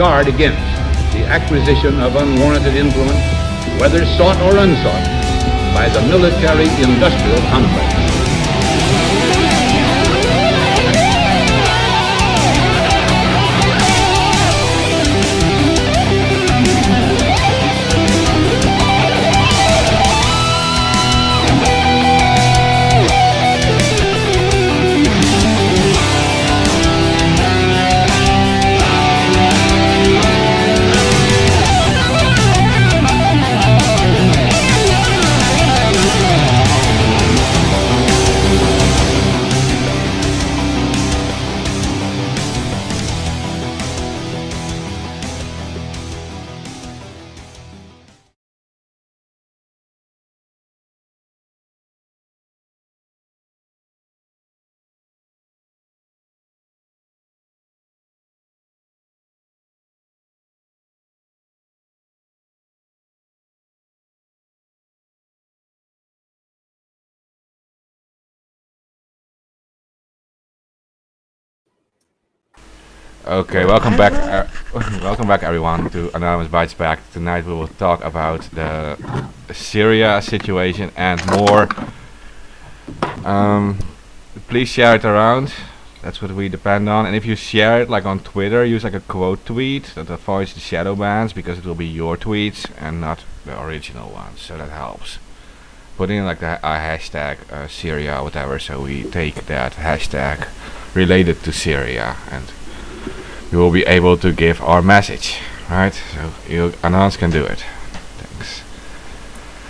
guard against the acquisition of unwarranted influence, whether sought or unsought, by the military-industrial complex. Okay, welcome back. Welcome back, everyone, to Anonymous Bites Back. Tonight we will talk about the Syria situation and more. Please share it around. That's what we depend on. And if you share it, like on Twitter, use like a quote tweet that avoids the shadow bans, because it will be your tweets and not the original ones. So that helps. Put in like a hashtag Syria, whatever. So we take that hashtag related to Syria and you will be able to give our message, right? So you, Anons, can do it. Thanks.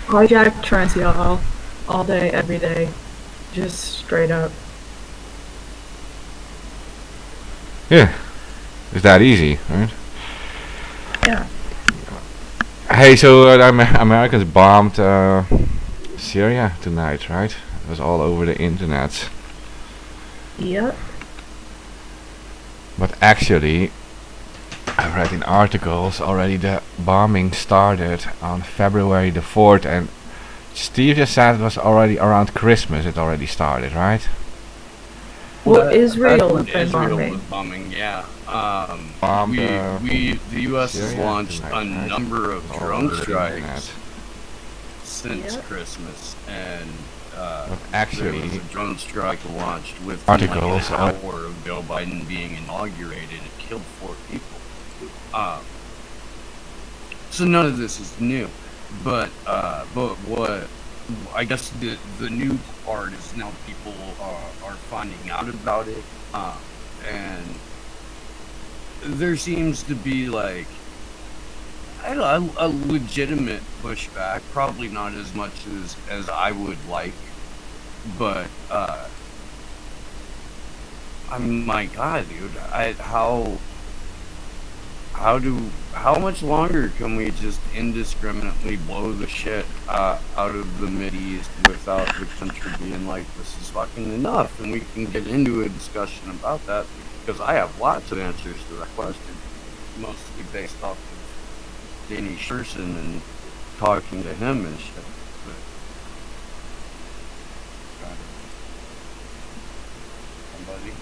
Hijack trans, y'all, all day, every day, just straight up. Yeah, it's that easy, right? Yeah. Hey, so the Americans bombed Syria tonight, right? It was all over the internet. Yep. But actually, I read in articles already the bombing started on February the 4th, and Steve just said it was already around Christmas it already started, right? Well, Israel has been Israel bombing. was bombing, yeah. The U.S. has Syria launched tonight, a right? number of All drone over the strikes internet. since Yep. Christmas, and But there actually, was a drone strike launched with articles like an hour of Joe Biden being inaugurated. It killed 4 people. So none of this is new, but what I guess the new part is now people are finding out about it, and there seems to be like a legitimate pushback. Probably not as much as I would like, but I'm my God, dude. How much longer can we just indiscriminately blow the shit out of the Mideast without the country being like, this is fucking enough? And we can get into a discussion about that, because I have lots of answers to that question, mostly based off of Danny Sherson and talking to him and shit. But, somebody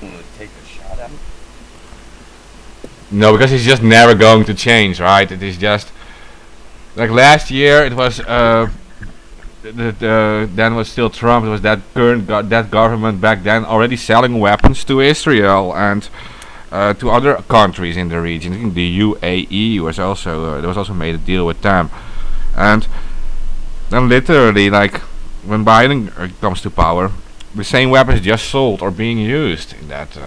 want to take a shot at it? no, because it's just never going to change, right? It is just like last year. It was then was still Trump. It was that that government back then already selling weapons to Israel and to other countries in the region. I think the UAE was also there was also made a deal with them, and then literally like when Biden comes to power, the same weapons just sold or being used in that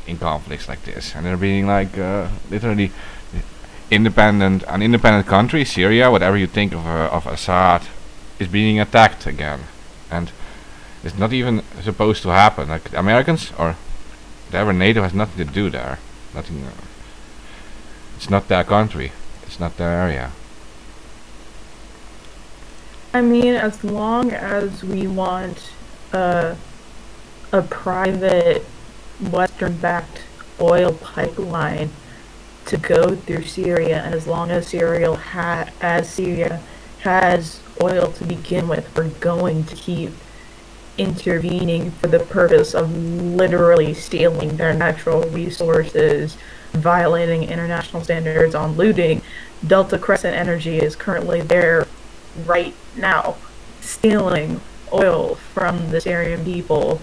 in conflicts like this, and they're being like literally an independent country, Syria, whatever you think of Assad, is being attacked again, and it's not even supposed to happen. Like the Americans or whatever NATO has nothing to do there. Nothing. It's not their country. It's not their area. I mean, as long as we want a private Western-backed oil pipeline to go through Syria, and as long as Syria has oil to begin with, we're going to keep intervening for the purpose of literally stealing their natural resources, violating international standards on looting. Delta Crescent Energy is currently there right now, stealing oil from the Syrian people.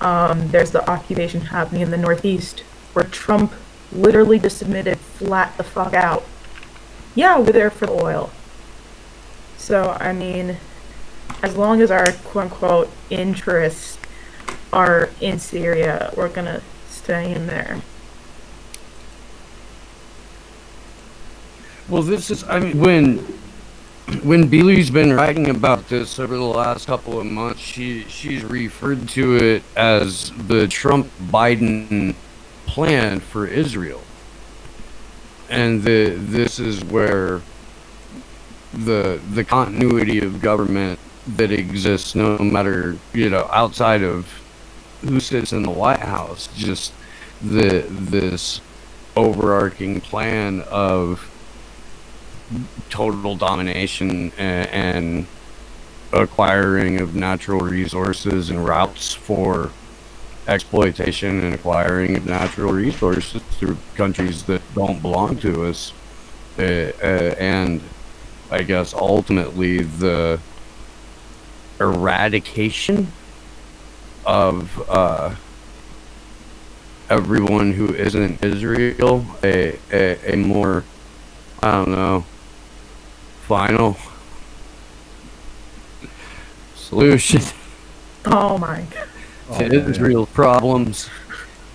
There's the occupation happening in the northeast, where Trump literally just admitted flat the fuck out, yeah, we're there for the oil. So, I mean, as long as our quote-unquote interests are in Syria, we're gonna stay in there. Well, this is, I mean, when Beely's been writing about this over the last couple of months, she's referred to it as the Trump-Biden plan for Israel. And this is where the continuity of government that exists, no matter, outside of who sits in the White House, just this overarching plan of total domination and acquiring of natural resources and routes for exploitation and acquiring of natural resources through countries that don't belong to us, and I guess ultimately the eradication of everyone who isn't Israel, a more, I don't know, final solution Oh my god. to Israel's problems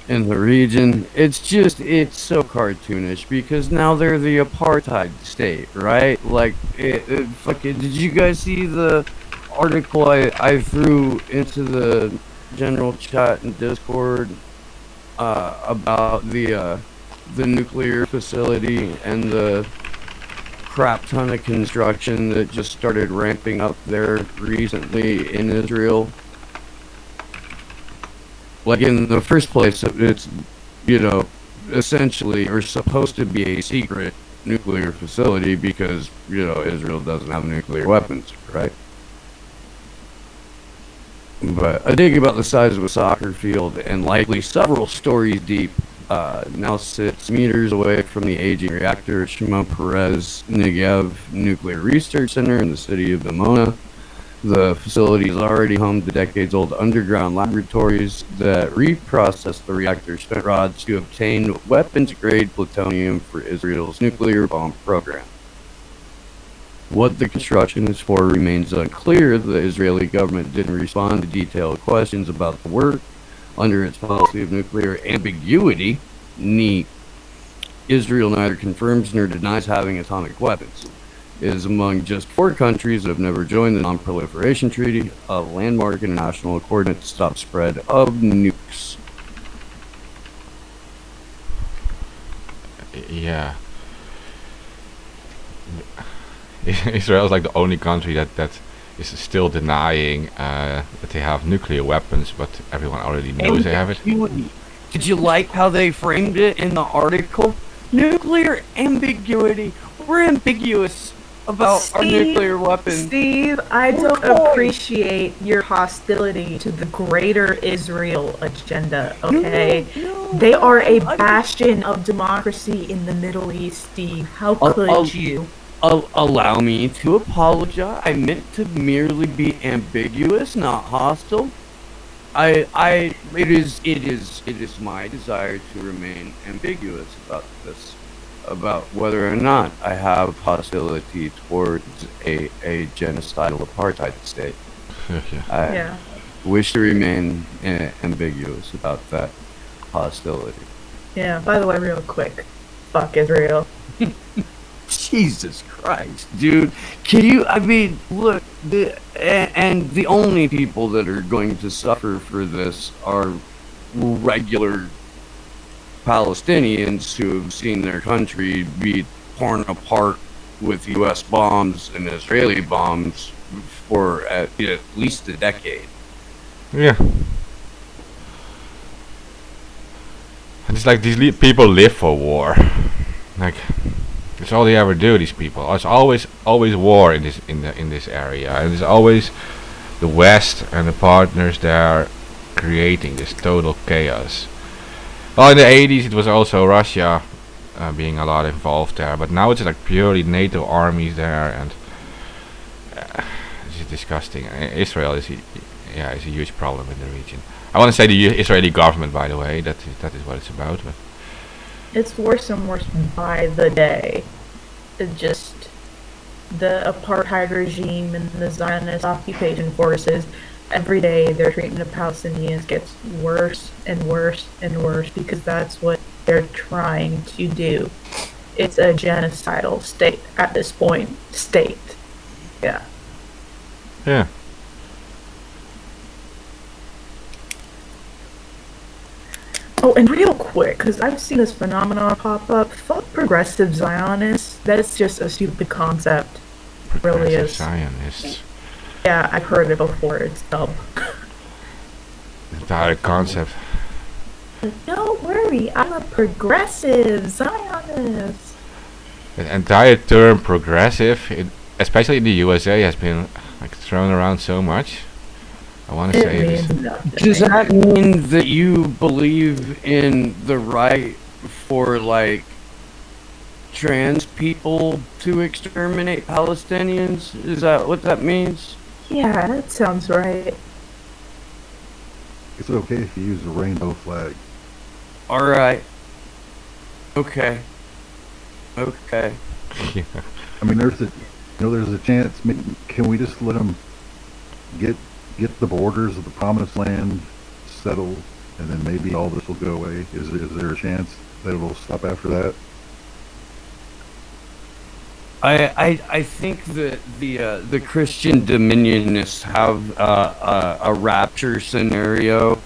in the region. It's so cartoonish because now they're the apartheid state, right? Like, fucking, did you guys see the article I threw into the general chat and Discord about the nuclear facility and the crap ton of construction that just started ramping up there recently in Israel? Like, in the first place, it's, essentially, or supposed to be a secret nuclear facility because, Israel doesn't have nuclear weapons, right? But a dig about the size of a soccer field and likely several stories deep now sits meters away from the aging reactor at Shimon Peres Negev Nuclear Research Center in the city of Dimona. The facility is already home to decades-old underground laboratories that reprocess the reactor's spent rods to obtain weapons-grade plutonium for Israel's nuclear bomb program. What the construction is for remains unclear. The Israeli government didn't respond to detailed questions about the work under its policy of nuclear ambiguity. Israel neither confirms nor denies having atomic weapons. It is among just 4 countries that have never joined the Non-Proliferation Treaty, a landmark international accord to stop spread of nukes. Yeah. Israel is like the only country that is still denying that they have nuclear weapons, but everyone already knows they have it. Did you like how they framed it in the article? Nuclear ambiguity. We're ambiguous about our nuclear weapons. Steve, I don't appreciate your hostility to the greater Israel agenda, okay? No, they are a bastion of democracy in the Middle East, Steve. How could you? Allow me to apologize. I meant to merely be ambiguous, not hostile. It is my desire to remain ambiguous about this, about whether or not I have hostility towards a genocidal apartheid state. I wish to remain ambiguous about that hostility. Yeah, by the way, real quick, fuck Israel. Jesus Christ, dude. Can you, I mean, look, and the only people that are going to suffer for this are regular Palestinians who have seen their country be torn apart with U.S. bombs and Israeli bombs for at least a decade. Yeah. And it's like these people live for war. Like, it's all they ever do. These people. It's always war in this area, and it's always the West and the partners there creating this total chaos. Well, in the 80s it was also Russia being a lot involved there. But now it's like purely NATO armies there, and it's disgusting. Israel is is a huge problem in the region. I want to say the Israeli government, by the way, that is what it's about. But It's worse and worse by the day. It just the apartheid regime and the Zionist occupation forces, every day their treatment of Palestinians gets worse and worse and worse because that's what they're trying to do. It's a genocidal state at this point. State. Yeah. yeah, Oh, and real quick, because I've seen this phenomenon pop up. Fuck progressive Zionists. That's just a stupid concept. It really progressive is. Zionists. Yeah, I've heard it before. It's dumb. The entire concept. Don't worry, I'm a progressive Zionist. The entire term progressive, especially in the USA, has been like thrown around so much. I want to It say it is. means nothing. Does that mean that you believe in the right for like trans people to exterminate Palestinians? Is that what that means? Yeah, that sounds right. It's okay if you use a rainbow flag. All right. Okay. Okay. Yeah. I mean, there's a chance. Can we just let them get the borders of the promised land settled, and then maybe all this will go away? Is there a chance that it'll stop after that? I think that the Christian dominionists have a rapture scenario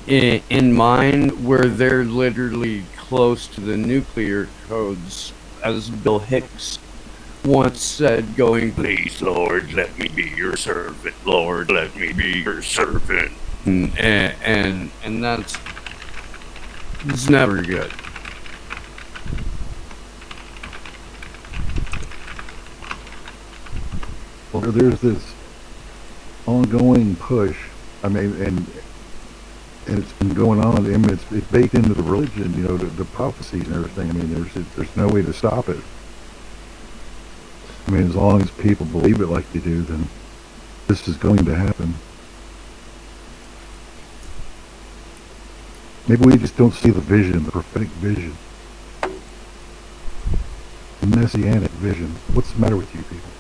in mind where they're literally close to the nuclear codes, as Bill Hicks once said, going, "Please, Lord, let me be your servant. Lord, let me be your servant." And that's it's never good. Well, there's this ongoing push. I mean, and it's been going on. I mean, it's baked into the religion. You know, the prophecies and everything. I mean, there's no way to stop it. I mean, as long as people believe it like they do, then this is going to happen. Maybe we just don't see the vision, the prophetic vision, the messianic vision. What's the matter with you people?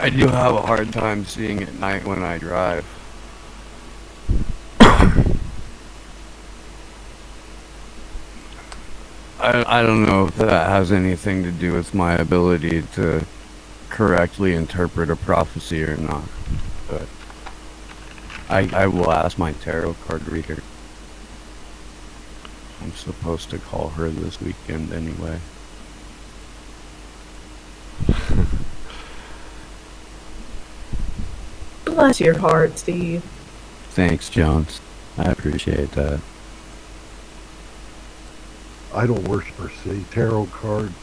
I do have a hard time seeing at night when I drive. I don't know if that has anything to do with my ability to correctly interpret a prophecy or not, but I will ask my tarot card reader. I'm supposed to call her this weekend anyway. Bless your heart, Steve. Thanks, Jones. I appreciate that. Idol worshiper, see, tarot cards.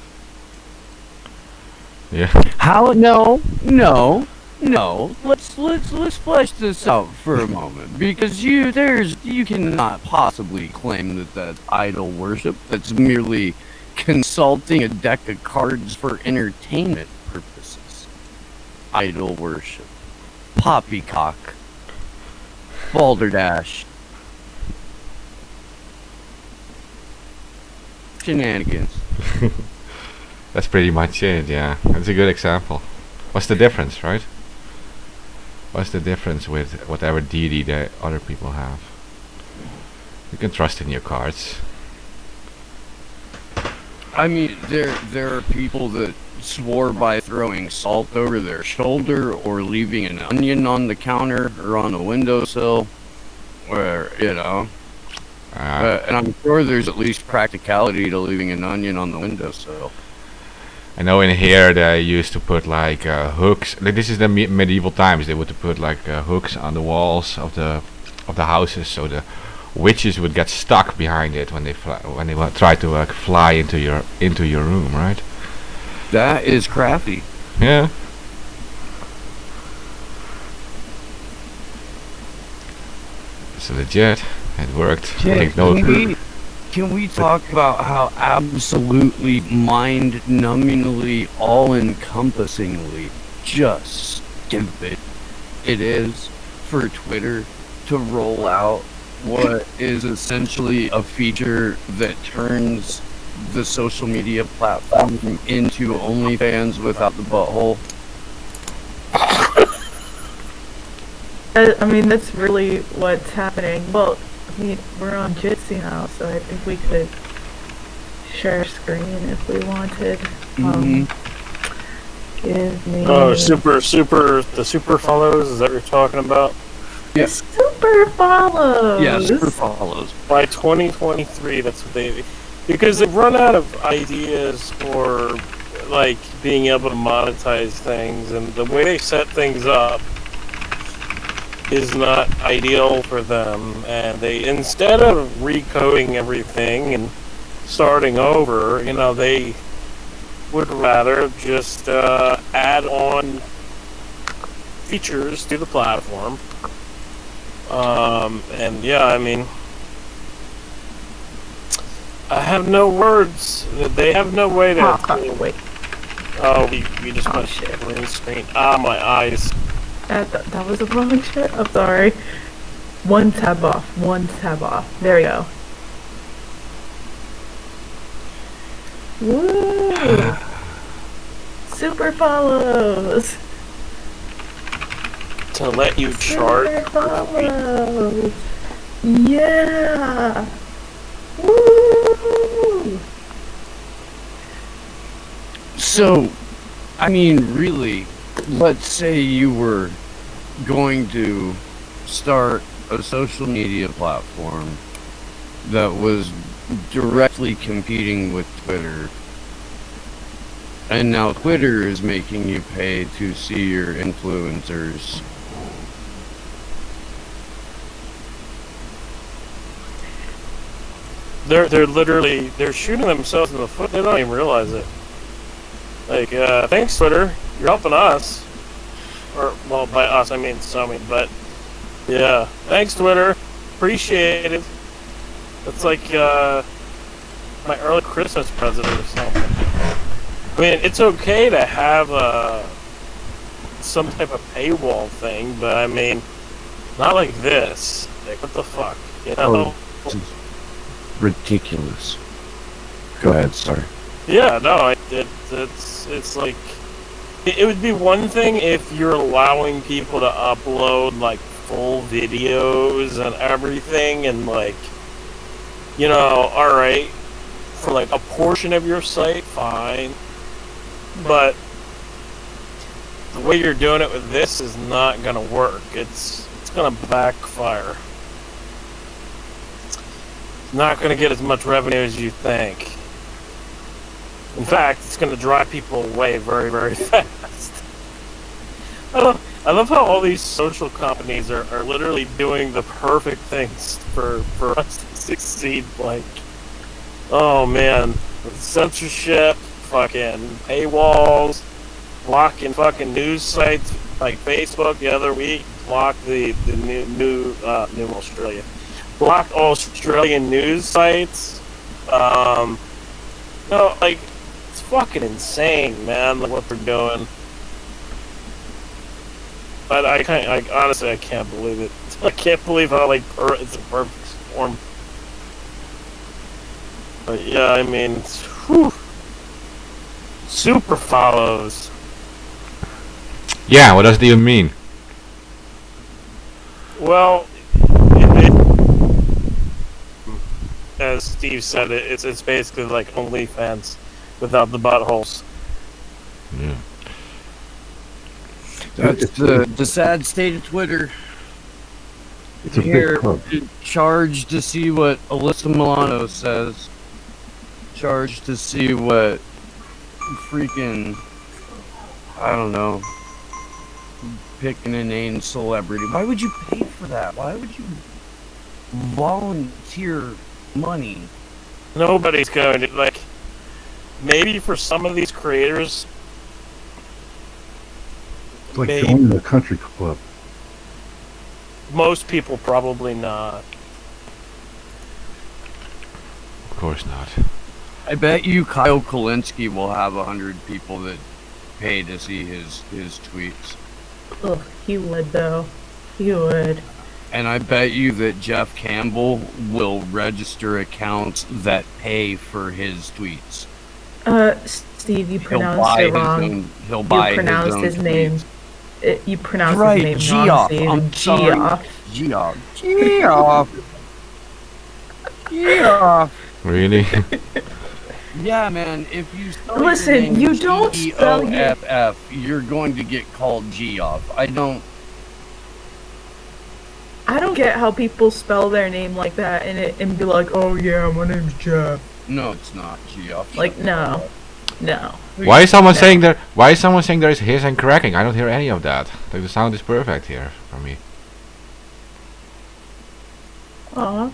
Yeah. How? No. Let's flesh this out for a moment, because you cannot possibly claim that that's idol worship. That's merely consulting a deck of cards for entertainment purposes. Idol worship, poppycock, balderdash, shenanigans. That's pretty much it, yeah. That's a good example. What's the difference, right? What's the difference with whatever deity that other people have? You can trust in your cards. I mean, there are people that swore by throwing salt over their shoulder or leaving an onion on the counter or on a windowsill, where, and I'm sure there's at least practicality to leaving an onion on the windowsill. I know in here they used to put like hooks. Like, this is the medieval times. They would put like hooks on the walls of the houses, so the witches would get stuck behind it when they try to like fly into your room, right? That is crafty. Yeah. It's legit. It worked. I Jay, think no. can we talk about how absolutely mind-numbingly, all-encompassingly just stupid it is for Twitter to roll out what is essentially a feature that turns the social media platform into OnlyFans without the butthole? I mean, that's really what's happening. Well, I mean, we're on Jitsi now, so I think we could share screen if we wanted. Give me... Oh, the super follows, is that what you're talking about? Yes. Super follows! Yeah, super follows. By 2023, that's what they... Because they've run out of ideas for, like, being able to monetize things, and the way they set things up is not ideal for them, and they, instead of recoding everything and starting over, you know, they would rather just add on features to the platform. And yeah, I mean, I have no words. They have no way to... wait. Oh, we just went green screen. Ah, my eyes. That was the wrong shit. I'm sorry. One tab off. There we go. Woo! Super follows. To let you chart. Super follows. Yeah. Woo! So, I mean, really, let's say you were going to start a social media platform that was directly competing with Twitter, and now Twitter is making you pay to see your influencers. They're literally shooting themselves in the foot. They don't even realize it. Like, thanks Twitter, you're helping us. Or, well, by us I mean Sony, but yeah, thanks Twitter, appreciate it. That's like my early Christmas present or something. I mean, it's okay to have some type of paywall thing, but I mean, not like this. Like, what the fuck, you know? Ridiculous. Go ahead, sorry. Yeah, no, it's like, it would be one thing if you're allowing people to upload like full videos and everything, and like, you know, alright, for like a portion of your site, fine, but the way you're doing it with this is not gonna work. It's gonna backfire. It's not gonna get as much revenue as you think. In fact, it's going to drive people away very, very fast. I love how all these social companies are literally doing the perfect things for us to succeed. Like, oh man, censorship, fucking paywalls, blocking fucking news sites like Facebook the other week, blocked the new Australia, blocked Australian news sites. No, like, it's fucking insane, man, like what they're doing. But honestly, I can't believe it. I can't believe how, like, it's a perfect storm. But yeah, I mean, whew. Super follows. Yeah, what does it even mean? Well, as Steve said, it's basically like OnlyFans without the buttholes. Yeah. That's the sad state of Twitter. It's a Here, big club. charge to see what Alyssa Milano says. Charge to see what freaking, I don't know, picking a name celebrity. Why would you pay for that? Why would you volunteer money? Nobody's going to, like, maybe for some of these creators, It's like maybe. joining a country club. most people probably not. Of course not. I bet you Kyle Kalinske will have 100 people that pay to see his tweets. Ugh, he would though. He would. And I bet you that Jeff Campbell will register accounts that pay for his tweets. Steve, you He'll pronounced buy it his wrong. own. He'll buy You pronounced his his own name. tweets. You pronounced Right, his name wrong, Geoff. Steve. I'm sorry. Geoff. Geoff. Really? Yeah, man. If you spell Listen, your name you don't spell your- Geoff, you're going to get called Geoff. I don't get how people spell their name like that and be like, oh yeah, my name's Jeff. No, it's not Geoff. Like, no. No. Why is someone No. saying there? Why is someone saying there is hiss and cracking? I don't hear any of that. Like the sound is perfect here for me. Aw.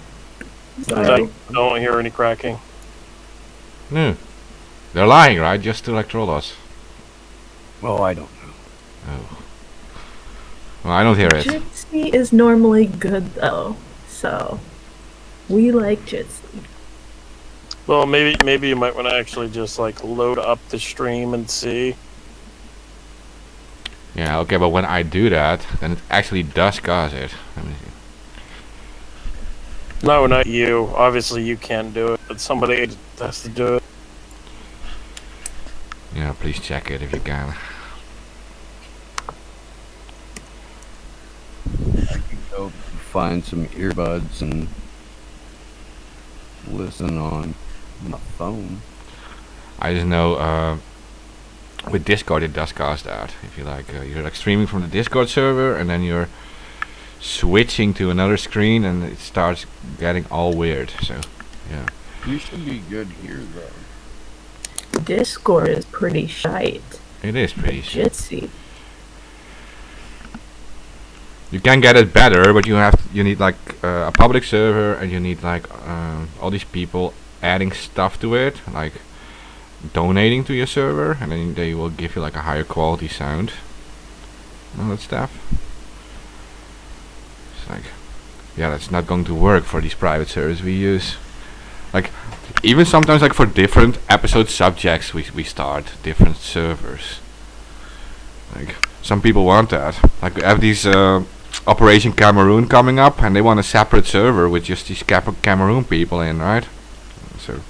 I Sorry. don't hear any cracking. No, they're lying, right? Just to like troll us. Well, I don't know. Oh. Well, I don't hear it. Jitsi is normally good though, so we like Jitsi. Well, maybe you might want to actually just like load up the stream and see. Yeah, okay, but when I do that, then it actually does cause it. Let me see. No, not you. Obviously, you can't do it, but somebody has to do it. Yeah, please check it if you can. I could go find some earbuds and listen on my phone. I just know with Discord it does cause that. If you like, you're like streaming from the Discord server and then you're switching to another screen and it starts getting all weird. So, yeah. You should be good here, though. Discord is pretty shite. It is pretty shit. Jitsi. You can get it better, but you need like a public server and you need like all these people adding stuff to it, like donating to your server, and then they will give you like a higher quality sound and all that stuff. It's like, yeah, that's not going to work for these private servers we use. Like, even sometimes like for different episode subjects we start different servers. Like, some people want that. Like, we have these Operation Cameroon coming up and they want a separate server with just these Cameroon people in, right? So,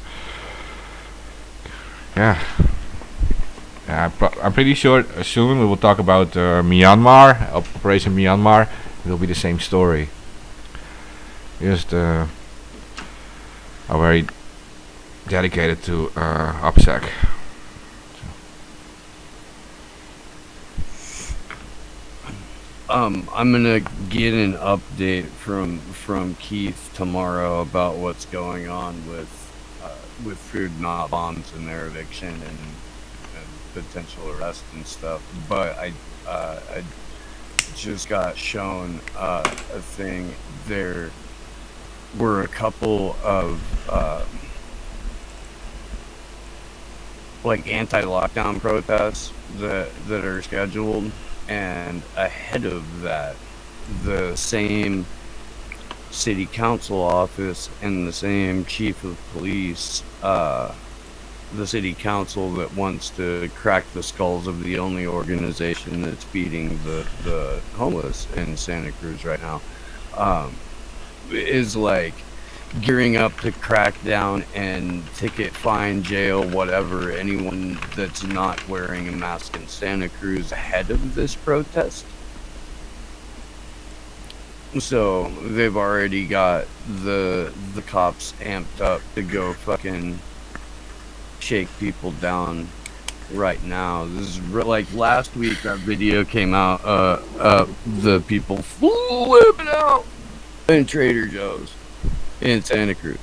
yeah. I'm pretty sure soon we will talk about Myanmar, Operation Myanmar. It will be the same story. Just are very dedicated to OPSEC. I'm gonna get an update from Keith tomorrow about what's going on with Food Not Bombs and their eviction and potential arrest and stuff. But I just got shown a thing. There were a couple of like anti-lockdown protests that are scheduled. And ahead of that, the same city council office and the same chief of police, the city council that wants to crack the skulls of the only organization that's feeding the homeless in Santa Cruz right now, is like gearing up to crack down and ticket, fine, jail, whatever, anyone that's not wearing a mask in Santa Cruz ahead of this protest. So they've already got the cops amped up to go fucking shake people down right now. This is like last week that video came out, the people flipping out in Trader Joe's in Santa Cruz.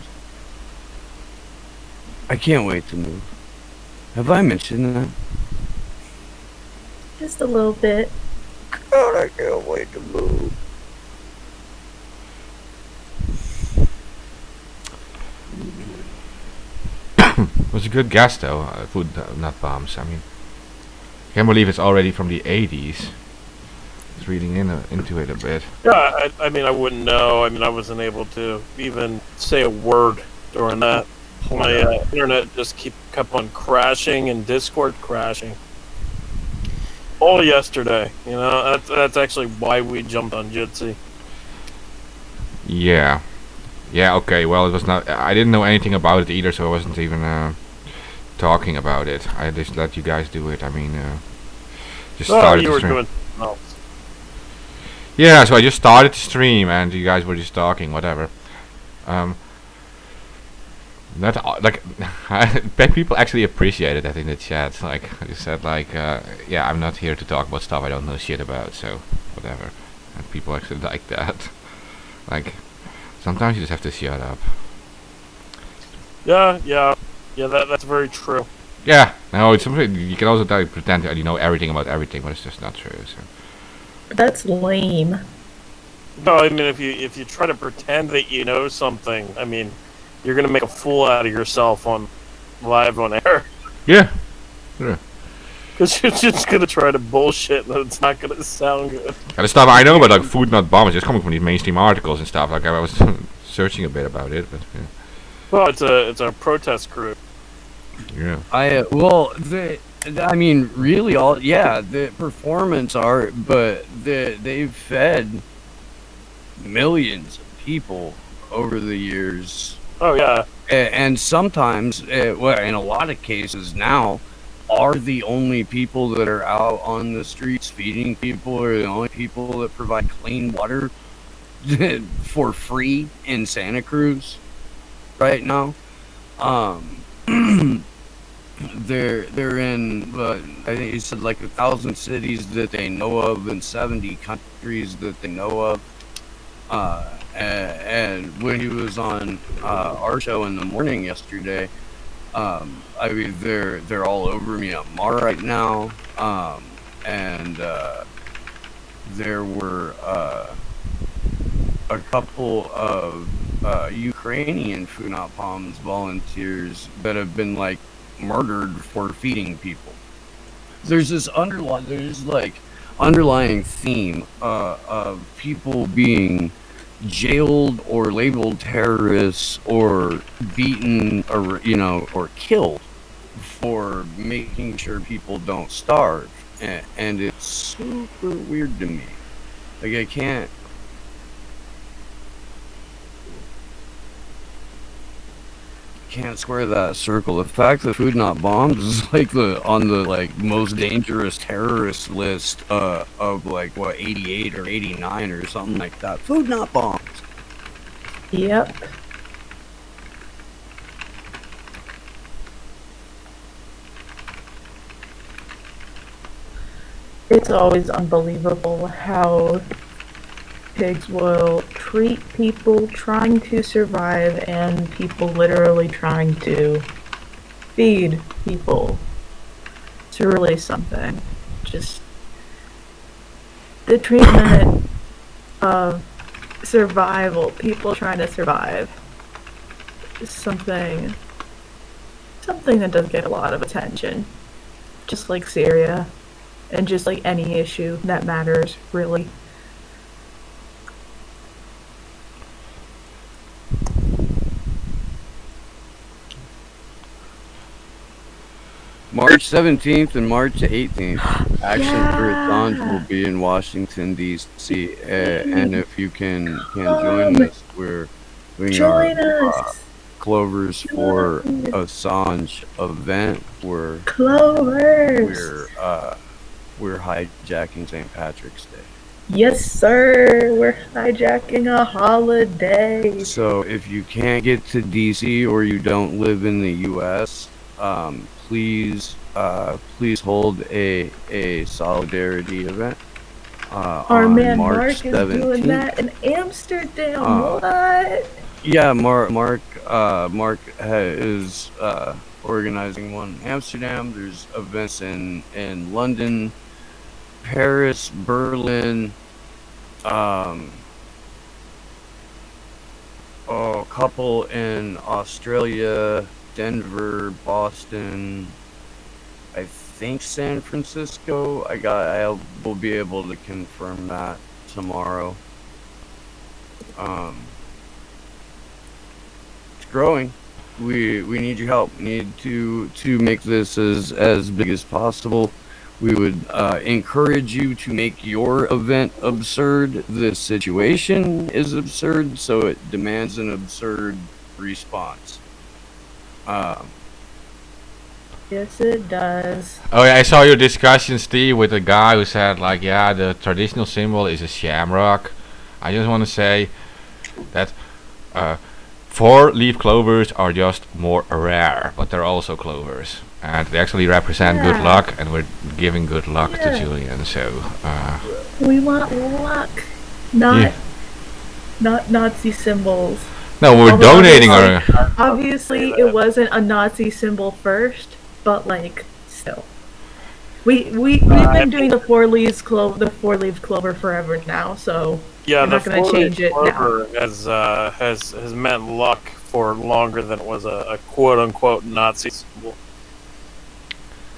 I can't wait to move. Have I mentioned that? Just a little bit. God, I can't wait to move. It was a good guess though, Food Not Bombs. I mean, I can't believe it's already from the 80s. just reading into it a bit. Yeah, I mean, I wouldn't know. I mean, I wasn't able to even say a word during that. My internet just kept on crashing and Discord crashing. All yesterday, you know, that's actually why we jumped on Jitsi. Yeah. Yeah, okay, well, it was not... I didn't know anything about it either, so I wasn't even talking about it. I just let you guys do it. I mean, just started you the were stream. doing something else. Yeah, so I just started the stream, and you guys were just talking, whatever. That like, people actually appreciated that in the chat. Like, you said, like, yeah, I'm not here to talk about stuff I don't know shit about, so whatever. And people actually like that. Like, sometimes you just have to shut up. Yeah. That's very true. Yeah, no, it's something you can also pretend that you know everything about everything, but it's just not true. So. That's lame. No, I mean, if you try to pretend that you know something, I mean, you're gonna make a fool out of yourself on live on air. Yeah. Sure. Because you're just gonna try to bullshit and it's not gonna sound good. And the stuff I know about, like, food not bombs, is coming from these mainstream articles and stuff. Like, I was searching a bit about it, but yeah. Well, it's a protest group. Yeah. I mean, really, the performance art, but they've fed millions of people over the years. Oh yeah. And sometimes, well, in a lot of cases now, are the only people that are out on the streets feeding people, or the only people that provide clean water for free in Santa Cruz right now. They're in, I think he said, like 1,000 cities that they know of and 70 countries that they know of. And when he was on our show in the morning yesterday, I mean, they're all over Myanmar right now, and there were a couple of Ukrainian Food Not Bombs volunteers that have been like murdered for feeding people. There's this underlying theme of people being jailed or labeled terrorists or beaten or killed for making sure people don't starve, and it's super weird to me. Like, I can't square that circle. The fact that Food Not Bombs is like on the like most dangerous terrorist list of like what 88 or 89 or something like that. Food Not Bombs. Yep. It's always unbelievable how pigs will treat people trying to survive and people literally trying to feed people. It's really something. Just the treatment of survival, people trying to survive, is something that does get a lot of attention. Just like Syria, and just like any issue that matters, really. March 17th and March 18th, Action for Assange will be in Washington, D.C. And if you can join us, we're doing our Clovers for Assange event. We're hijacking St. Patrick's Day. Yes, sir. We're hijacking a holiday. So if you can't get to D.C. or you don't live in the U.S., please hold a solidarity event Our on man March Mark 17th. is doing that in Amsterdam. What? Yeah, Mark is organizing one in Amsterdam. There's events in London, Paris, Berlin, a couple in Australia, Denver, Boston. I think San Francisco. I will be able to confirm that tomorrow. It's growing. We need your help. We need to make this as big as possible. We would encourage you to make your event absurd. This situation is absurd, so it demands an absurd response. Yes, it does. Oh yeah, I saw your discussion, Steve, with a guy who said like, yeah, the traditional symbol is a shamrock. I just want to say that four-leaf clovers are just more rare, but they're also clovers, and they actually represent good Yeah. luck, and we're giving good luck to Yeah. Julian. So We want luck, not Yeah. not Nazi symbols. no, we're Although donating obviously- our. Obviously, it wasn't a Nazi symbol first, but like still, we've been doing the four-leaf clover forever now. So Yeah, we're the not gonna four-leaf change it now. clover has meant luck for longer than it was a quote unquote Nazi symbol.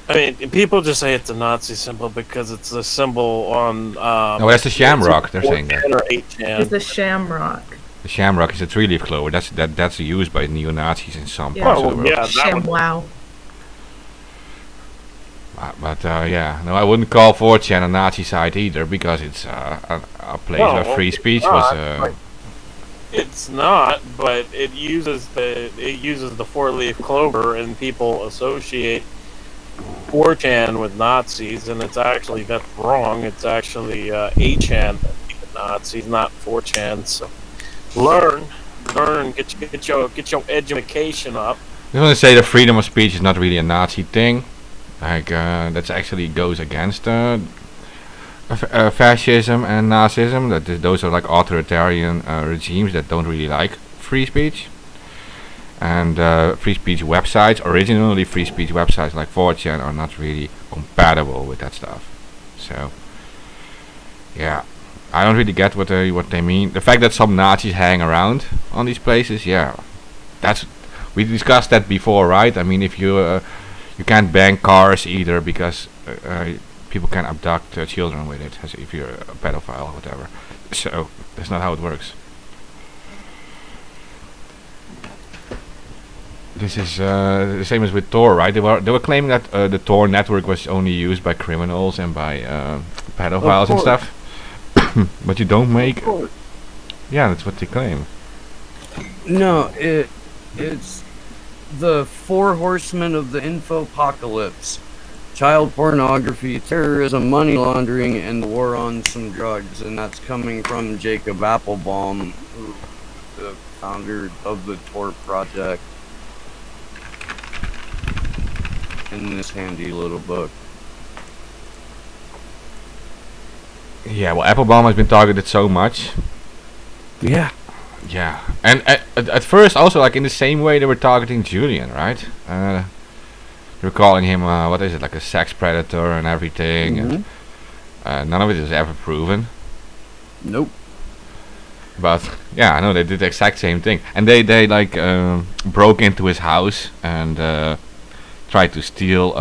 I mean, people just say it's a Nazi symbol because it's a symbol on. No, that's the shamrock. They're saying that. 4chan or 8chan. It's a shamrock. The shamrock is a three-leaf clover. That's used by neo-Nazis in some Yeah. parts of Oh, the world. yeah, that would, Wow. But yeah, no, I wouldn't call 4chan a Nazi site either, because it's a place No, where free it's speech not, was. but it's not, but it uses the four-leaf clover, and people associate 4chan with Nazis, and that's wrong. It's actually 8chan with Nazis, not 4chan. So learn, get your education up. I want to say that freedom of speech is not really a Nazi thing. Like that actually goes against fascism and Nazism. Those are like authoritarian regimes that don't really like free speech. And free speech websites, originally free speech websites like 4chan, are not really compatible with that stuff. So yeah, I don't really get what they mean. The fact that some Nazis hang around on these places, yeah, we discussed that before, right? I mean, if you can't ban cars either, because people can abduct children with it, as if you're a pedophile or whatever. So that's not how it works. This is the same as with Tor, right? They were claiming that the Tor network was only used by criminals and by pedophiles and stuff. But you don't make. Yeah, that's what they claim. No, it's the four horsemen of the infopocalypse: child pornography, terrorism, money laundering, and the war on some drugs. And that's coming from Jacob Applebaum, who the founder of the Tor project, in this handy little book. Yeah, well, Applebaum has been targeted so much. Yeah. Yeah, and at first also, like in the same way they were targeting Julian, right? They were calling him what is it, like a sex predator and everything, and none of it is ever proven. Nope. But yeah, I know they did the exact same thing, and they like broke into his house and tried to steal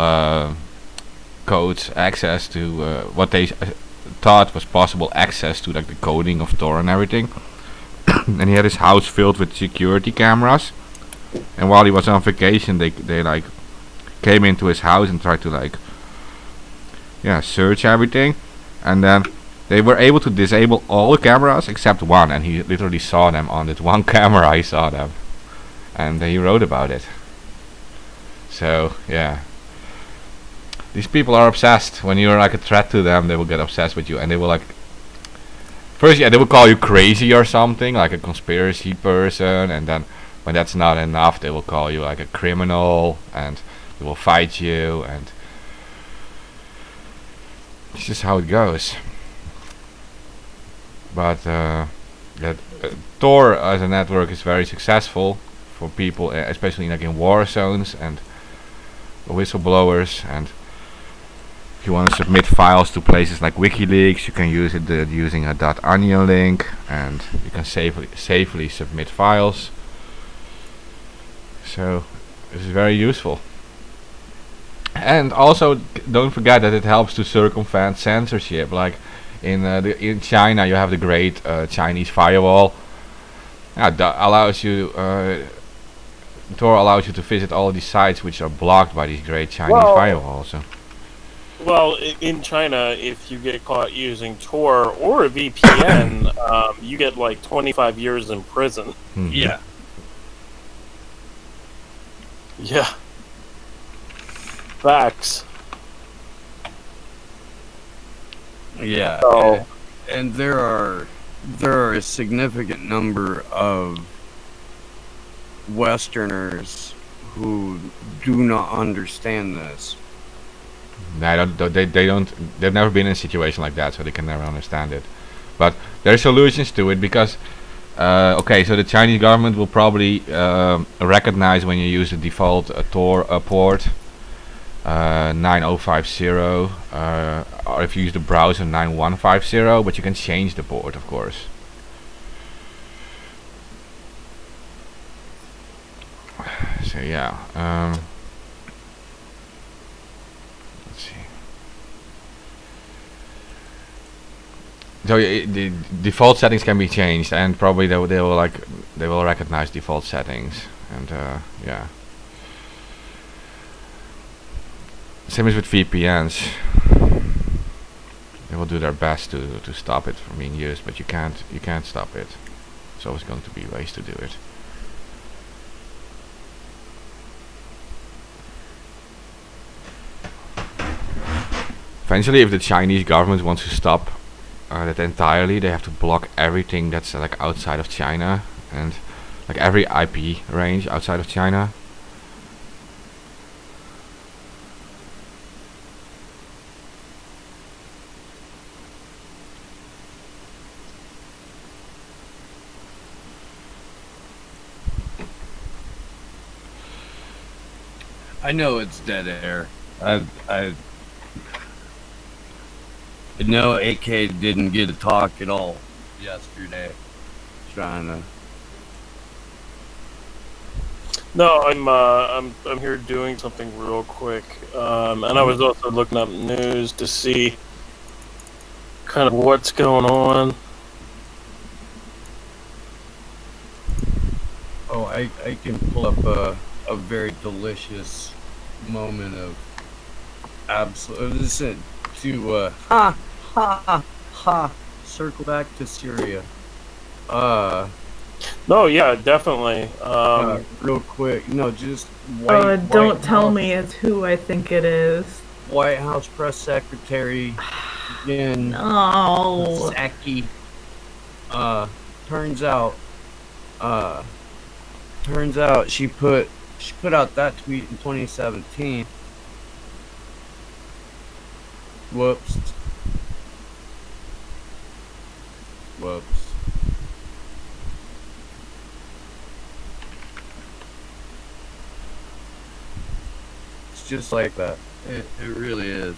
codes, access to what they thought was possible access to, like the coding of Tor and everything. And he had his house filled with security cameras, and while he was on vacation they like came into his house and tried to like search everything, and then they were able to disable all the cameras except one, and he literally saw them on that one camera. He saw them, and he wrote about it. So yeah, these people are obsessed. When you're like a threat to them, they will get obsessed with you, and they will like first, yeah, they will call you crazy or something, like a conspiracy person, and then when that's not enough, they will call you like a criminal, and they will fight you, and it's just how it goes. But that Tor as a network is very successful for people, especially like in war zones and whistleblowers, and if you want to submit files to places like WikiLeaks, you can use it using a .onion link, and you can safely submit files. So this is very useful. And also, don't forget that it helps to circumvent censorship. Like in China, you have the Great Chinese Firewall. Yeah, that allows you. Tor allows you to visit all these sites which are blocked by these Great Chinese Well- Firewalls. So. Well, in China, if you get caught using Tor or a VPN, you get like 25 years in prison. Mhm. Yeah. Yeah. Facts. Yeah. So- And there are a significant number of Westerners who do not understand this. They've never been in a situation like that, so they can never understand it. But there are solutions to it because, okay, so the Chinese government will probably recognize when you use the default Tor port 9050, or if you use the browser 9150, but you can change the port, of course. So yeah. Let's see. So the default settings can be changed, and probably they will recognize default settings, and yeah. Same as with VPNs. They will do their best to stop it from being used, but you can't stop it. There's always going to be ways to do it. Eventually, if the Chinese government wants to stop that entirely, they have to block everything that's like outside of China, and like every IP range outside of China. I know it's dead air. I know AK didn't get to talk at all yesterday. Trying to. No, I'm here doing something real quick, and I was also looking up news to see kind of what's going on. Oh, I can pull up a very delicious moment of absolute. Listen to circle back to Syria. No, yeah, definitely. Real quick, no, just White. Don't White tell House- me it's who I think it is. White House press secretary again. No. Saki. Turns out she put out that tweet in 2017. Whoops. It's just like that. It really is.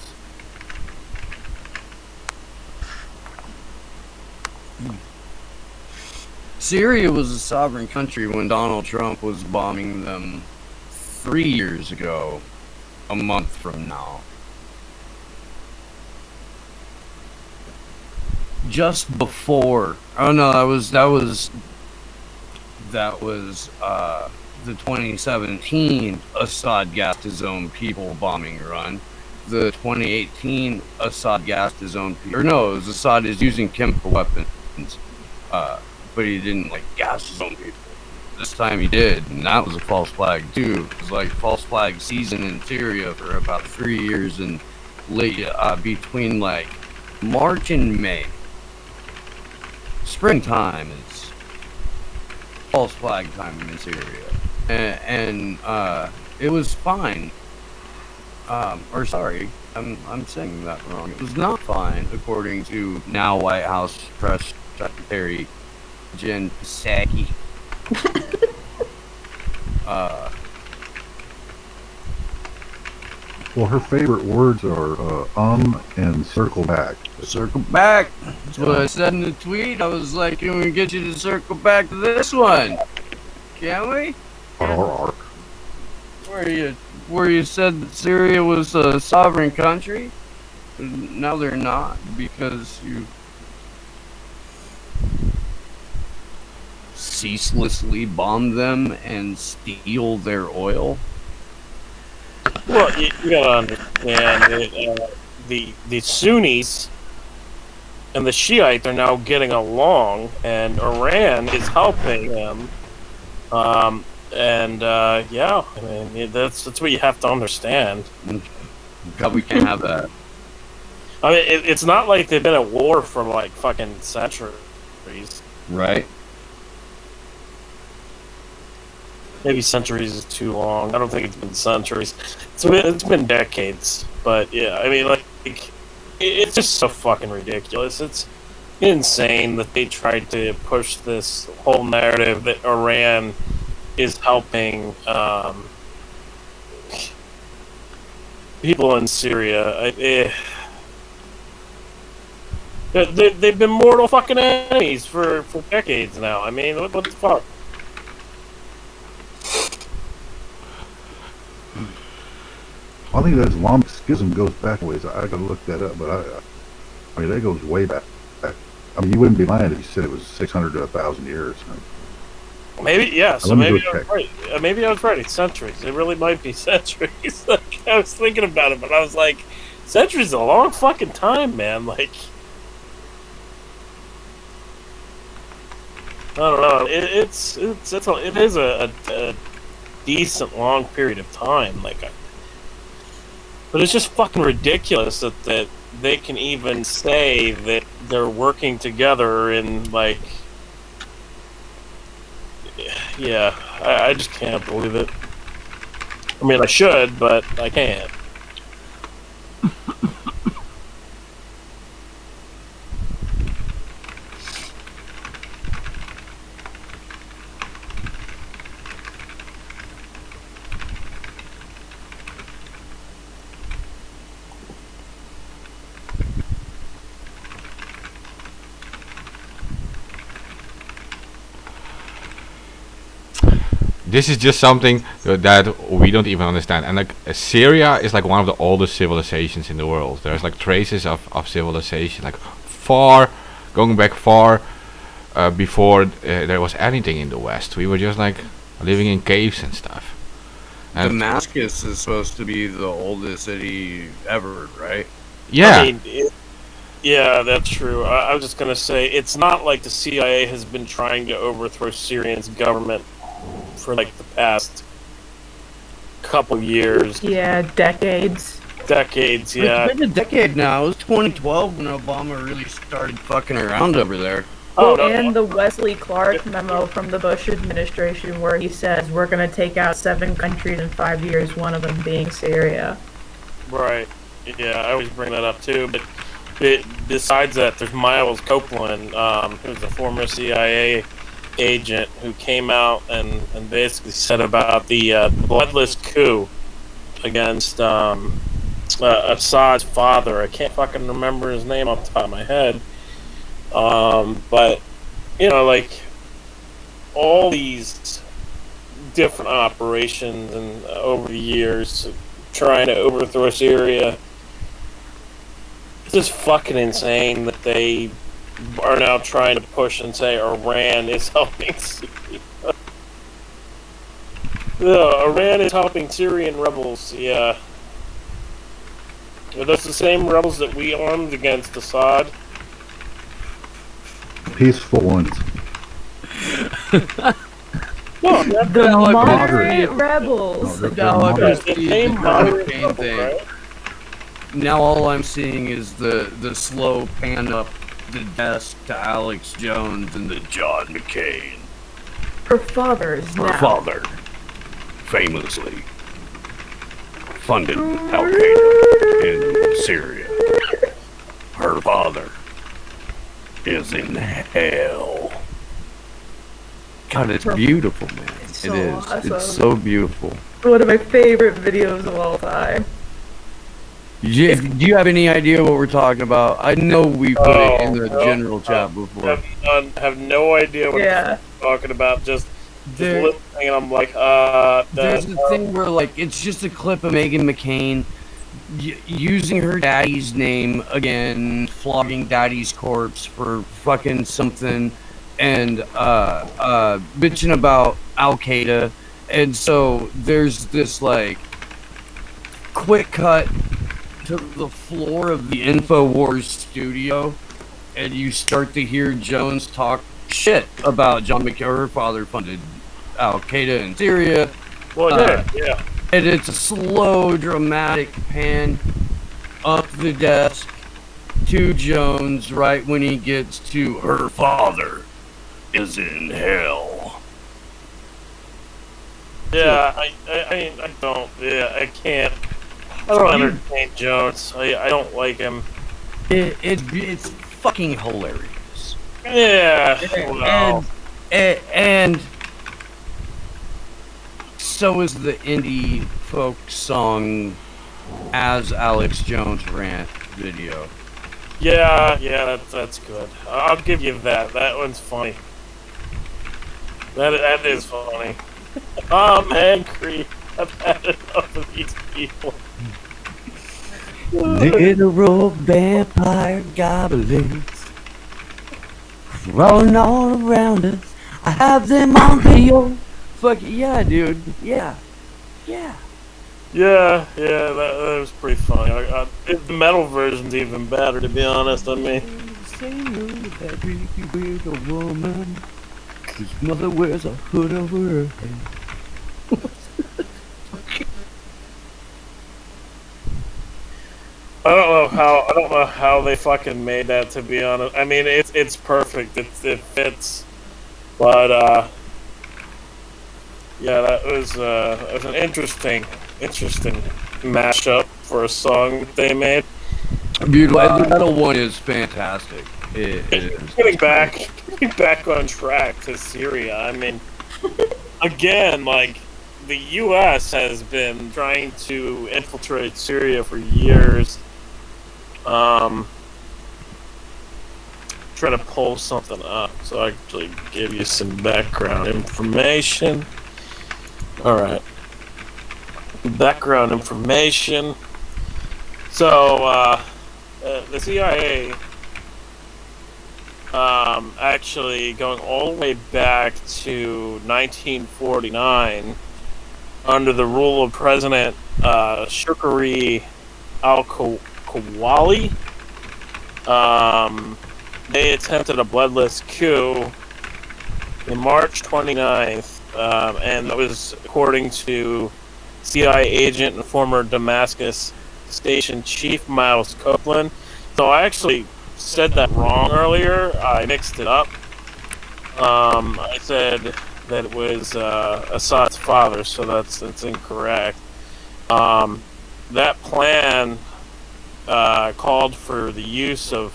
Syria was a sovereign country when Donald Trump was bombing them 3 years ago, a month from now. Just before, oh no, that was the 2017 Assad gassed his own people bombing run. The 2018 Assad gassed his own people. Or no, it was Assad is using chemical weapons. But he didn't like gas his own people. This time he did, and that was a false flag too. It was like false flag season in Syria for about 3 years, and late between like March and May. Springtime is false flag time in Syria, and it was fine. Or sorry, I'm saying that wrong. It was not fine, according to now White House press secretary Jen Psaki. Well, her favorite words are and circle back. Circle back. That's what I said in the tweet. I was like, can we get you to circle back to this one? Can we? Arr. where you said that Syria was a sovereign country? Now they're not because you ceaselessly bomb them and steal their oil. Well, you gotta understand that the Sunnis and the Shiites are now getting along, and Iran is helping them. Yeah, I mean that's what you have to understand. God, we can't have that. I mean, it's not like they've been at war for like fucking centuries. Right. Maybe centuries is too long. I don't think it's been centuries. It's been decades. But yeah, I mean, like it's just so fucking ridiculous. It's insane that they tried to push this whole narrative that Iran is helping people in Syria. They've been mortal fucking enemies for decades now. I mean, what the fuck? I think that Islamic schism goes back a ways. I gotta look that up, but I mean, that goes way back. I mean, you wouldn't be lying if you said it was 600 to 1,000 years. Maybe, yeah, so Let me maybe go I was check. right. Maybe I was right. It's centuries. It really might be centuries. Like, I was thinking about it, but I was like, centuries is a long fucking time, man. Like, I don't know. It is a decent long period of time. But it's just fucking ridiculous that they can even say that they're working together and like, yeah, I just can't believe it. I mean, I should, but I can't. This is just something that we don't even understand. And like Syria is like one of the oldest civilizations in the world. There's like traces of civilization, like going back far before there was anything in the West. We were just like living in caves and stuff. And Damascus is supposed to be the oldest city ever, right? yeah, I mean, yeah, that's true. I was just gonna say it's not like the CIA has been trying to overthrow Syrian's government for like the past couple years. Yeah, decades. Decades, yeah. It's been a decade now. It was 2012 when Obama really started fucking around over there. Oh, no, And the Wesley Clark memo from the Bush administration where he says we're going to take out 7 countries in 5 years, one of them being Syria. right. Yeah, I always bring that up too. But besides that, there's Miles Copeland, who's a former CIA agent who came out and basically said about the bloodless coup against Assad's father. I can't fucking remember his name off the top of my head. But, you know, like, all these different operations and over the years trying to overthrow Syria, it's just fucking insane that they are now trying to push and say Iran is helping Syria. Iran is helping Syrian rebels, yeah. Are those the same rebels that we armed against Assad? Peaceful ones. No, The moderate No, rebels. they're Now I moderate. just see same the moderate campaign rebel, thing. right? Now all I'm seeing is the slow pan up the desk to Alex Jones and the John McCain. Her father's Her now. father famously funded Al Qaeda in Syria. Her father is in hell. God, it's beautiful, man. It's It so is. awesome. It's so beautiful. One of my favorite videos of all time. Do you have any idea what we're talking about? I know we put it in the no, general chat before. Have no idea what Yeah. I'm talking about. Just There, listening, and I'm like, there's a thing where like it's just a clip of Meghan McCain using her daddy's name again, flogging daddy's corpse for fucking something, and bitching about Al Qaeda, and so there's this like quick cut to the floor of the InfoWars studio, and you start to hear Jones talk shit about John McCain. Her father funded Al Qaeda in Syria. well, yeah. And it's a slow, dramatic pan up the desk to Jones right when he gets to her father is in hell. Yeah, I don't. Yeah, I can't. I don't entertain Jones. I don't like him. It's fucking hilarious. Yeah. Well, And so is the indie folk song as Alex Jones rant video. yeah, that's good. I'll give you that. That one's funny. That is funny. I'm angry. I've had enough of these people. Literal vampire goblins crawling all around us. I have them on video. Fuck yeah, dude. Yeah. Yeah, that was pretty funny. The metal version's even better, to be honest. I mean, With a woman whose mother wears a hood over her head. I don't know how they fucking made that, to be honest. I mean, it's perfect. It fits. But yeah, that was an interesting mashup for a song they made. Beautiful. The metal one is fantastic. It is. Getting back on track to Syria. I mean, again, like the U.S. has been trying to infiltrate Syria for years. Trying to pull something up so I actually give you some background information. All right, background information. So the CIA, actually going all the way back to 1949, under the rule of President Shukri al-Khawali, they attempted a bloodless coup in March 29th, and that was according to CIA agent and former Damascus station chief Miles Copeland. So I actually said that wrong earlier. I mixed it up. I said that it was Assad's father, so that's incorrect. That plan called for the use of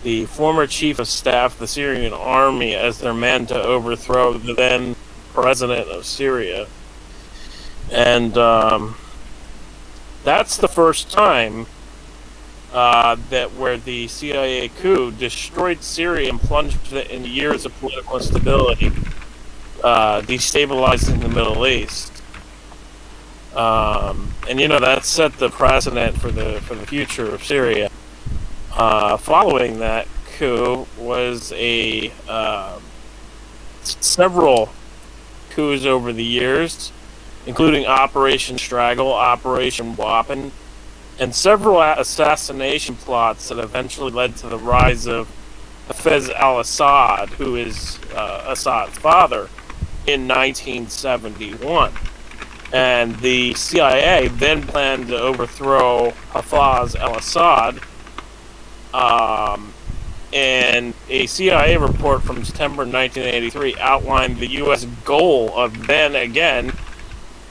the former chief of staff of the Syrian army as their man to overthrow the then president of Syria. And that's the first time that where the CIA coup destroyed Syria and plunged it into years of political instability, destabilizing the Middle East. And that set the precedent for the future of Syria. Following that coup was several coups over the years, including Operation Straggle, Operation Wappen, and several assassination plots that eventually led to the rise of Hafez al-Assad, who is Assad's father, in 1971. And the CIA then planned to overthrow Hafez al-Assad, and a CIA report from September 1983 outlined the U.S. goal of then again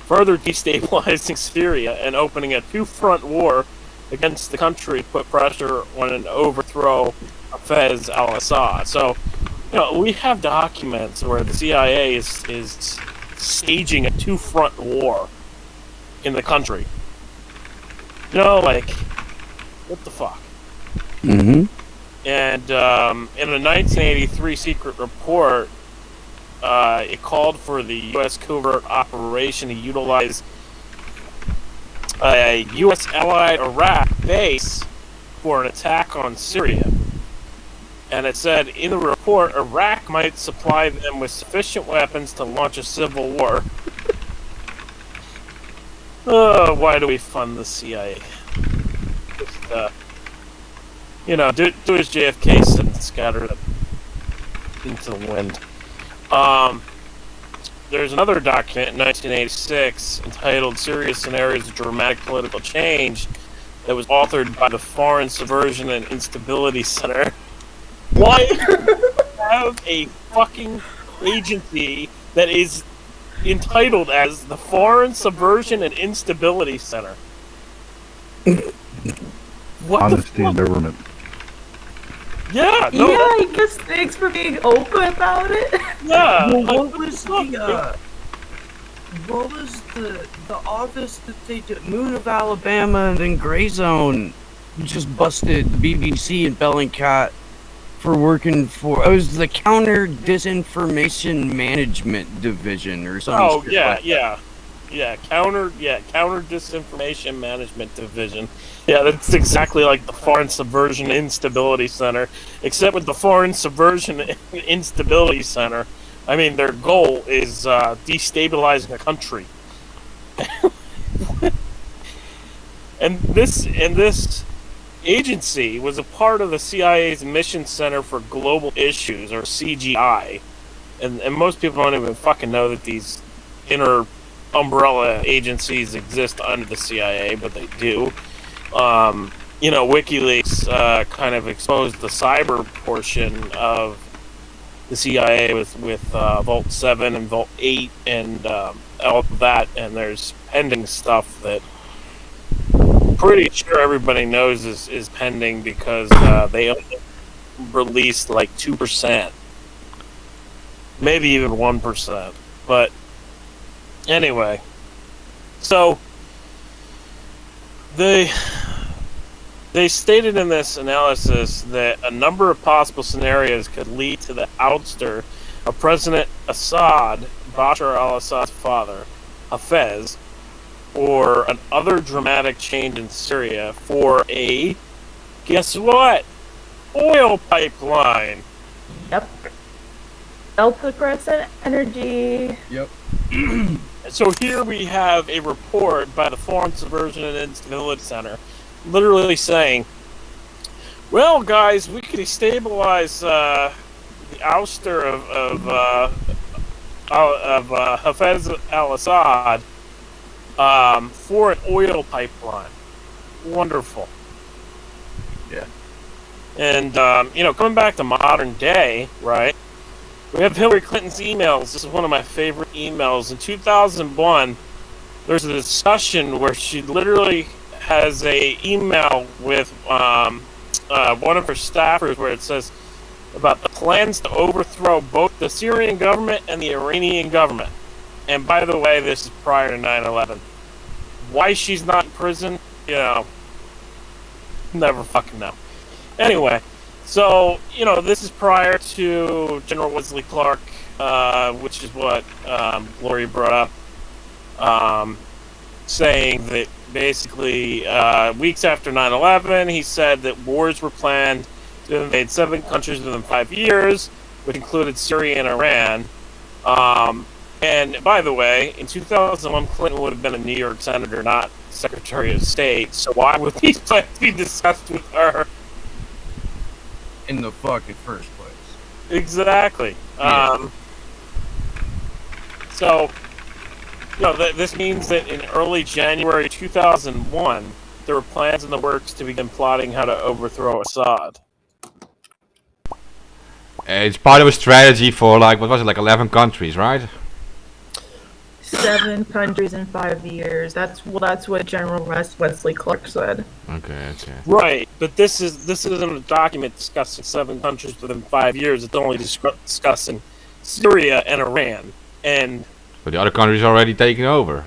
further destabilizing Syria and opening a two-front war against the country to put pressure on an overthrow of Hafez al-Assad. So, we have documents where the CIA is staging a two-front war in the country. What the fuck? Mm-hmm. And in a 1983 secret report, it called for the U.S. covert operation to utilize a U.S. allied Iraq base for an attack on Syria. And it said in the report, Iraq might supply them with sufficient weapons to launch a civil war. Why do we fund the CIA? Just, do as JFK said and scatter them into the wind. There's another document in 1986 entitled Syria Scenarios of Dramatic Political Change that was authored by the Foreign Subversion and Instability Center. Why have a fucking agency that is entitled as the Foreign Subversion and Instability Center? What Honesty in government. Yeah, Yeah, I guess thanks for being open about it. Yeah. Well, what was the office that they did? Moon of Alabama and then Gray Zone just busted the BBC and Bellingcat for working for. It was the Counter Disinformation Management Division or something. Oh yeah. Counter Disinformation Management Division. Yeah, that's exactly like the Foreign Subversion Instability Center, except with the Foreign Subversion and Instability Center, I mean, their goal is destabilizing a country. and this agency was a part of the CIA's Mission Center for Global Issues, or CGI, and most people don't even fucking know that these inner umbrella agencies exist under the CIA, but they do. WikiLeaks kind of exposed the cyber portion of the CIA with Vault 7 and Vault 8 and all of that, and there's pending stuff that pretty sure everybody knows is pending because they only released like 2%, maybe even 1%. But anyway, so they stated in this analysis that a number of possible scenarios could lead to the ouster of President Assad, Bashar al-Assad's father, Hafez, or an other dramatic change in Syria for a, guess what, oil pipeline. Yep. Delta Crescent Energy. Yep. So here we have a report by the Foreign Subversion and Instability Center literally saying, well, guys, we could destabilize the ouster of Hafez al-Assad for an oil pipeline. Wonderful. Yeah. And, coming back to modern day, right, we have Hillary Clinton's emails. This is one of my favorite emails. In 2001, there's a discussion where she literally has a email with one of her staffers where it says about the plans to overthrow both the Syrian government and the Iranian government. And by the way, this is prior to 9/11. Why she's not in prison, never fucking know. Anyway, so, this is prior to General Wesley Clark, which is what Gloria brought up, saying that basically weeks after 9/11, he said that wars were planned to invade 7 countries within 5 years, which included Syria and Iran. And by the way, in 2001, Clinton would have been a New York senator, not Secretary of State, so why would these plans be discussed with her? In the fucking first place. Exactly. Yeah. So, this means that in early January 2001, there were plans in the works to begin plotting how to overthrow Assad. It's part of a strategy for, 11 countries, right? 7 countries in 5 years. That's what General Wesley Clark said. Okay. Right, but this isn't a document discussing 7 countries within 5 years. It's only discussing Syria and Iran. But the other countries already taken over.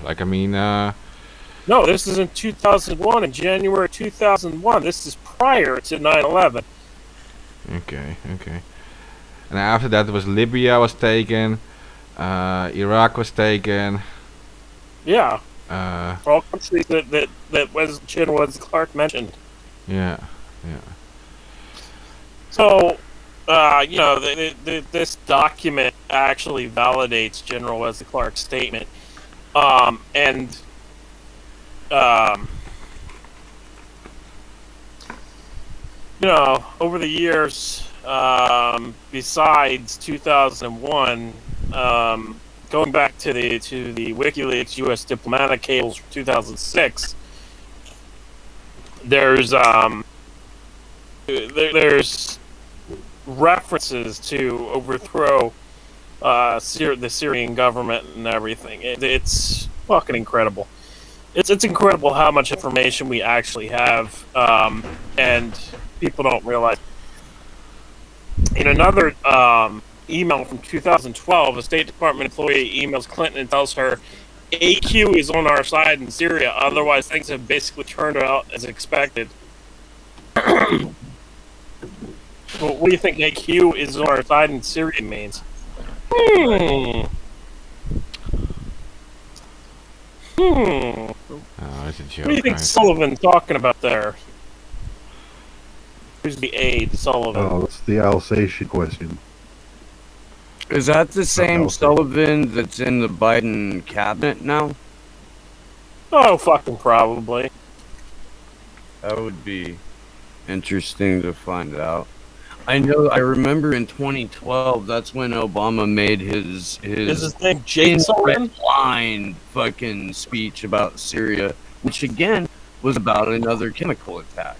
No, this is in 2001, in January 2001. This is prior to 9/11. Okay. And after that, Libya was taken. Iraq was taken. Yeah, Uh, all countries that was General Wesley Clark mentioned. yeah. So, this document actually validates General Wesley Clark's statement. And over the years, besides 2001, going back to the WikiLeaks U.S. diplomatic cables from 2006, there's references to overthrow the Syrian government and everything. It's fucking incredible. It's incredible how much information we actually have, and people don't realize. In another email from 2012, a State Department employee emails Clinton and tells her AQ is on our side in Syria, otherwise things have basically turned out as expected. Well, what do you think AQ is on our side in Syria means? Oh, that's a joke. What do you think right? Sullivan's talking about there? Who's the aide, Sullivan? Oh, that's the Alsatian question. Is that the same Alsatian. Sullivan that's in the Biden cabinet now? Oh, fucking probably. That would be interesting to find out. I remember in 2012, that's when Obama made Is his name Jake Sullivan? line fucking speech about Syria, which again was about another chemical attack.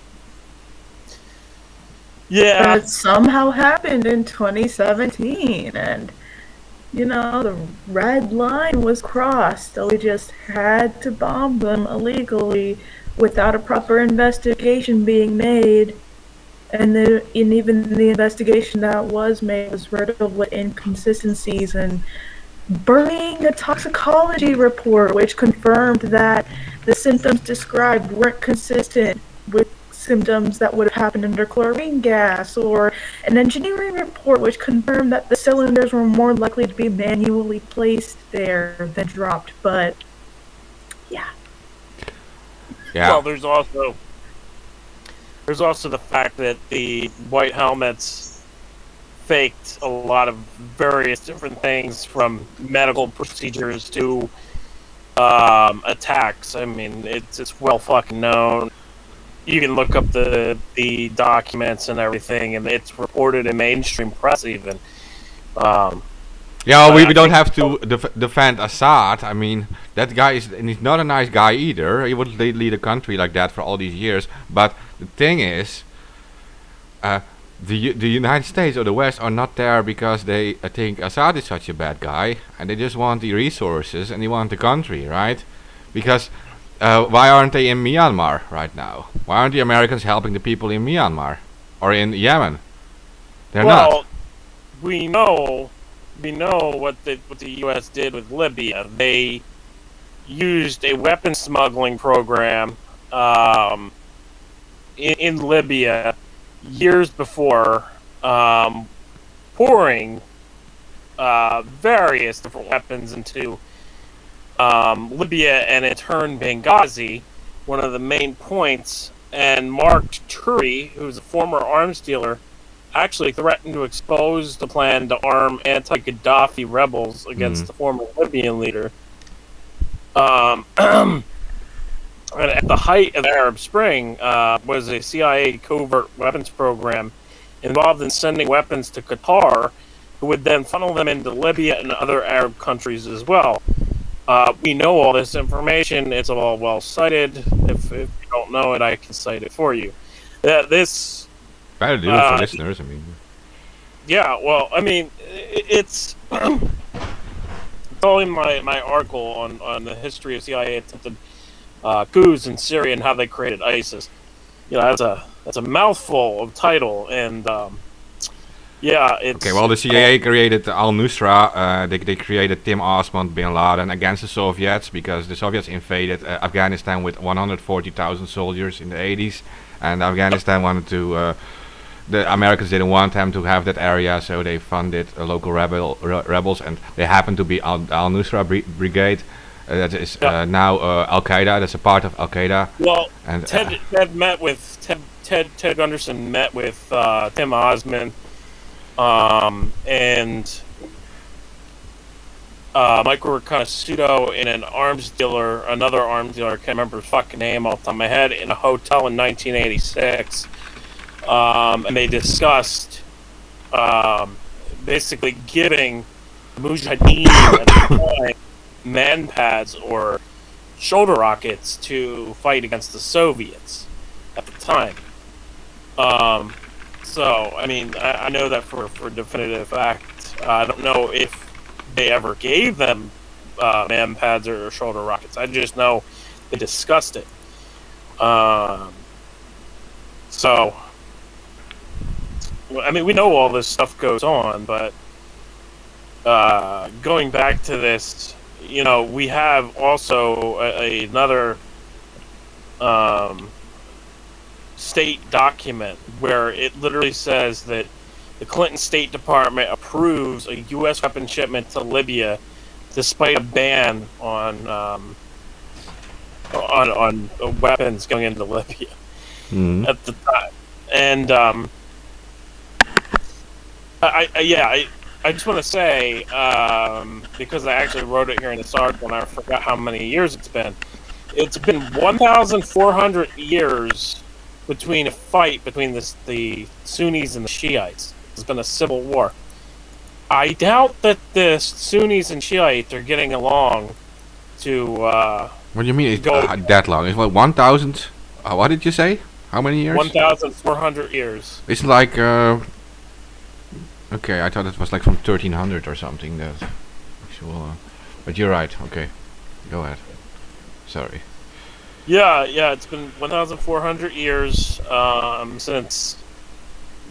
Yeah. That somehow happened in 2017, and the red line was crossed, so we just had to bomb them illegally without a proper investigation being made. And even the investigation that was made was riddled with inconsistencies and burning a toxicology report, which confirmed that the symptoms described weren't consistent with symptoms that would have happened under chlorine gas, or an engineering report which confirmed that the cylinders were more likely to be manually placed there than dropped. But yeah. Well, there's also the fact that the white helmets faked a lot of various different things, from medical procedures to attacks. I mean, it's well fucking known. You can look up the documents and everything, and it's reported in mainstream press even. Yeah, we don't have to defend Assad. I mean, that guy he's not a nice guy either. He wouldn't lead a country like that for all these years. But the thing is, the United States or the West are not there because they think Assad is such a bad guy, and they just want the resources and they want the country, right? Because why aren't they in Myanmar right now? Why aren't the Americans helping the people in Myanmar or in Yemen? They're not. Well, we know what the U.S. did with Libya. They used a weapon smuggling program in Libya years before, pouring various different weapons into Libya, and in turn Benghazi, one of the main points. And Mark Turi, who's a former arms dealer, actually threatened to expose the plan to arm anti-Gaddafi rebels against the former Libyan leader. And at the height of the Arab Spring, was a CIA covert weapons program involved in sending weapons to Qatar, who would then funnel them into Libya and other Arab countries as well. We know all this information. It's all well cited. If you don't know it, I can cite it for you. This Better do it for listeners, I mean. Yeah, well, I mean, it's all in my article on the history of CIA attempted coups in Syria and how they created ISIS. That's a mouthful of title, and yeah, it's Okay, well, the CIA created al-Nusra. They created Tim Osman bin Laden against the Soviets because the Soviets invaded Afghanistan with 140,000 soldiers in the 80s, and Afghanistan wanted to the Americans didn't want them to have that area, so they funded local rebels, and they happened to be Al-Nusra Brigade. That is now Al Qaeda. That's a part of Al Qaeda. Well, And Ted Gunderson met with Tim Osman, and Michael Riconoscuto in another arms dealer, I can't remember his fucking name off the top of my head, in a hotel in 1986. And they discussed basically giving Mujahideen at the time man pads or shoulder rockets to fight against the Soviets at the time. So, I mean, I know that for definitive fact. I don't know if they ever gave them man pads or shoulder rockets. I just know they discussed it. So, I mean, we know all this stuff goes on, but going back to this, you know, we have also another state document where it literally says that the Clinton State Department approves a U.S. weapon shipment to Libya, despite a ban on weapons going into Libya at the time. And I just want to say, because I actually wrote it here in this article and I forgot how many years it's been. It's been 1,400 years between a fight between the Sunnis and the Shiites. There's been a civil war. I doubt that the Sunnis and Shiites are getting along to... what do you mean it's that long? It's what, 1,000... what did you say? How many years? 1,400 years. It's like... okay, I thought it was like from 1300 or something. That actual... but you're right. Okay. Go ahead. Sorry. Yeah, it's been 1,400 years since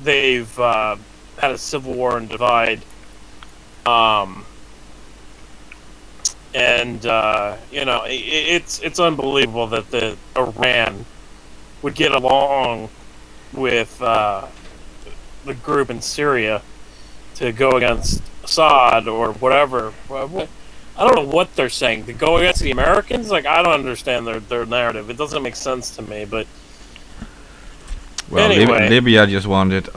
they've had a civil war and divide. And you know, it's unbelievable that the Iran would get along with the group in Syria to go against Assad or whatever. I don't know what they're saying. To go against the Americans? Like, I don't understand their narrative. It doesn't make sense to me, but... Well, anyway. Libya just wanted...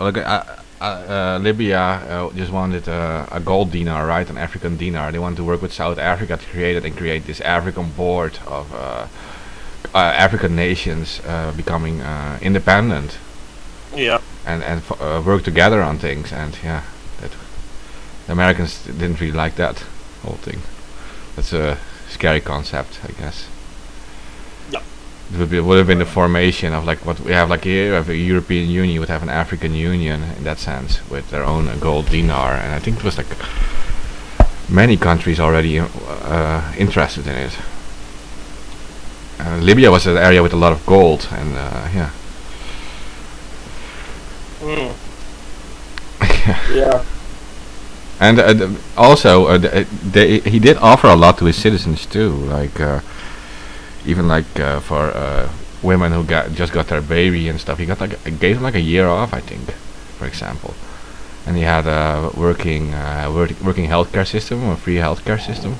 Libya just wanted a gold dinar, right? An African dinar. They wanted to work with South Africa to create this African board of African nations becoming independent. Yeah. And work together on things. And yeah, the Americans didn't really like that whole thing. That's a scary concept, I guess. Yeah. It would have been the formation of like what we have like here. We have a European Union, you would have an African Union in that sense with their own gold dinar, and I think it was like many countries already interested in it. Libya was an area with a lot of gold, and yeah. Yeah. And also, he did offer a lot to his citizens too, like even like for women who just got their baby and stuff. He gave them like a year off, I think, for example. And he had a working healthcare system, a free healthcare system.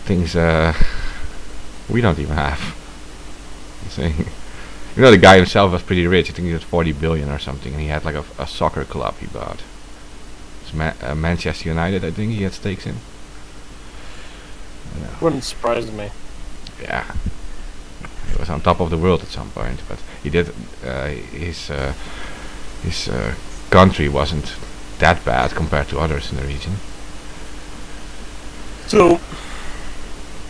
Things we don't even have. You know, the guy himself was pretty rich. I think he had 40 billion or something, and he had like a soccer club he bought. Manchester United, I think he had stakes in. Wouldn't surprise me. Yeah, he was on top of the world at some point, but he did. His country wasn't that bad compared to others in the region. So,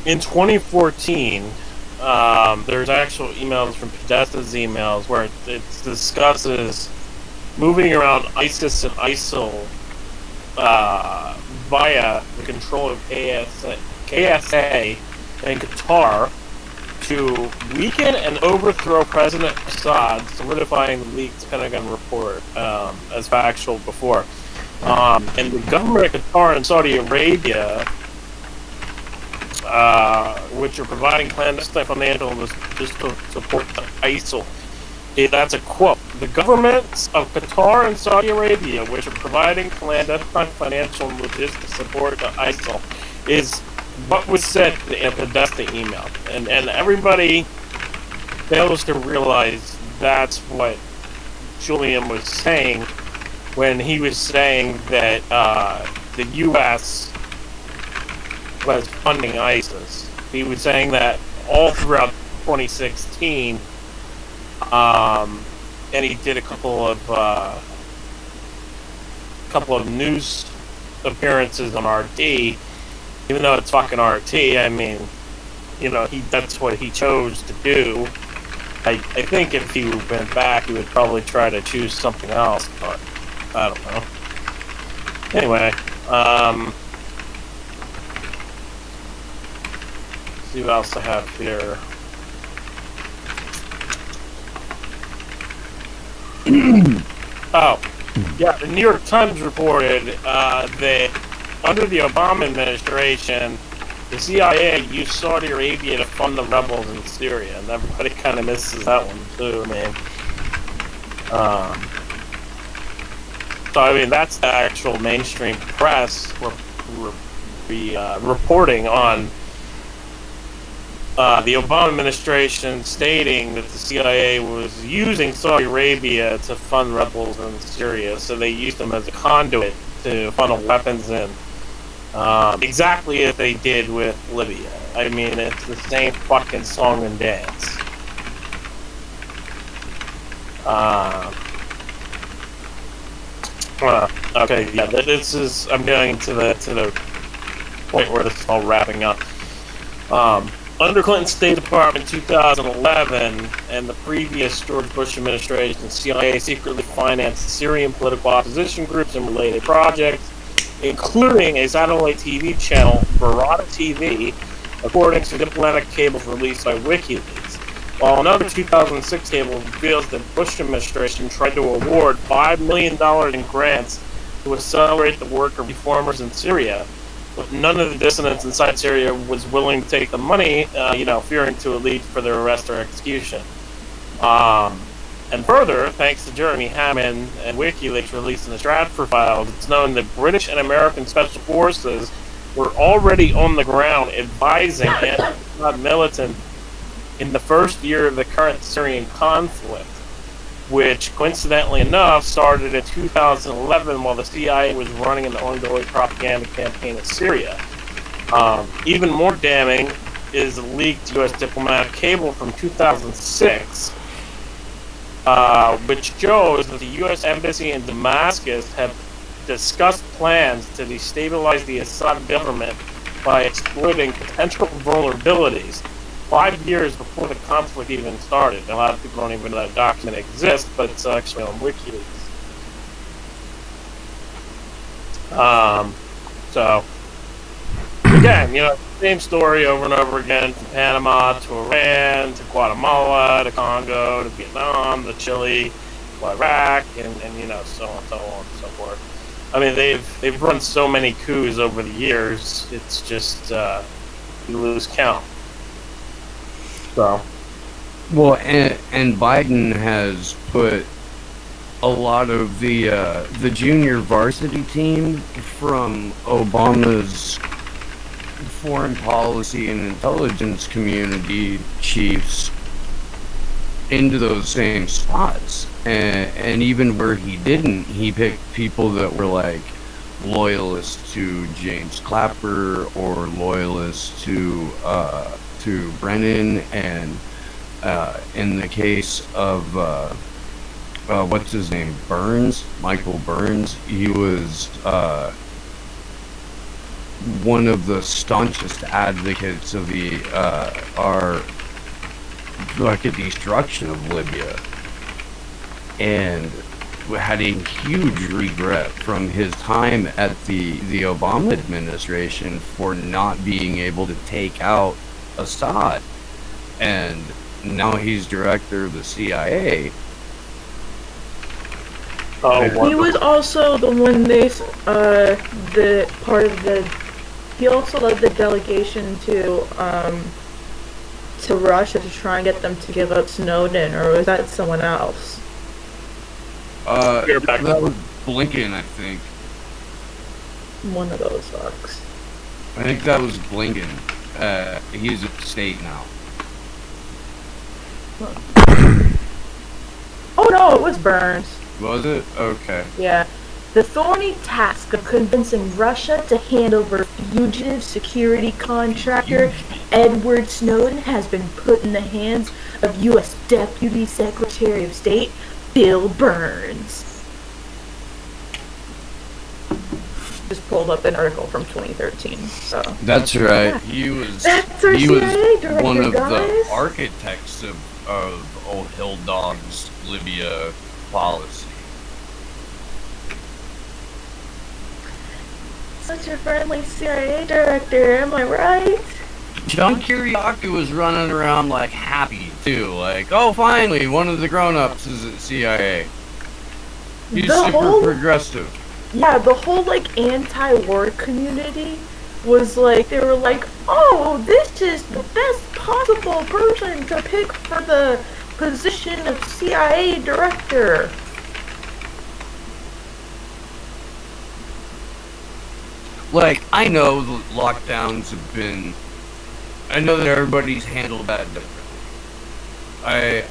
in 2014, there's actual emails from Podesta's emails where it discusses moving around ISIS and ISIL via the control of KSA and Qatar to weaken and overthrow President Assad, solidifying the leaked Pentagon report as factual before. And the government of Qatar and Saudi Arabia, which are providing clandestine financial just to support ISIL, That's a quote. The governments of Qatar and Saudi Arabia, which are providing clandestine financial and logistic support to ISIL, is what was said in the Podesta email. And everybody fails to realize that's what Julian was saying when he was saying that the U.S. was funding ISIS. He was saying that all throughout 2016, and he did a couple of news appearances on RT. Even though it's fucking RT, I mean, that's what he chose to do. I think if he went back, he would probably try to choose something else, but I don't know. Anyway, see what else I have here. Oh, yeah, the New York Times reported that under the Obama administration, the CIA used Saudi Arabia to fund the rebels in Syria, and everybody kind of misses that one too, man. So I mean, that's the actual mainstream press reporting on the Obama administration stating that the CIA was using Saudi Arabia to fund rebels in Syria, so they used them as a conduit to funnel weapons in. Exactly as they did with Libya. I mean, it's the same fucking song and dance. Okay, yeah, this is. I'm getting to the point where this is all wrapping up. Under Clinton's State Department in 2011 and the previous George Bush administration, the CIA secretly financed Syrian political opposition groups and related projects, including a satellite TV channel, Barada TV, according to diplomatic cables released by WikiLeaks. While another 2006 cable reveals that the Bush administration tried to award $5 million in grants to accelerate the work of reformers in Syria, but none of the dissidents inside Syria was willing to take the money, fearing to lead for their arrest or execution. And further, thanks to Jeremy Hammond and WikiLeaks releasing the Stratford files, it's known that British and American special forces were already on the ground advising anti-Assad militants in the first year of the current Syrian conflict, which coincidentally enough started in 2011 while the CIA was running an ongoing propaganda campaign in Syria. Even more damning is the leaked U.S. diplomatic cable from 2006, which shows that the U.S. Embassy in Damascus have discussed plans to destabilize the Assad government by exploiting potential vulnerabilities 5 years before the conflict even started. A lot of people don't even know that document exists, but it's actually on WikiLeaks. So, again, same story over and over again, from Panama to Iran to Guatemala to Congo to Vietnam to Chile to Iraq and so on and so forth. I mean, they've run so many coups over the years, it's just you lose count. So, well, and Biden has put a lot of the junior varsity team from Obama's foreign policy and intelligence community chiefs into those same spots. And even where he didn't, he picked people that were like loyalists to James Clapper or loyalists to Brennan, and in the case of what's his name, Michael Burns, he was one of the staunchest advocates of the our destruction of Libya, and had a huge regret from his time at the Obama administration for not being able to take out Assad, and now he's director of the CIA. He was also the one he also led the delegation to to Russia to try and get them to give up Snowden, or was that someone else? You're back. That was Blinken, I think. One of those fucks. I think that was Blinken. He's a state now. Oh no, it was Burns. Was it? Okay. Yeah. The thorny task of convincing Russia to hand over fugitive security contractor Edward Snowden has been put in the hands of U.S. Deputy Secretary of State Bill Burns. Just pulled up an article from 2013. So That's right. He was. That's our he CIA was director, one of guys. the architects of old Hill Dog's Libya policy. Such a friendly CIA director, am I right? John Kiriakou was running around like happy too, like, oh, finally, one of the grown-ups is at CIA. He's The super whole- progressive. Yeah, the whole like anti-war community was like, they were like, oh, this is the best possible person to pick for the position of CIA director. Like, I know the lockdowns have been. I know that everybody's handled that differently.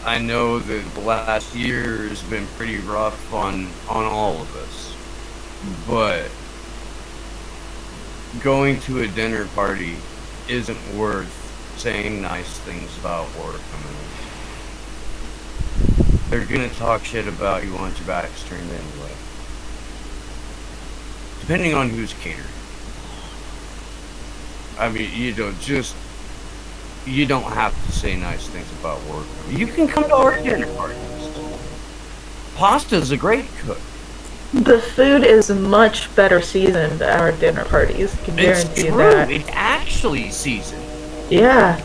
I know that the last year has been pretty rough on all of us. But going to a dinner party isn't worth saying nice things about war coming in. They're gonna talk shit about you once your back's turned anyway. Depending on who's catering. I mean, you don't have to say nice things about war. You can come to our dinner parties. Pasta's a great cook. The food is much better seasoned at our dinner parties. I can It's guarantee true. that. It's actually seasoned. Yeah.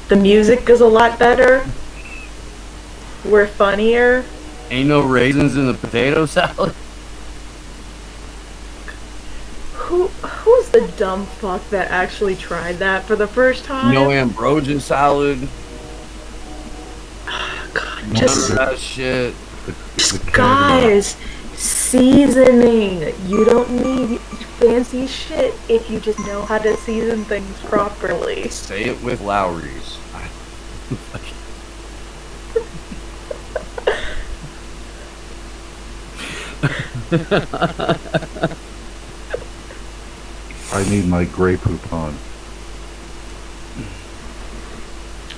The music is a lot better. We're funnier. Ain't no raisins in the potato salad. Who's the dumb fuck that actually tried that for the first time? No ambrosia salad. God, None just of that shit. guys, seasoning. You don't need fancy shit if you just know how to season things properly. Say it with Lowry's. I need my Grey Poupon.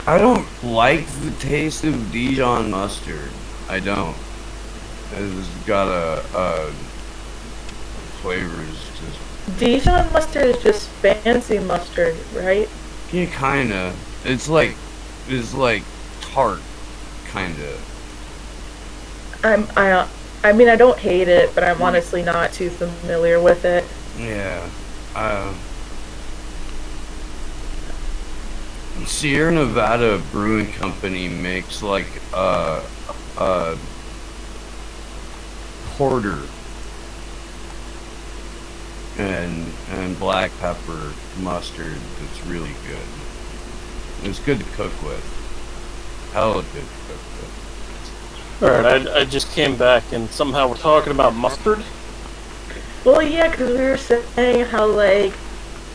I don't like the taste of Dijon mustard. I don't. It's got a flavor is just Dijon mustard is just fancy mustard, right? yeah, kinda. It's like tart, kinda. I mean, I don't hate it, but I'm honestly not too familiar with it. Yeah. Sierra Nevada Brewing Company makes like a porter and black pepper mustard that's really good. It's good to cook with. Hella good to cook with. Alright, I just came back and somehow we're talking about mustard. Well, yeah, because we were saying how, like,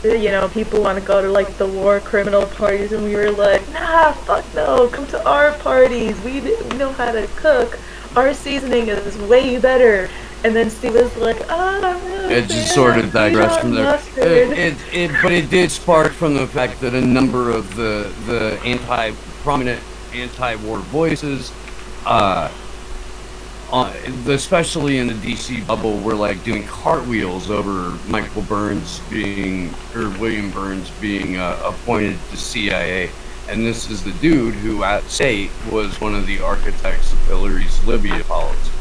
you know, people want to go to, like, the war criminal parties, and we were like, nah, fuck no, come to our parties. We know how to cook. Our seasoning is way better. And then Steve was like, oh, I'm really It just sort of digressed from there. Mustard. But it did spark from the fact that a number of the prominent anti-war voices, especially in the DC bubble, were like doing cartwheels over William Burns being appointed to CIA. And this is the dude who at state was one of the architects of Hillary's Libya policy,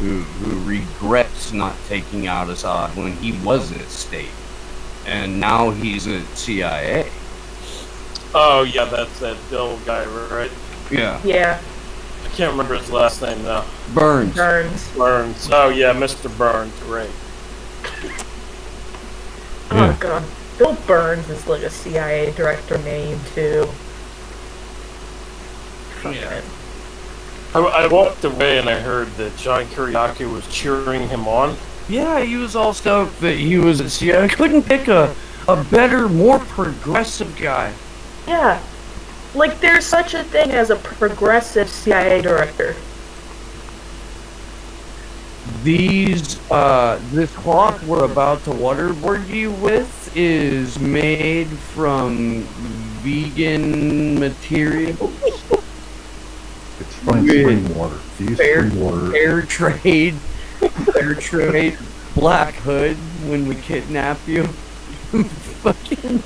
who regrets not taking out Assad when he was at state. And now he's at CIA. Oh yeah, that's that Bill guy, right? Yeah. Yeah, I can't remember his last name now. Burns. Burns. Oh yeah, Mr. Burns, right. Oh, God. Bill Burns is, like, a CIA director name, too. from Yeah. it. I walked away and I heard that John Kiriaki was cheering him on. Yeah, he was all stoked that he was at CIA. I couldn't pick a better, more progressive guy. Yeah. Like, there's such a thing as a progressive CIA director. This cloth we're about to waterboard you with is made from vegan material. It's from With spring water. Use Fair, spring water. fair trade, Black Hood when we kidnap you. Fucking,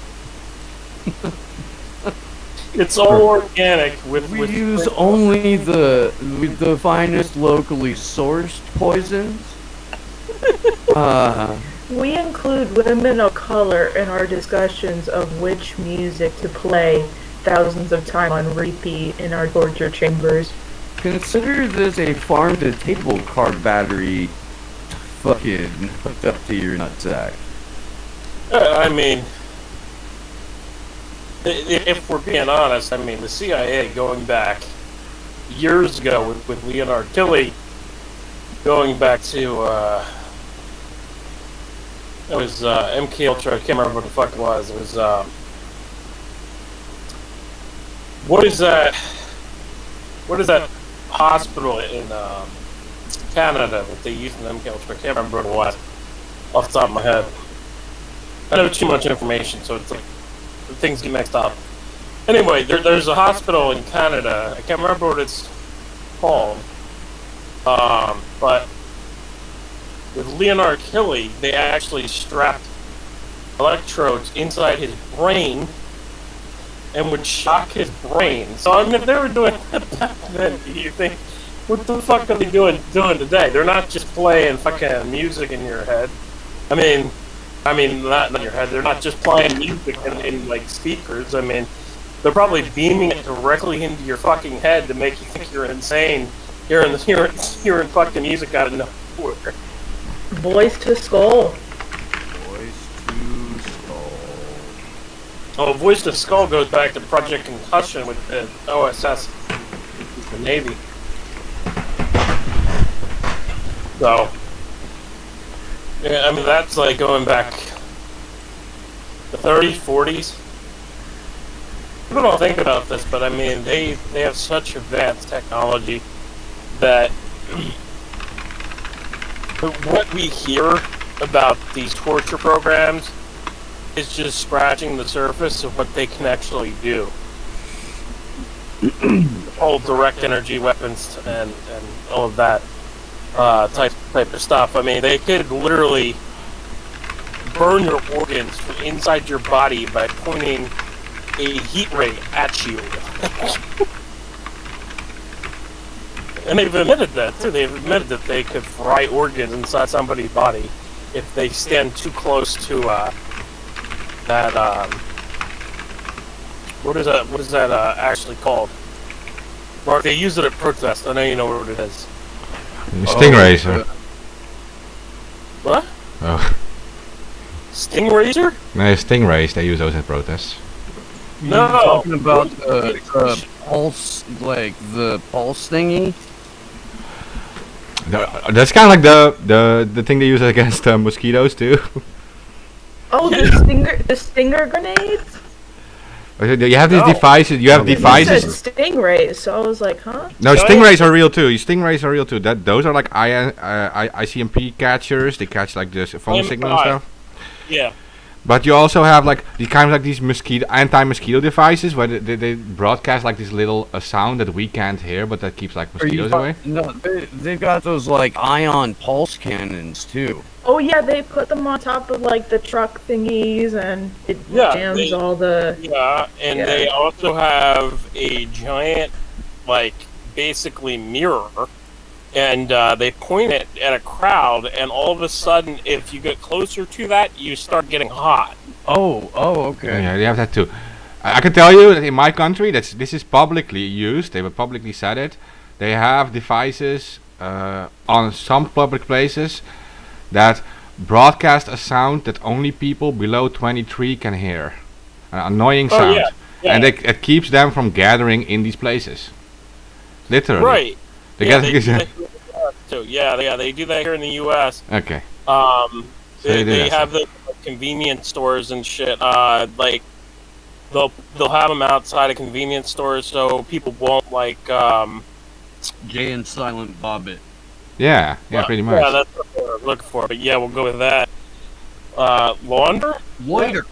It's all organic with we use only the finest locally sourced poisons. We include women of color in our discussions of which music to play thousands of times on repeat in our torture chambers. Consider this a farm-to-table car battery fucking hooked up to your nutsack. I mean, if we're being honest, I mean, the CIA going back years ago with Leonard Tilley, going back to, it was MK Ultra, I can't remember what the fuck it was. It was, what is that hospital in Canada that they use in MK Ultra? I can't remember what it was off the top of my head. I know too much information, so it's like things get mixed up. Anyway, there's a hospital in Canada. I can't remember what it's called, but with Leonard Tilley, they actually strapped electrodes inside his brain and would shock his brain. So I mean, if they were doing that back then, do you think, what the fuck are they doing today? They're not just playing fucking music in your head. I mean, not in your head. They're not just playing music in like speakers. I mean, they're probably beaming it directly into your fucking head to make you think you're insane. Hearing fucking music out of nowhere. Voice to skull. Oh, Voice to Skull goes back to Project Concussion with the OSS, the Navy. So, yeah, I mean, that's like going back the 30s, 40s. People don't think about this, but I mean, they have such advanced technology that what we hear about these torture programs is just scratching the surface of what they can actually do. All direct energy weapons and all of that type of stuff. I mean, they could literally burn your organs from inside your body by pointing a heat ray at you. And they've admitted that too. They've admitted that they could fry organs inside somebody's body if they stand too close to that what is that actually called? Mark, they use it at protest. I know you know what it is. Stingrazer. What? Oh. Stingrazer? No, Stingrays, they use those at protests. No. You're talking about the pulse, like the pulse thingy? That's kind of like the thing they use against mosquitoes too. Oh, the stinger grenades? You have these devices. You have You devices. said stingrays, so I was like, huh? No, stingrays are real too. Stingrays are real too. Those are like ICMP catchers. They catch like this phone signal and stuff. Yeah. But you also have like these anti-mosquito devices where they broadcast like this little sound that we can't hear, but that keeps like mosquitoes away. No, they've got those like ion pulse cannons too. Oh yeah, they put them on top of like the truck thingies, and it jams all the. Yeah, and they also have a giant, like basically mirror, and they point it at a crowd, and all of a sudden, if you get closer to that, you start getting hot. Oh, okay. Yeah, they have that too. I can tell you that in my country, this is publicly used. They have publicly said it. They have devices on some public places that broadcast a sound that only people below 23 can hear. An annoying sound. Yeah. And it keeps them from gathering in these places. Literally. Right. They Yeah, get they do that here in the US too. Yeah, they do that here in the U.S. Okay. So They, do they that have stuff. the convenience stores and shit. Like they'll have them outside of convenience stores so people won't like. Jay and Silent Bob it. Yeah, pretty much. Yeah, that's what we're looking for. But yeah, we'll go with that. Launder? Loiter.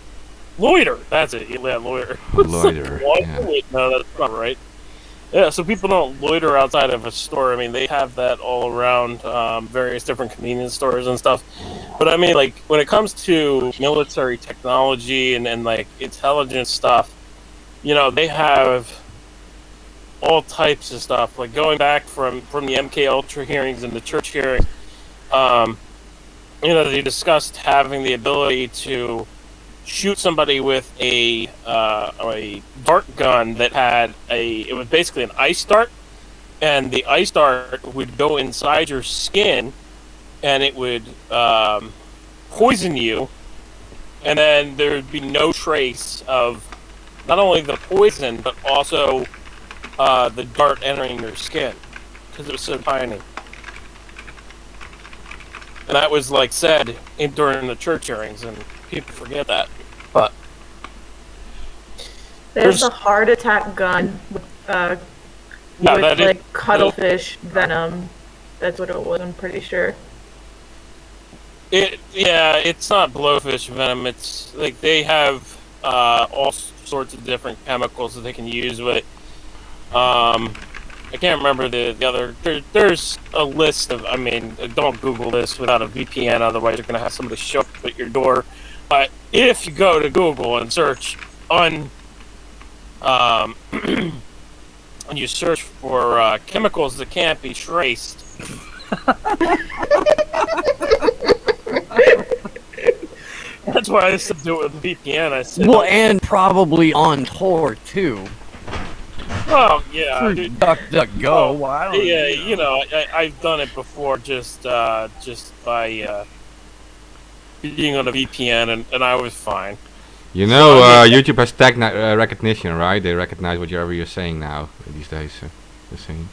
Loiter. That's it. Yeah, loiter. Loiter, Loiter? yeah. Wait, no, that's not right. Yeah, so people don't loiter outside of a store. I mean, they have that all around various different convenience stores and stuff. But I mean, like, when it comes to military technology and like, intelligence stuff, you know, they have all types of stuff. Like, going back from the MK Ultra hearings and the church hearings, you know, they discussed having the ability to shoot somebody with a dart gun that had it was basically an ice dart, and the ice dart would go inside your skin, and it would poison you, and then there would be no trace of not only the poison but also the dart entering your skin because it was so tiny. And that was like said during the church hearings, and people forget that. But There's a heart attack gun with Yeah, that is- like cuttlefish venom. That's what it was, I'm pretty sure. it's not blowfish venom. It's like they have all sorts of different chemicals that they can use with it. I can't remember the other. There's a list of. I mean, don't Google this without a VPN, otherwise you're gonna have somebody show up at your door. But if you go to Google and search and you search for chemicals that can't be traced. That's why I said do it with VPN. I said, Well, and probably on Tor too. well, yeah, For dude, DuckDuckGo. Well, I don't yeah, you know, I've done it before, just by being on a VPN, and I was fine. You know, YouTube has tag recognition, right? They recognize whatever you're saying now these days. They're saying.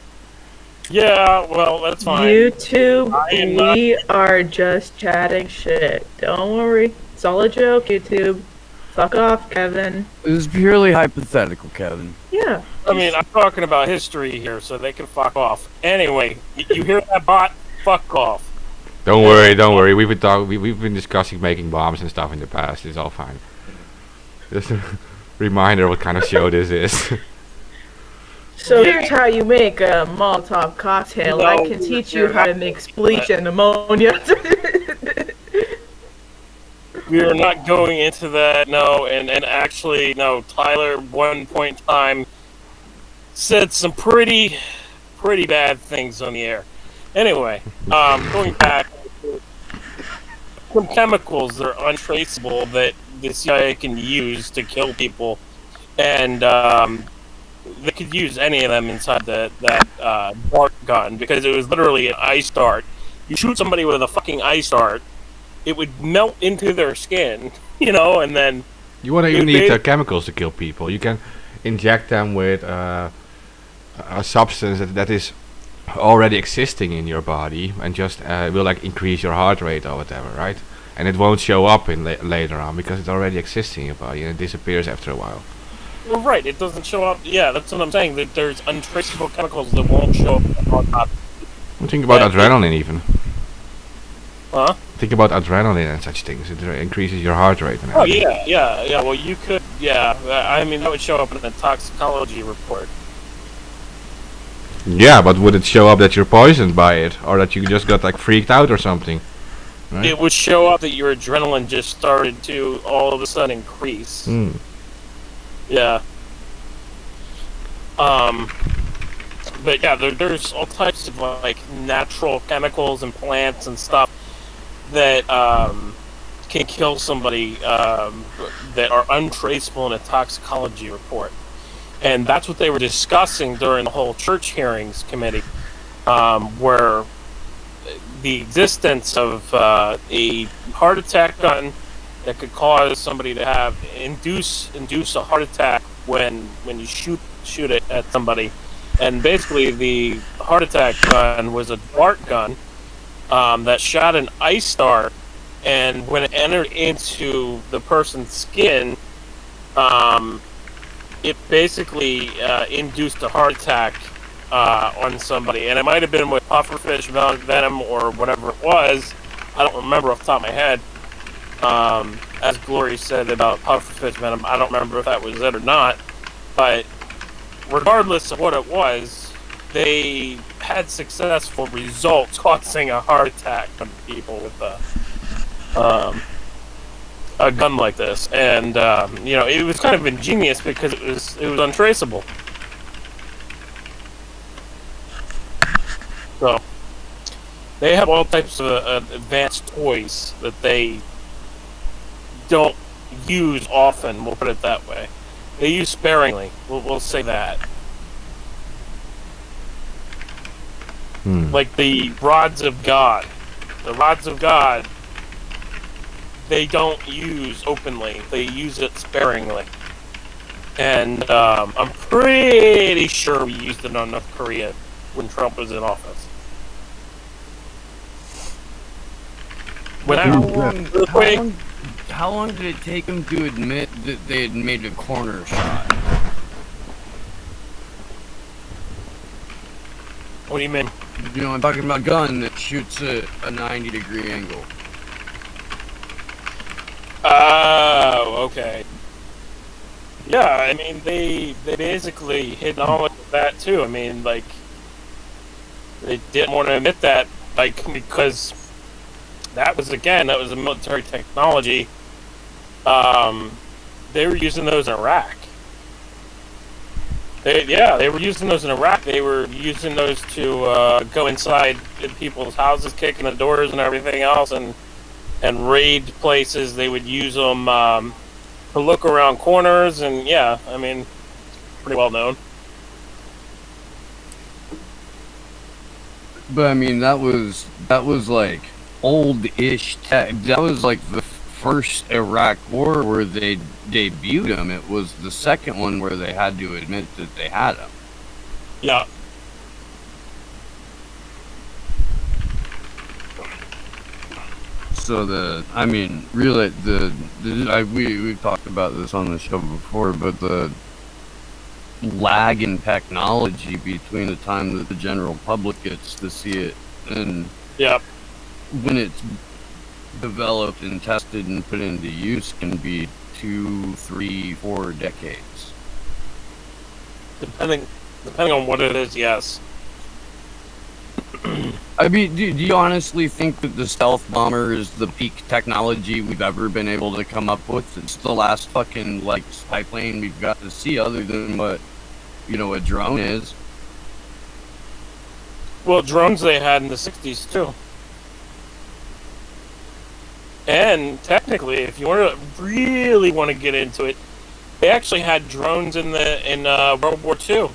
Yeah, well, that's fine. YouTube, I am not- we are just chatting shit. Don't worry. It's all a joke, YouTube. Fuck off, Kevin. It was purely hypothetical, Kevin. Yeah. I mean, I'm talking about history here, so they can fuck off. Anyway, you hear that, bot? Fuck off. Don't worry. We've been discussing making bombs and stuff in the past. It's all fine. Just a reminder what kind of show this is. So here's how you make a Molotov cocktail. I can teach you how to mix bleach and ammonia. We are not going into that, no, and actually, no, Tyler, one point in time, said some pretty bad things on the air. Anyway, going back, some chemicals that are untraceable that the CIA can use to kill people, and they could use any of them inside that dart gun, because it was literally an ice dart. You shoot somebody with a fucking ice dart, it would melt into their skin, you know, and then... You won't even need chemicals to kill people. You can inject them with a substance that is already existing in your body and just will like increase your heart rate or whatever, right? And it won't show up in later on because it already exists in your body and it disappears after a while. Well, right, it doesn't show up... Yeah, that's what I'm saying, that there's untraceable chemicals that won't show up on top. Think about adrenaline even. Huh? Think about adrenaline and such things. It increases your heart rate. And Oh, everything. yeah. Well, you could... Yeah, I mean, that would show up in a toxicology report. Yeah, but would it show up that you're poisoned by it? Or that you just got like freaked out or something? Right? It would show up that your adrenaline just started to all of a sudden increase. Mm. Yeah. But yeah, there's all types of like natural chemicals and plants and stuff that can kill somebody that are untraceable in a toxicology report. And that's what they were discussing during the whole church hearings committee, where the existence of a heart attack gun that could cause somebody to have induce a heart attack when you shoot it at somebody And basically, the heart attack gun was a dart gun that shot an ice dart, and when it entered into the person's skin, it basically induced a heart attack on somebody. And it might have been with pufferfish venom or whatever it was. I don't remember off the top of my head. As Glory said about pufferfish venom, I don't remember if that was it or not. But regardless of what it was, they had successful results causing a heart attack on people with a gun like this. And it was kind of ingenious because it was untraceable. So they have all types of advanced toys that they don't use often. We'll put it that way. They use sparingly. We'll say that. Like the rods of God. The rods of God, they don't use openly. They use it sparingly. And I'm pretty sure we used it on North Korea when Trump was in office. How long did it take them to admit that they had made a corner shot? What do you mean? I'm talking about a gun that shoots at a 90-degree angle. Oh, okay. Yeah, I mean, they basically hid knowledge of that too. I mean, like, they didn't want to admit that, like, because that was a military technology. They were using those in Iraq. They were using those in Iraq. They were using those to go inside people's houses, kicking the doors and everything else, and raid places. They would use them to look around corners, and yeah, I mean, pretty well known. But I mean, that was like old-ish tech. That was like the first Iraq war where they debuted them. It was the second one where they had to admit that they had them. Yeah. So we've talked about this on the show before, but the lag in technology between the time that the general public gets to see it and when it's developed and tested and put into use can be 2, 3, 4 decades. Depending on what it is, yes. I mean, do you honestly think that the stealth bomber is the peak technology we've ever been able to come up with? It's the last fucking, like, spy plane we've got to see other than what, a drone is. Well, drones they had in the 60s, too. And, technically, if you really want to get into it, they actually had drones in World War II.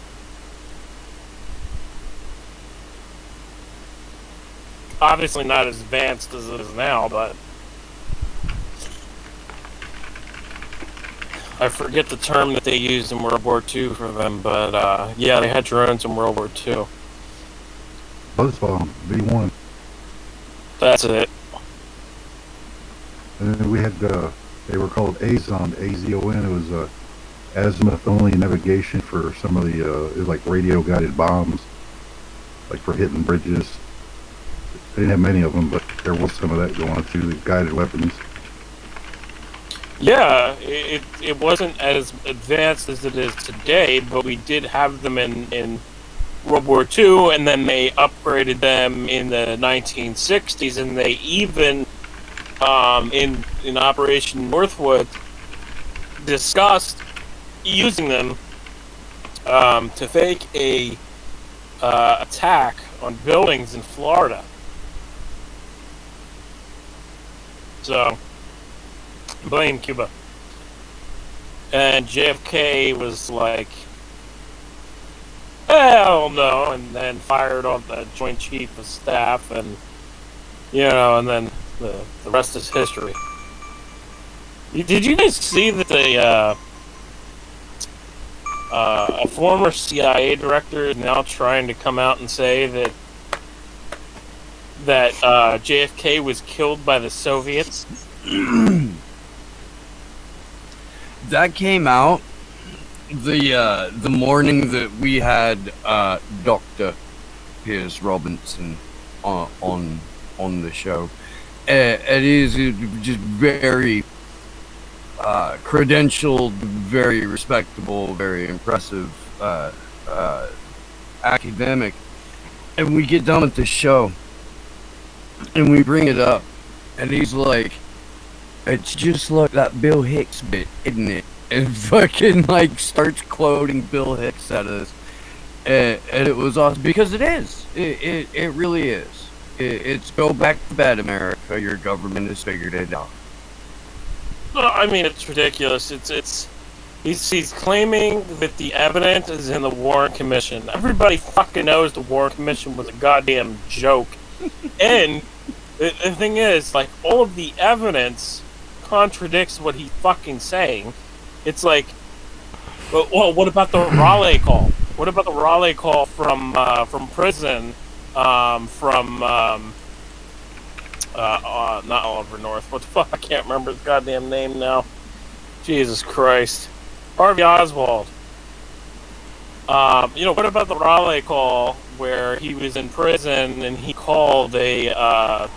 Obviously not as advanced as it is now, but I forget the term that they used in World War II for them, but yeah, they had drones in World War II. Buzzbomb, B1. That's it. And then we had, they were called AZON, A-Z-O-N. It was azimuth-only navigation for some of the, it was like radio-guided bombs, like for hitting bridges. They didn't have many of them, but there was some of that going on too, the guided weapons. Yeah, it wasn't as advanced as it is today, but we did have them in World War II, and then they upgraded them in the 1960s, and they even, in Operation Northwood, discussed using them to fake a attack on buildings in Florida. So, blame Cuba. And JFK was like, hell no, and then fired off the Joint Chief of Staff, and, and then the rest is history. Did you guys see that a former CIA director is now trying to come out and say that JFK was killed by the Soviets. That came out the morning that we had Dr. Piers Robinson on the show. It is just very credentialed, very respectable, very impressive academic. And we get done with the show, and we bring it up, and he's like, "It's just like that Bill Hicks bit, isn't it?" And fucking like starts quoting Bill Hicks at us, and it was awesome because it is. It really is. It's go back to bed, America. Your government has figured it out. Well, I mean, it's ridiculous. He's claiming that the evidence is in the Warren Commission. Everybody fucking knows the Warren Commission was a goddamn joke. And the thing is, like, all of the evidence contradicts what he's fucking saying. It's like, well, what about the Raleigh call? What about the Raleigh call from prison? Not Oliver North. What the fuck? I can't remember his goddamn name now. Jesus Christ. Harvey Oswald. What about the Raleigh call where he was in prison and he called a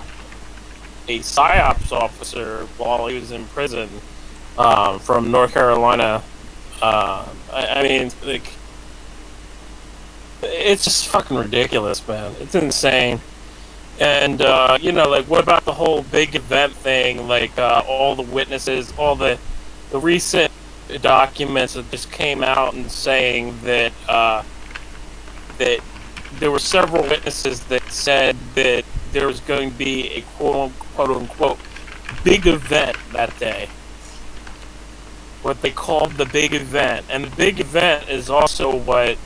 PSYOPs officer while he was in prison from North Carolina? I mean, like, it's just fucking ridiculous, man. It's insane. And, like, what about the whole big event thing? Like, all the witnesses, all the recent documents that just came out and saying that, that there were several witnesses that said that there was going to be a quote-unquote big event that day. What they called the big event. And the big event is also what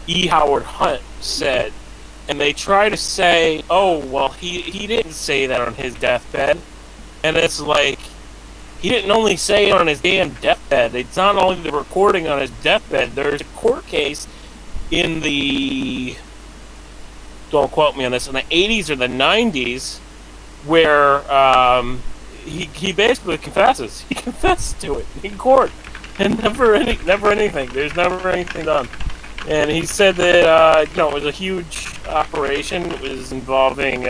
E. Howard Hunt said. And they try to say, oh, well, he didn't say that on his deathbed. And it's like, he didn't only say it on his damn deathbed. It's not only the recording on his deathbed. There's a court case in the, don't quote me on this, in the 80s or the 90s where he basically confesses. He confessed to it in court. And never anything. There's never anything done. And he said that, it was a huge operation. It was involving,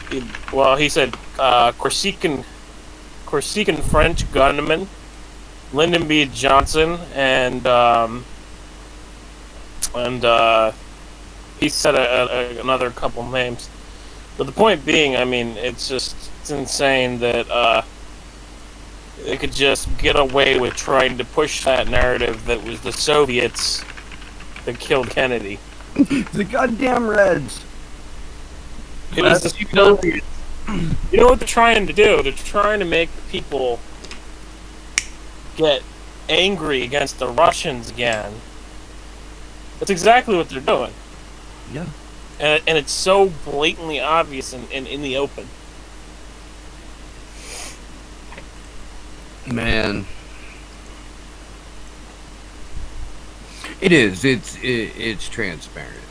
he said Corsican French gunman, Lyndon B. Johnson, and he said another couple names. But the point being, I mean, it's insane that they could just get away with trying to push that narrative that was the Soviets that killed Kennedy. The goddamn Reds. It was the Soviets. You know what they're trying to do? They're trying to make people get angry against the Russians again. That's exactly what they're doing. Yeah. And it's so blatantly obvious in the open. Man, it is. It's transparent.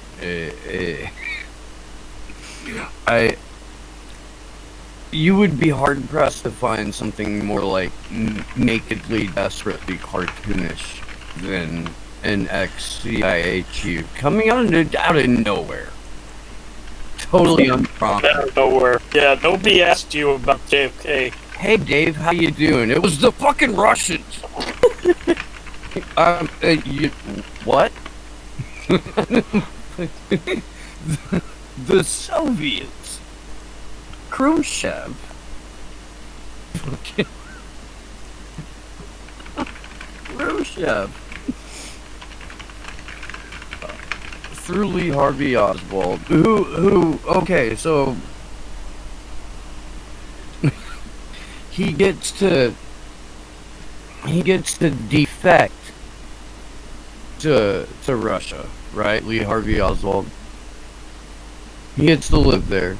You would be hard pressed to find something more like nakedly, desperately cartoonish than an ex-CIA chief coming out of nowhere, totally unprompted. Out of nowhere. Yeah, nobody asked you about JFK. Hey Dave, how you doing? It was the fucking Russians. What? the Soviets. Khrushchev. Khrushchev. Through Lee Harvey Oswald. Okay, so he gets to defect to Russia, right? Lee Harvey Oswald. He gets to live there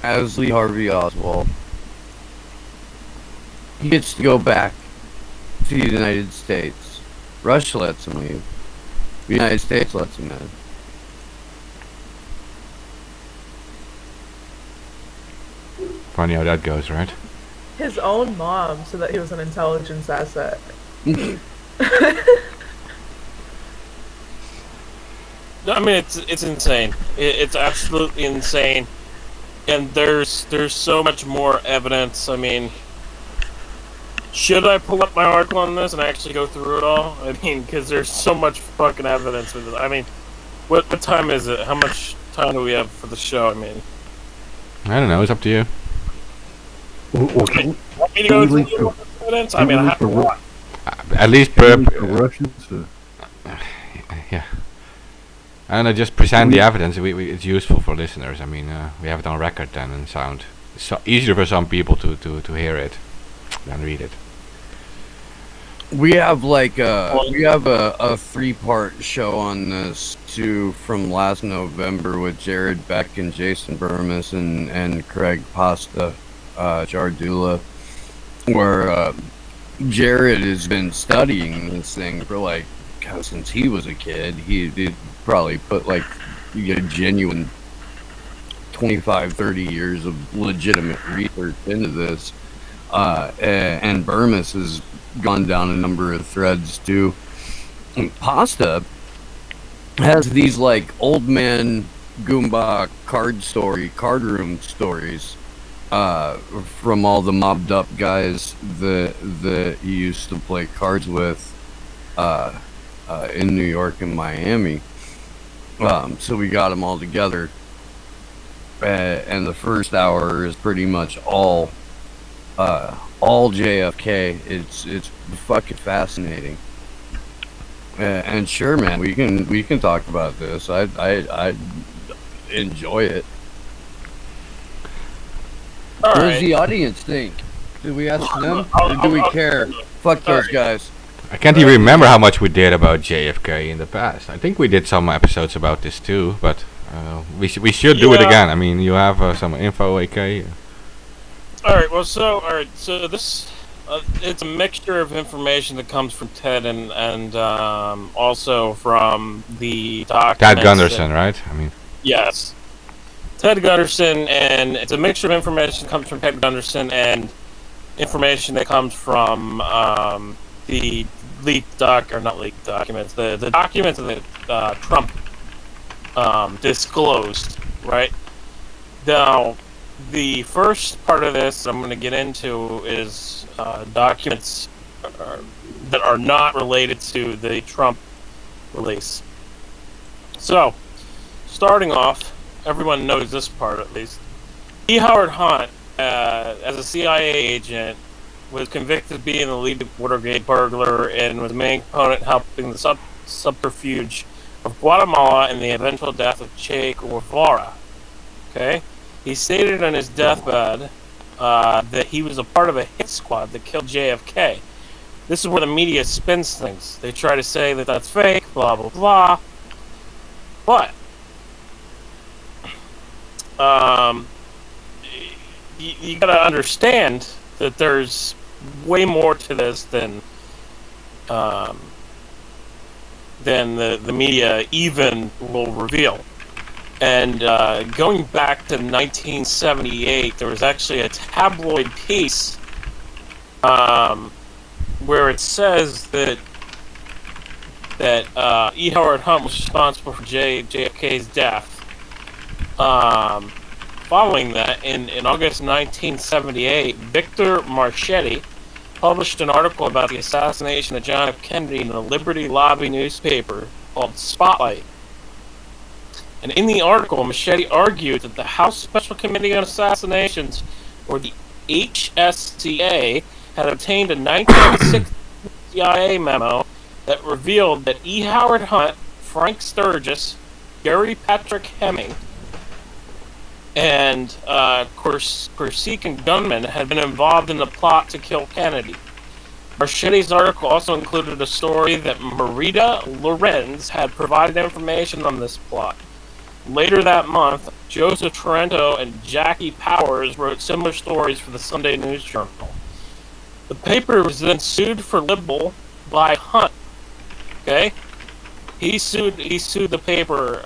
as Lee Harvey Oswald. He gets to go back to the United States. Russia lets him leave. The United States lets him in. Funny how that goes, right? His own mom said that he was an intelligence asset. I mean, it's insane. It's absolutely insane. And there's so much more evidence. I mean, should I pull up my article on this and actually go through it all? I mean, because there's so much fucking evidence with it. I mean, what time is it? How much time do we have for the show? I mean, I don't know. It's up to you. want me to go through the evidence? I mean, I have to watch. At least The Russians. yeah. I don't know. Just present the evidence. It's useful for listeners. I mean, we have it on record then and sound. It's so easier for some people to hear it than read it. We have like a 3-part show on this too from last November with Jared Beck and Jason Burmis and Craig Pasta Jardula, where Jared has been studying this thing for like since he was a kid. He did probably put like a genuine 25-30 years of legitimate research into this, and Burmis has gone down a number of threads too. And Pasta has these like old man Goomba card room stories from all the mobbed up guys that he used to play cards with in New York and Miami. So we got them all together, and the first hour is pretty much all JFK. It's fucking fascinating. And sure, man, we can talk about this. I enjoy it. All What does right. the audience think? Do we ask them, or do we care? Fuck those guys. I can't even remember how much we did about JFK in the past. I think we did some episodes about this too, but we should do it again. I mean, you have some info, AK. All right. So this it's a mixture of information that comes from Ted and also from the documents. Ted Gunderson, right? I mean, Yes. Ted Gunderson, and it's a mixture of information that comes from Ted Gunderson and information that comes from the leaked not leaked documents, the documents that Trump disclosed, right? Now, the first part of this I'm going to get into is documents that are not related to the Trump release. So, starting off, everyone knows this part at least. E. Howard Hunt, as a CIA agent, was convicted of being the lead Watergate burglar and was the main component helping the subterfuge of Guatemala and the eventual death of Che Guevara. Okay? He stated on his deathbed that he was a part of a hit squad that killed JFK. This is where the media spins things. They try to say that that's fake, blah, blah, blah. But you gotta understand that there's way more to this than the media even will reveal. And going back to 1978, there was actually a tabloid piece where it says that E. Howard Hunt was responsible for JFK's death. Following that, in August 1978, Victor Marchetti published an article about the assassination of John F. Kennedy in the Liberty Lobby newspaper called Spotlight. And in the article, Marchetti argued that the House Special Committee on Assassinations, or the HSCA, had obtained a 1960 CIA memo that revealed that E. Howard Hunt, Frank Sturgis, Gary Patrick Hemming, and Corsican gunmen had been involved in the plot to kill Kennedy. Marchetti's article also included a story that Marita Lorenz had provided information on this plot. Later that month, Joseph Trento and Jackie Powers wrote similar stories for the Sunday News Journal. The paper was then sued for libel by Hunt, Okay, he sued the paper,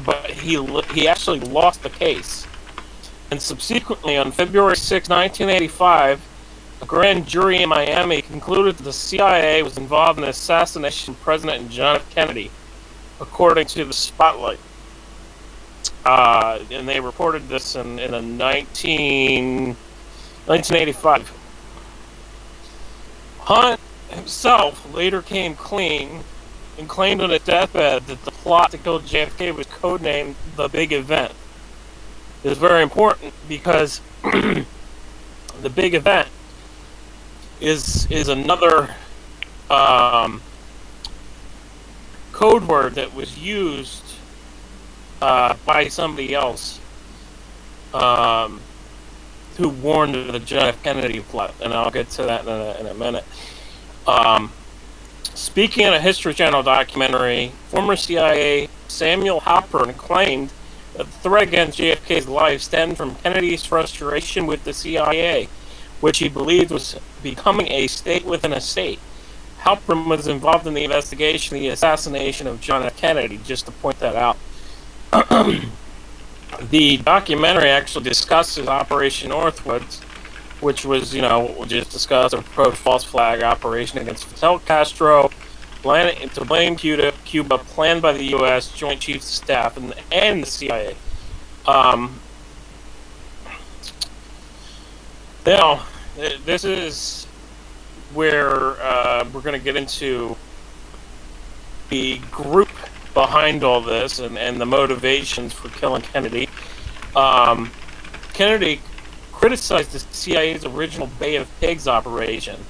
but he actually lost the case. And subsequently, on February 6, 1985, a grand jury in Miami concluded that the CIA was involved in the assassination of President John F. Kennedy, according to the Spotlight. And they reported this in 1985. Hunt himself later came clean and claimed on his deathbed that the plot to kill JFK was codenamed The Big Event. It's very important because the Big Event is another code word that was used by somebody else who warned of the John F. Kennedy plot, and I'll get to that in a minute. Speaking in a History Channel documentary, former CIA Samuel Halpern claimed that the threat against JFK's life stemmed from Kennedy's frustration with the CIA, which he believed was becoming a state within a state. Halpern was involved in the investigation of the assassination of John F. Kennedy, just to point that out. The documentary actually discusses Operation Northwoods, which was, just discussed, a false flag operation against Fidel Castro, to blame Cuba, planned by the U.S. Joint Chiefs of Staff and the CIA. Now, this is where we're going to get into the group behind all this and the motivations for killing Kennedy. Kennedy criticized the CIA's original Bay of Pigs operation,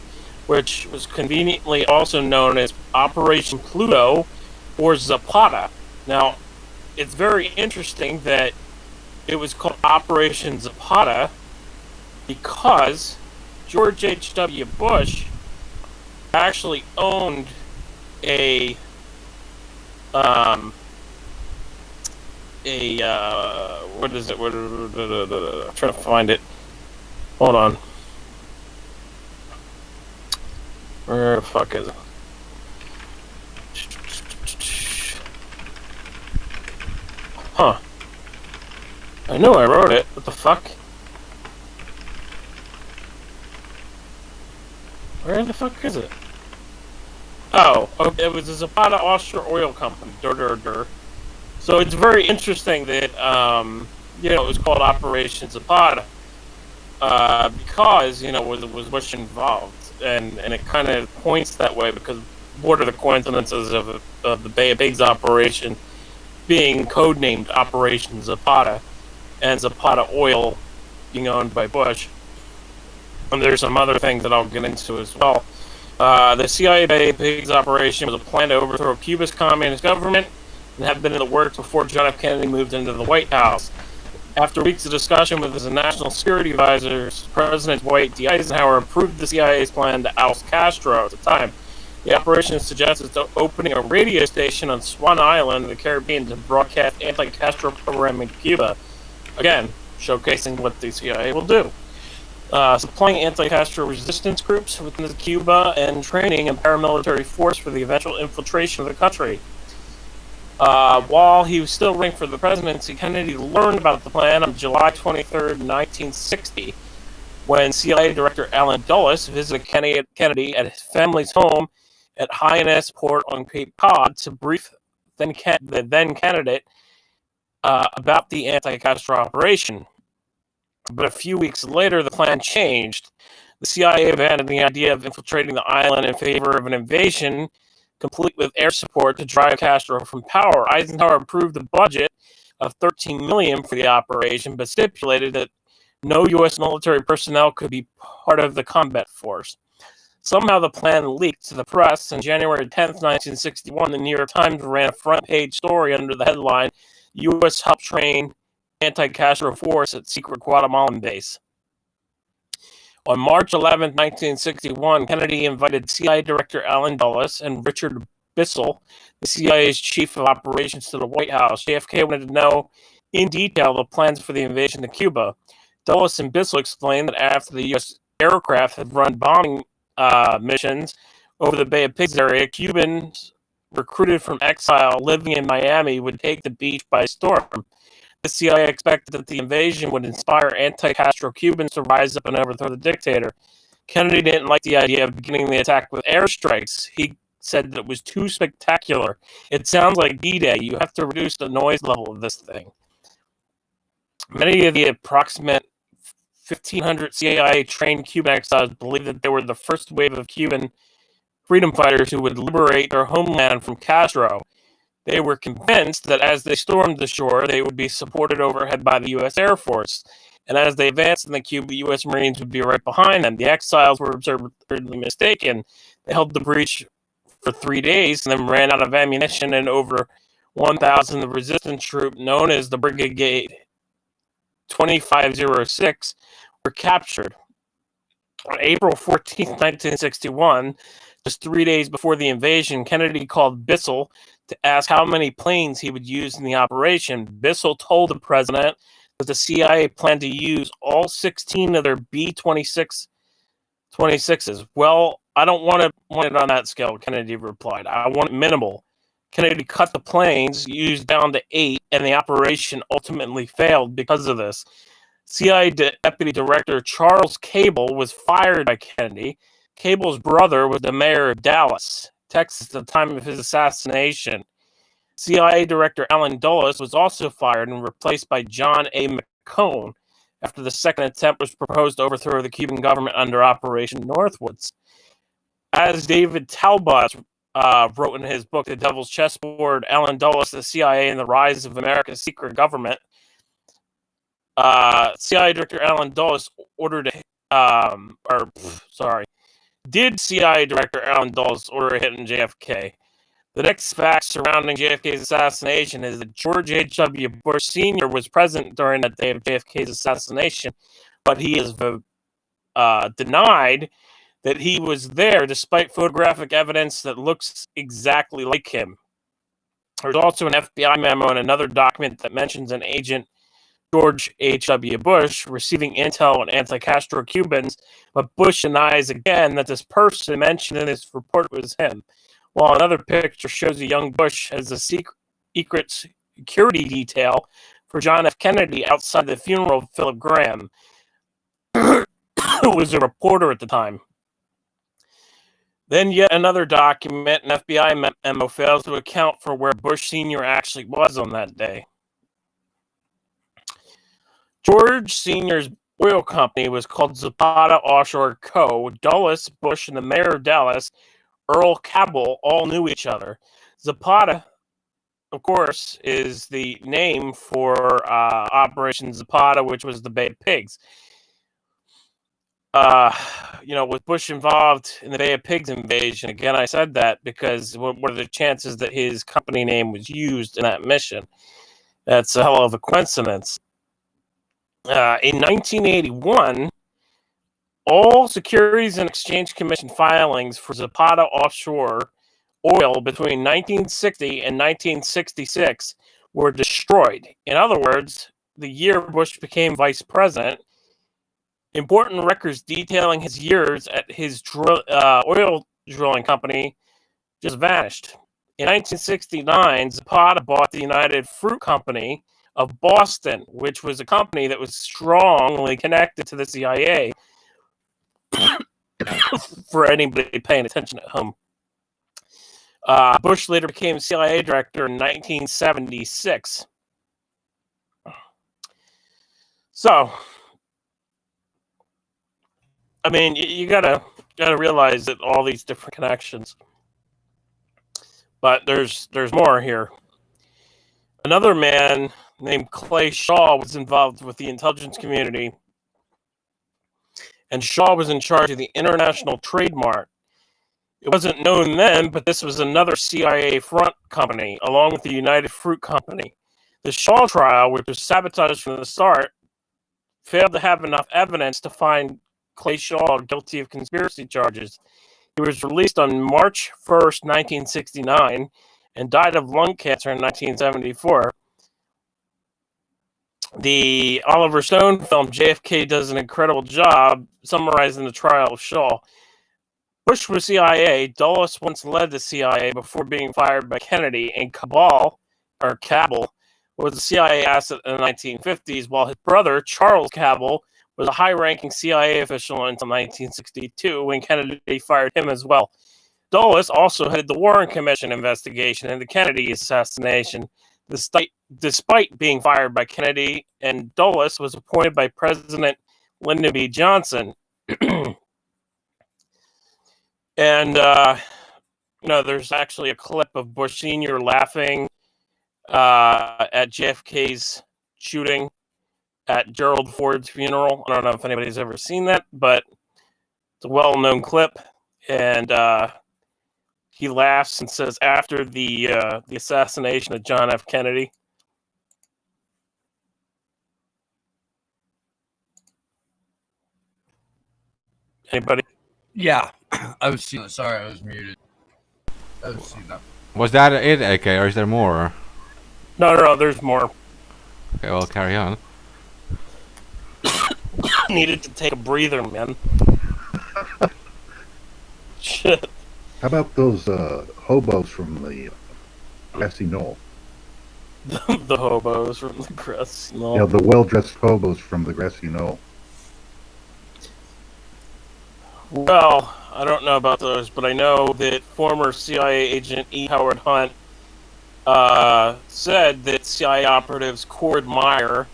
which was conveniently also known as Operation Pluto or Zapata. Now, it's very interesting that it was called Operation Zapata because George H.W. Bush actually owned a what is it? I'm trying to find it. Hold on. Where the fuck is it? Huh. I know I wrote it. What the fuck? Where the fuck is it? Oh, it was a Zapata offshore oil company. So it's very interesting that, it was called Operation Zapata. Because, was Bush involved. And it kind of points that way because what are the coincidences of the Bay of Pigs operation being codenamed Operation Zapata and Zapata Oil being owned by Bush. And there's some other things that I'll get into as well. The CIA Bay of Pigs operation was a plan to overthrow Cuba's communist government and had been in the works before John F. Kennedy moved into the White House. After weeks of discussion with his national security advisors, President Dwight D. Eisenhower approved the CIA's plan to oust Castro at the time. The operation suggested opening a radio station on Swan Island in the Caribbean to broadcast anti-Castro programming to Cuba. Again, showcasing what the CIA will do. Supplying anti-Castro resistance groups within Cuba and training a paramilitary force for the eventual infiltration of the country. While he was still running for the presidency, Kennedy learned about the plan on July 23rd, 1960, when CIA Director Allen Dulles visited Kennedy at his family's home at Hyannis Port on Cape Cod to brief the then candidate about the anti-Castro operation. But a few weeks later, the plan changed. The CIA abandoned the idea of infiltrating the island in favor of an invasion, complete with air support to drive Castro from power. Eisenhower approved a budget of $13 million for the operation, but stipulated that no U.S. military personnel could be part of the combat force. Somehow the plan leaked to the press. On January 10th, 1961, the New York Times ran a front-page story under the headline, U.S. helped train anti-Castro force at secret Guatemalan base. On March 11, 1961, Kennedy invited CIA Director Allen Dulles and Richard Bissell, the CIA's chief of operations, to the White House. JFK wanted to know in detail the plans for the invasion of Cuba. Dulles and Bissell explained that after the U.S. aircraft had run bombing missions over the Bay of Pigs area, Cubans recruited from exile living in Miami would take the beach by storm. The CIA expected that the invasion would inspire anti-Castro Cubans to rise up and overthrow the dictator. Kennedy didn't like the idea of beginning the attack with airstrikes. He said that it was too spectacular. It sounds like D-Day. You have to reduce the noise level of this thing. Many of the approximate 1,500 CIA-trained Cuban exiles believed that they were the first wave of Cuban freedom fighters who would liberate their homeland from Castro. They were convinced that as they stormed the shore, they would be supported overhead by the U.S. Air Force. And as they advanced in the Cuba, U.S. Marines would be right behind them. The exiles were absurdly mistaken. They held the breach for 3 days and then ran out of ammunition, and over 1,000 of the resistance troop known as the Brigade 2506 were captured. On April 14, 1961, just 3 days before the invasion, Kennedy called Bissell to ask how many planes he would use in the operation. Bissell told the president that the CIA planned to use all 16 of their B-26s. Well, I don't want it on that scale, Kennedy replied. I want it minimal. Kennedy cut the planes, used down to 8, and the operation ultimately failed because of this. CIA Deputy Director Charles Cable was fired by Kennedy. Cable's brother was the mayor of Dallas, Texas, at the time of his assassination. CIA Director Allen Dulles was also fired and replaced by John A. McCone after the second attempt was proposed to overthrow the Cuban government under Operation Northwoods. As David Talbot wrote in his book, The Devil's Chessboard, Allen Dulles, the CIA and the Rise of America's Secret Government, CIA Director Allen Dulles did CIA Director Allen Dulles order a hit on JFK? The next fact surrounding JFK's assassination is that George H.W. Bush Sr. was present during that day of JFK's assassination, but he has denied that he was there despite photographic evidence that looks exactly like him. There's also an FBI memo and another document that mentions an agent, George H.W. Bush, receiving intel on anti-Castro Cubans, but Bush denies again that this person mentioned in his report was him, while another picture shows a young Bush as a secret security detail for John F. Kennedy outside the funeral of Philip Graham, who was a reporter at the time. Then yet another document, an FBI memo, fails to account for where Bush Sr. actually was on that day. George Sr.'s oil company was called Zapata Offshore Co. Dulles, Bush, and the mayor of Dallas, Earl Cabell, all knew each other. Zapata, of course, is the name for Operation Zapata, which was the Bay of Pigs. With Bush involved in the Bay of Pigs invasion, again, I said that because what are the chances that his company name was used in that mission? That's a hell of a coincidence. In 1981, all Securities and Exchange Commission filings for Zapata Offshore Oil between 1960 and 1966 were destroyed. In other words, the year Bush became vice president, important records detailing his years at his oil drilling company just vanished. In 1969, Zapata bought the United Fruit Company of Boston, which was a company that was strongly connected to the CIA, for anybody paying attention at home. Bush later became CIA director in 1976. So, I mean, you gotta realize that all these different connections. But there's more here. Another man named Clay Shaw was involved with the intelligence community, and Shaw was in charge of the International Trade Mart. It wasn't known then, but this was another CIA front company, along with the United Fruit Company. The Shaw trial, which was sabotaged from the start, failed to have enough evidence to find Clay Shaw guilty of conspiracy charges. He was released on March 1st, 1969, and died of lung cancer in 1974. The Oliver Stone film JFK does an incredible job summarizing the trial of Shaw. Bush was CIA. Dulles once led the CIA before being fired by Kennedy, and Cabal was a CIA asset in the 1950s, while his brother, Charles Cabal, was a high-ranking CIA official until 1962, when Kennedy fired him as well. Dulles also headed the Warren Commission investigation into Kennedy assassination, despite being fired by Kennedy, and Dulles was appointed by President Lyndon B. Johnson. And, there's actually a clip of Bush Sr. laughing at JFK's shooting at Gerald Ford's funeral. I don't know if anybody's ever seen that, but it's a well-known clip. And he laughs and says, after the assassination of John F. Kennedy. Anybody? Yeah, I was seeing it. Sorry, I was muted. I was seeing that. Was that it, AK, or is there more? No, there's more. Okay, well, carry on. Needed to take a breather, man. Shit. How about those hobos from the grassy knoll? The hobos from the grassy knoll. Yeah, the well-dressed hobos from the grassy knoll. Well, I don't know about those, but I know that former CIA agent E. Howard Hunt said that CIA operatives Cord Meyer,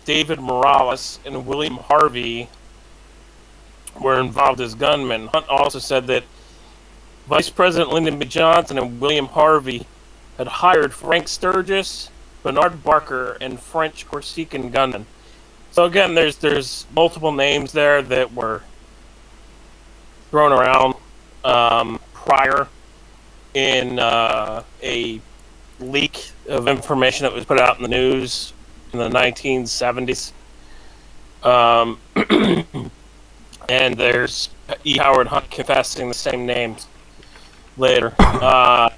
David Morales, and William Harvey were involved as gunmen. Hunt also said that Vice President Lyndon B. Johnson and William Harvey had hired Frank Sturgis, Bernard Barker, and French Corsican gunmen. So again, there's multiple names there that were thrown around prior in a leak of information that was put out in the news in the 1970s. And there's E. Howard Hunt confessing the same names later. Now,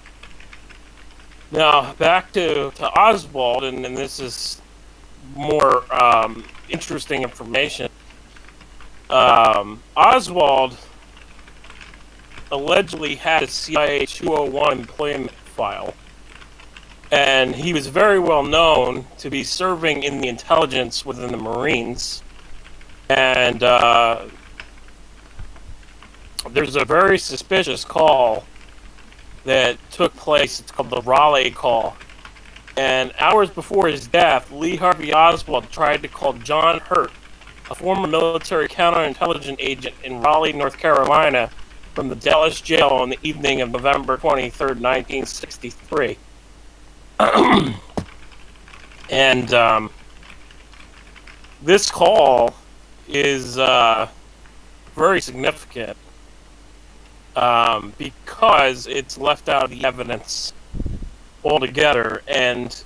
back to Oswald, and this is more interesting information. Oswald allegedly had a CIA 201 employment file, and he was very well known to be serving in the intelligence within the Marines. And there's a very suspicious call that took place. It's called the Raleigh call. And hours before his death, Lee Harvey Oswald tried to call John Hurt, a former military counterintelligence agent in Raleigh, North Carolina, from the Dallas jail on the evening of November 23rd, 1963. And this call is very significant because it's left out of the evidence altogether, and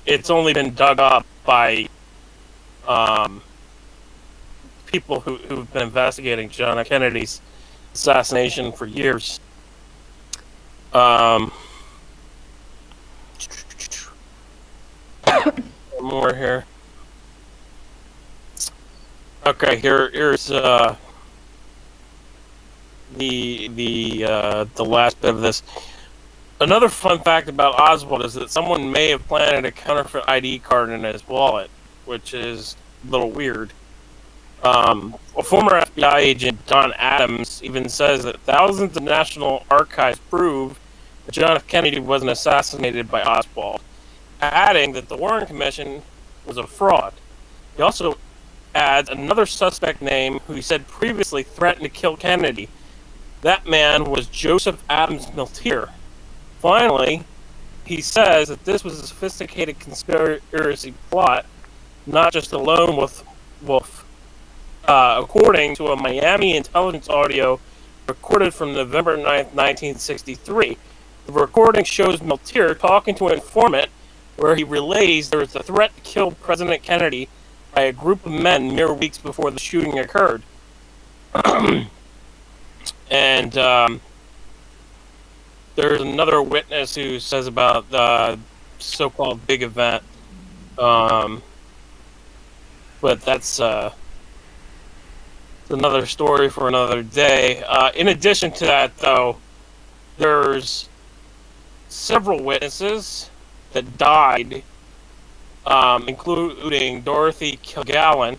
it's only been dug up by people who've been investigating John F. Kennedy's assassination for years. More here. Okay, here's the last bit of this. Another fun fact about Oswald is that someone may have planted a counterfeit ID card in his wallet, which is a little weird. A former FBI agent, Don Adams, even says that thousands of National Archives prove that John F. Kennedy wasn't assassinated by Oswald, adding that the Warren Commission was a fraud. He also adds another suspect name who he said previously threatened to kill Kennedy. That man was Joseph Adams Miltier. Finally, he says that this was a sophisticated conspiracy plot, not just a lone wolf. According to a Miami intelligence audio recorded from November 9th, 1963, the recording shows Miltier talking to an informant where he relays there was a threat to kill President Kennedy by a group of men mere weeks before the shooting occurred. And there's another witness who says about the so-called big event. But that's another story for another day. In addition to that, though, there's several witnesses that died, including Dorothy Kilgallen.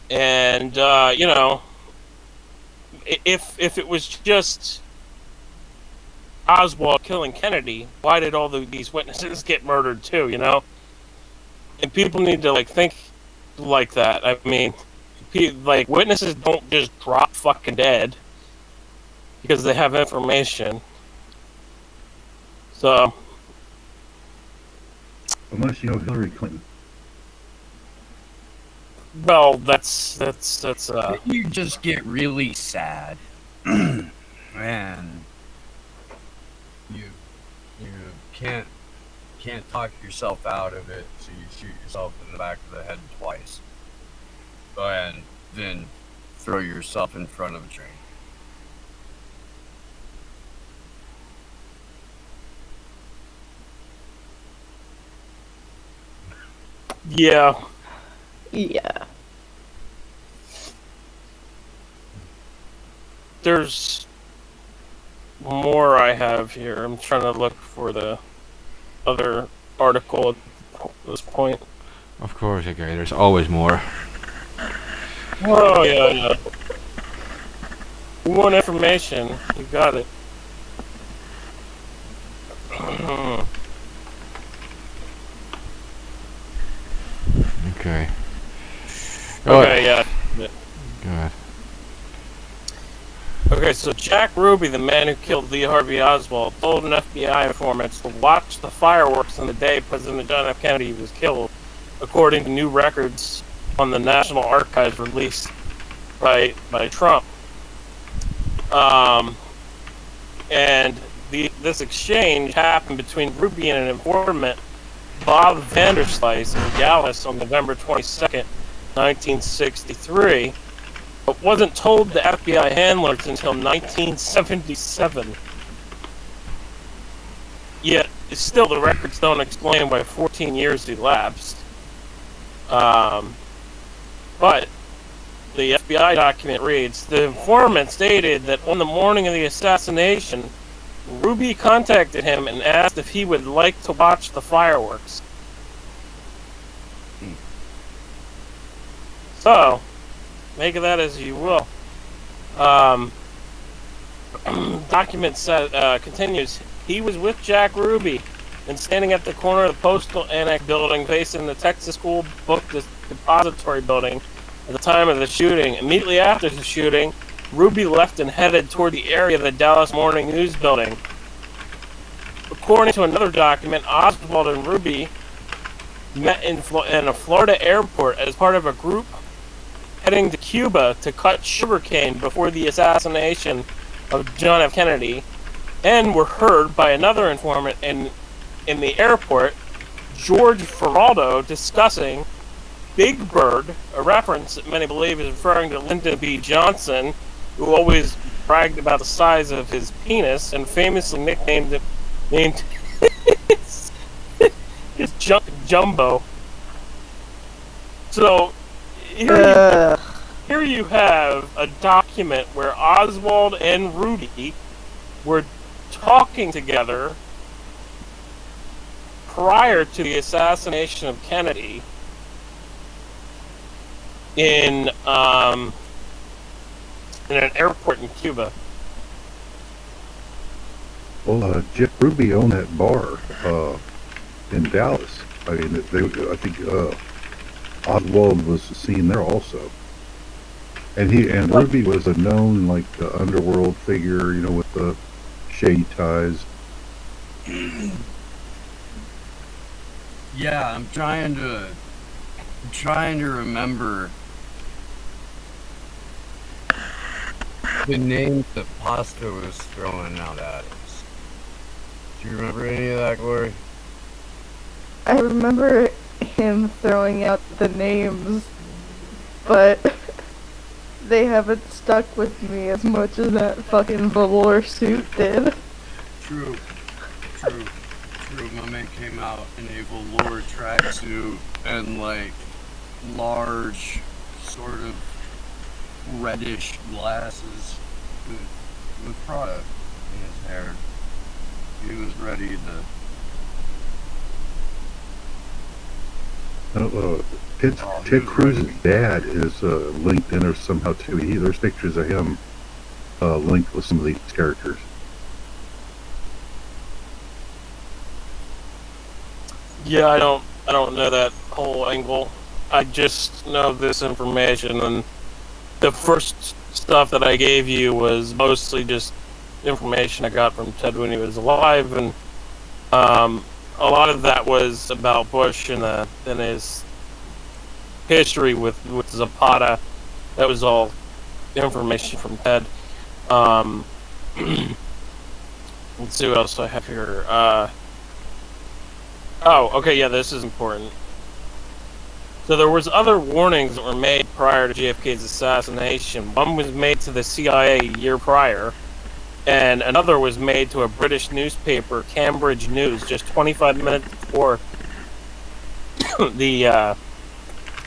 And, if it was just Oswald killing Kennedy, why did all these witnesses get murdered too, And people need to, think like that. I mean, witnesses don't just drop fucking dead because they have information. So, Unless you know Hillary Clinton. well, that's You just get really sad, and you can't talk yourself out of it, so you shoot yourself in the back of the head twice, and then throw yourself in front of a train. yeah. Yeah. There's more I have here. I'm trying to look for the other article at this point. Of course, okay, there's always more. Oh, yeah. You want information? You got it. Okay. Okay, yeah. Go ahead. Okay, so Jack Ruby, the man who killed Lee Harvey Oswald, told an FBI informant to watch the fireworks on the day President John F. Kennedy was killed, according to new records on the National Archives released by Trump. And this exchange happened between Ruby and an informant, Bob Vanderslice, in Dallas on November 22nd, 1963. But wasn't told to FBI handlers until 1977. Yet, still the records don't explain why 14 years elapsed. But the FBI document reads, the informant stated that on the morning of the assassination, Ruby contacted him and asked if he would like to watch the fireworks. So, make of that as you will. Document continues. He was with Jack Ruby and standing at the corner of the Postal Annex building facing the Texas School Book Depository building at the time of the shooting. Immediately after the shooting, Ruby left and headed toward the area of the Dallas Morning News building. According to another document, Oswald and Ruby met in a Florida airport as part of a group heading to Cuba to cut sugarcane before the assassination of John F. Kennedy, and were heard by another informant in the airport, George Feraldo, discussing Big Bird, a reference that many believe is referring to Lyndon B. Johnson, who always bragged about the size of his penis and famously named his Jumbo. So here you have a document where Oswald and Ruby were talking together prior to the assassination of Kennedy in an airport in Cuba. Well, Jeff Ruby owned that bar in Dallas. I mean, I think Oswald was seen there also. And Ruby was a known, underworld figure, with the shady ties. Yeah, I'm trying to remember the names that Pasta was throwing out at us. Do you remember any of that, Glory? I remember him throwing out the names, but they haven't stuck with me as much as that fucking velour suit did. True. My man came out in a velour tracksuit and large sort of reddish glasses with product in his hair. He was ready to. Ted Cruz's dad is linked in there somehow too. There's pictures of him linked with some of these characters. Yeah, I don't know that whole angle. I just know this information, and the first stuff that I gave you was mostly just information I got from Ted when he was alive, and a lot of that was about Bush and his history with Zapata. That was all information from Ted. Let's see what else I have here. Oh, okay, yeah, this is important. So there was other warnings that were made prior to JFK's assassination. One was made to the CIA a year prior, and another was made to a British newspaper, Cambridge News, just 25 minutes before the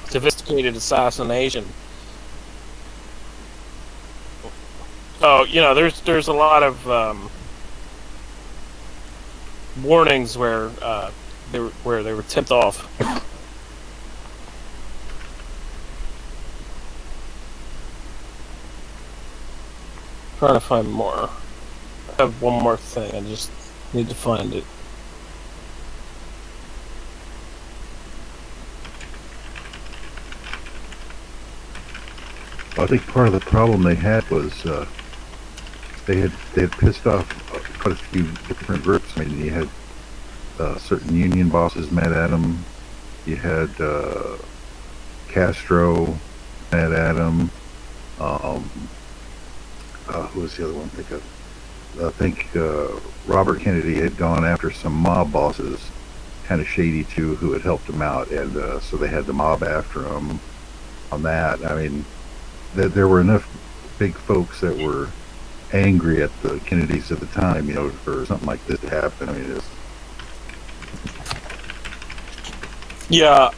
sophisticated assassination. Oh, there's a lot of warnings where they were tipped off. Trying to find more. I have one more thing. I just need to find it. I think part of the problem they had was they had pissed off quite a few different groups. I mean, you had certain union bosses mad at him. You had Castro mad at him. Who was the other one? I think Robert Kennedy had gone after some mob bosses, kind of shady too, who had helped him out, and so they had the mob after him on that. I mean, there were enough big folks that were angry at the Kennedys at the time, for something like this to happen. I mean, it's... Yeah,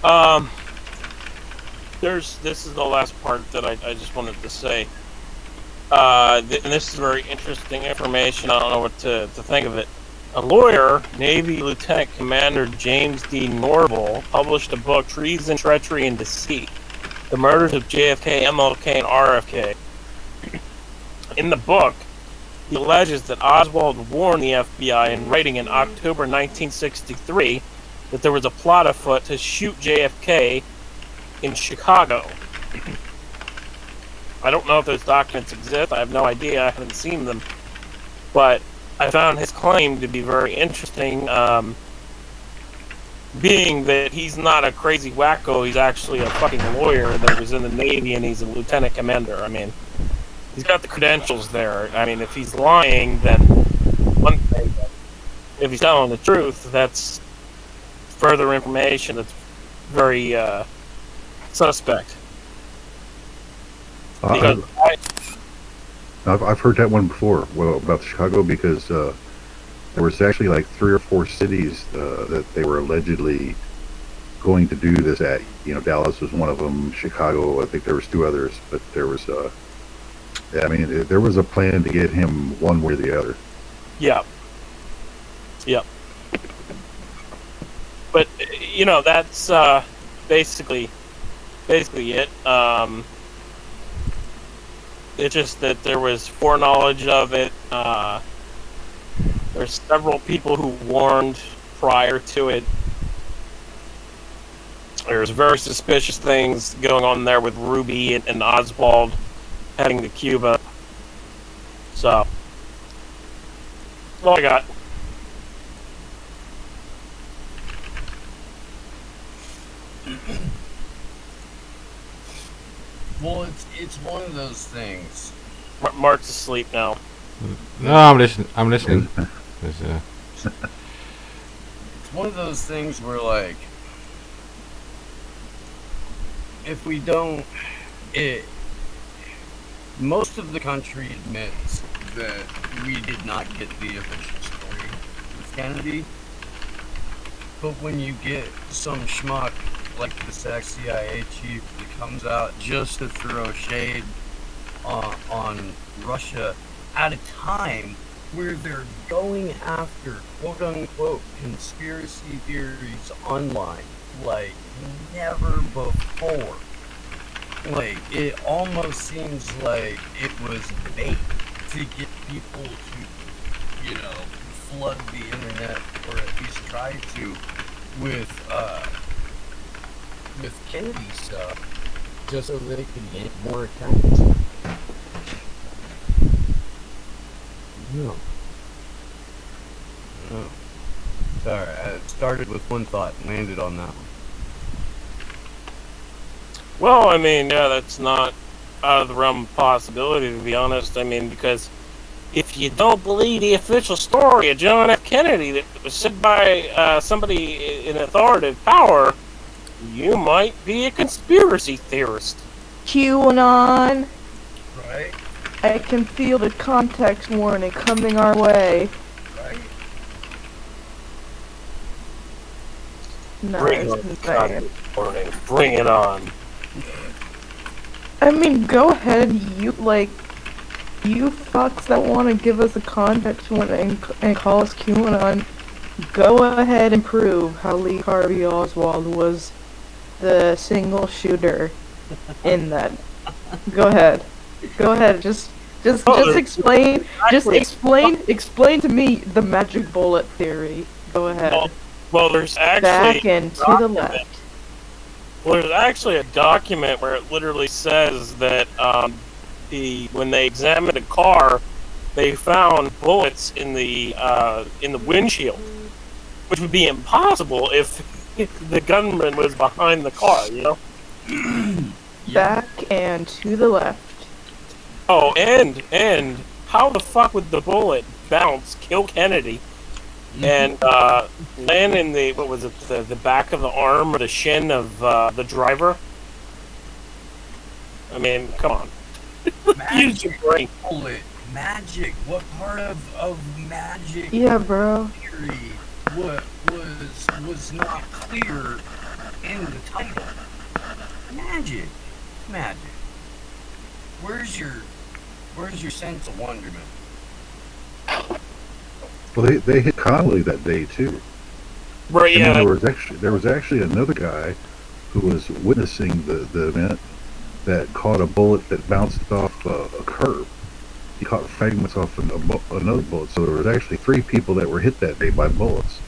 this is the last part that I just wanted to say. And this is very interesting information. I don't know what to think of it. A lawyer, Navy Lieutenant Commander James D. Norval, published a book, Treason, Treachery, and Deceit: The Murders of JFK, MLK, and RFK. In the book, he alleges that Oswald warned the FBI in writing in October 1963 that there was a plot afoot to shoot JFK in Chicago. I don't know if those documents exist. I have no idea. I haven't seen them. But I found his claim to be very interesting, being that he's not a crazy wacko. He's actually a fucking lawyer that was in the Navy, and he's a lieutenant commander. I mean, he's got the credentials there. I mean, if he's lying, then one thing. If he's telling the truth, that's further information that's very suspect. I've heard that one before. Well, about Chicago, because there was actually like 3 or 4 cities that they were allegedly going to do this at. Dallas was one of them. Chicago, I think there was 2 others, but there was there was a plan to get him one way or the other. Yeah. Yep. But that's basically it. It's just that there was foreknowledge of it. There's several people who warned prior to it. There's very suspicious things going on there with Ruby and Oswald heading to Cuba. So, that's all I got. Well, it's one of those things. Mark's asleep now. No, I'm listening. It's one of those things where, like, if we don't, most of the country admits that we did not get the official story with Kennedy. But when you get some schmuck like the CIA chief that comes out just to throw shade on Russia at a time where they're going after quote unquote conspiracy theories online like never before. Like, it almost seems like it was bait to get people to, flood the internet, or at least try to, with Kennedy stuff, just so they could get more accounts. No. No. Sorry, I started with one thought, landed on that one. Well, I mean, yeah, that's not out of the realm of possibility, to be honest. I mean, because if you don't believe the official story of John F. Kennedy that was said by somebody in authoritative power, you might be a conspiracy theorist. QAnon. Right? I can feel the context warning coming our way. Right? No, Bring it's on the insane. content warning. Bring it on. I mean, go ahead, you fucks that want to give us a context warning and call us QAnon, go ahead and prove how Lee Harvey Oswald was the single shooter in that. Go ahead, just explain, explain to me the magic bullet theory. Go ahead. Well, there's actually Back and to the left. Well, there's actually a document where it literally says that when they examined a car, they found bullets in the windshield, which would be impossible if the gunman was behind the car, you know? Back and to the left. Oh, and how the fuck would the bullet bounce, kill Kennedy, and land in the, what was it, the back of the arm or the shin of the driver? I mean, come on. Use your brain. Bullet. Magic. What part of magic Yeah, bro. theory was not clear in the title? Magic. Magic. Where's your sense of wonderment? Well, they hit Connolly that day too. Right, And then yeah. there was actually another guy who was witnessing the event that caught a bullet that bounced off a curb. He caught fragments off another bullet. So there was actually 3 people that were hit that day by bullets.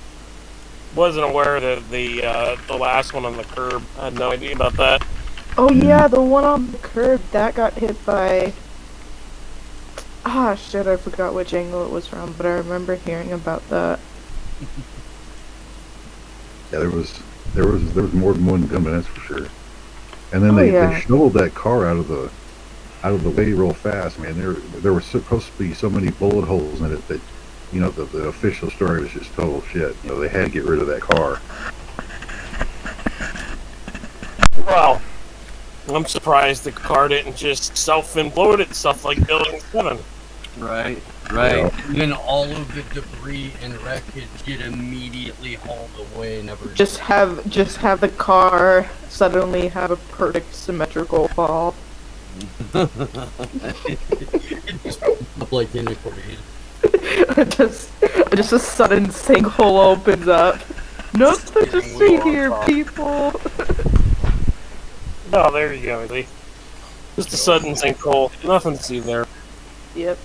Wasn't aware that the last one on the curb. I had no idea about that. Oh yeah, the one on the curb that got hit by. Ah shit, I forgot which angle it was from, but I remember hearing about that. Yeah, there was more than one gunman, that's for sure. And then Oh, they yeah. shoveled that car out of the way real fast, man. There were supposed to be so many bullet holes in it that, the official story was just total shit. They had to get rid of that car. Well, I'm surprised the car didn't just self-implode itself like Building 7. Right. Right. Then all of the debris and wreckage get immediately hauled away. Never. Just have the car suddenly have a perfect symmetrical fall. It just up like in accordion. just a sudden sinkhole opens up. Nothing to see here, people. Oh, there you go, Lee. Just a sudden sinkhole. Nothing to see there. Yep.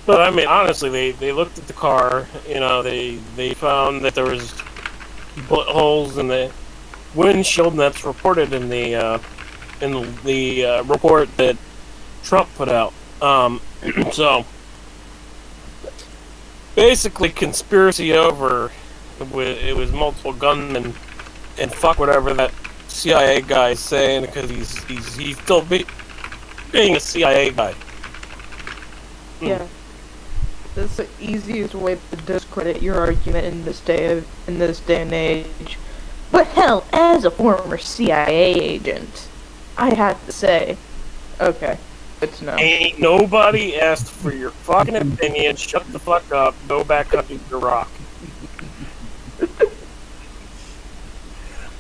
But I mean, honestly, they looked at the car. They found that there was bullet holes in the windshield, and that's reported in the report that Trump put out. So basically, conspiracy over. It was multiple gunmen, and fuck whatever that CIA guy is saying, because he's still being a CIA guy. Yeah. That's the easiest way to discredit your argument in this day and age. But hell, as a former CIA agent, I have to say, okay, good to know. Ain't nobody asked for your fucking opinion. Shut the fuck up. Go back under your rock.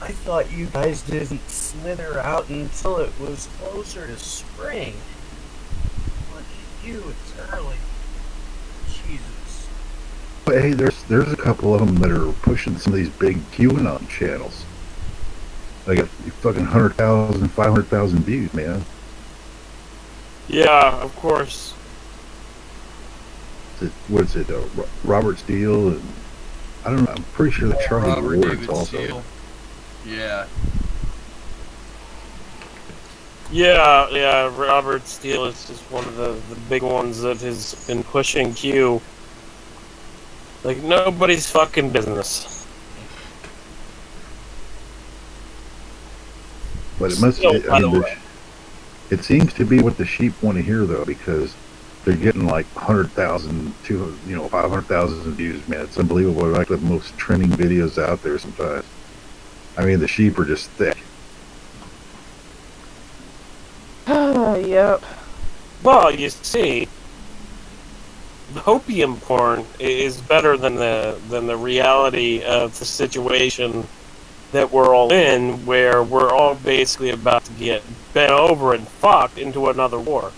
I thought you guys didn't slither out until it was closer to spring. Look at you, it's early. Jesus. But hey, there's a couple of them that are pushing some of these big QAnon channels. They got fucking 100,000, 500,000 views, man. Yeah, of course. What is it? Robert Steele and I don't know. I'm pretty sure the Charlie Robert Ward's David also. Steele. Yeah. Yeah, Robert Steele is just one of the big ones that has been pushing Q like nobody's fucking business. But it must. Still, by the mean, way. it seems to be what the sheep want to hear, though, because they're getting like 100,000, 500,000 views, man. It's unbelievable. Like the most trending videos out there sometimes. I mean, the sheep are just thick. Yep. Well, you see, the opium porn is better than the reality of the situation that we're all in, where we're all basically about to get bent over and fucked into another war.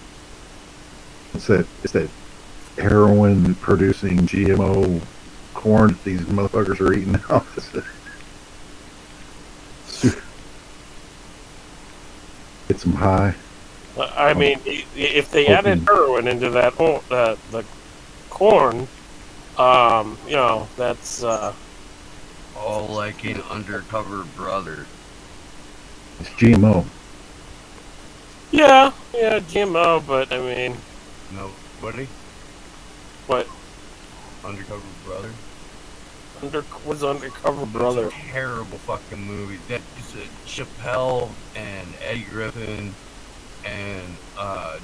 It's that heroin producing GMO corn that these motherfuckers are eating now. Get some high. I mean, if they added heroin into that the corn, that's Oh, like an undercover brother. It's GMO. yeah, GMO. But I mean, Nobody? what Undercover brother? was undercover brother? It's a terrible fucking movie. That is Chappelle and Eddie Griffin and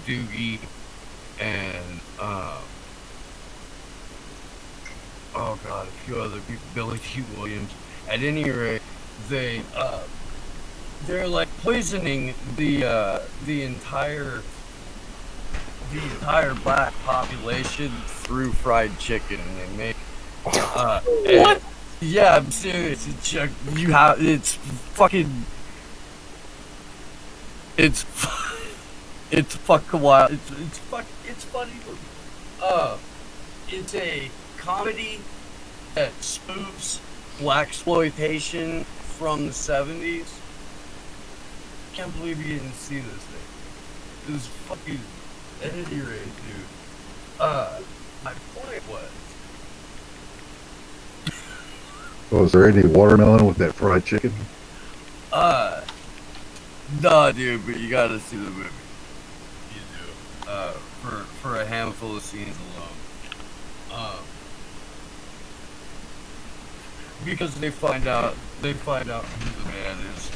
Doogie and oh god, a few other people, Billy T. Williams. At any rate, they're like poisoning the entire black population through fried chicken, and they make What? yeah, I'm serious. It's fucking it's fucking wild. It's funny. It's a comedy that spoofs blaxploitation from the 70s. Can't believe you didn't see this thing. It was fucking at any rate, dude. My point was Oh, is there any watermelon with that fried chicken? nah, dude, but you gotta see the movie. You do. For a handful of scenes alone. Because they find out who the man is,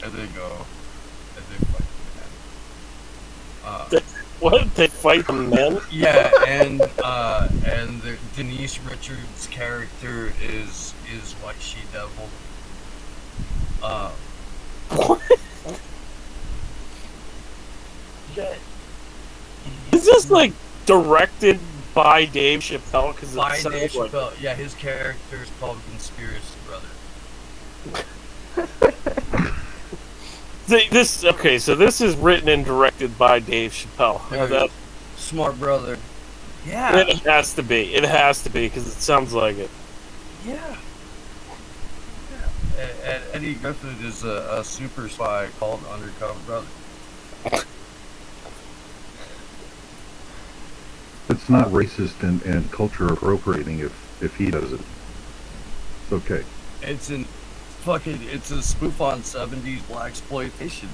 and they go, and they fight the man. What? They fight the men? Yeah, and Denise Richards' character is White She Devil. What? Yeah, Is this like directed by Dave Chappelle? Because by it sounds Dave like Chappelle. Yeah, his character is called Conspiracy Brother. So this is written and directed by Dave Chappelle. That, Smart brother. Yeah. it has to be. It has to be because it sounds like it. Yeah. Eddie Griffin is a super spy called Undercover Brother. It's not racist and culture appropriating if he does it. It's okay. It's a spoof on 70s blaxploitation.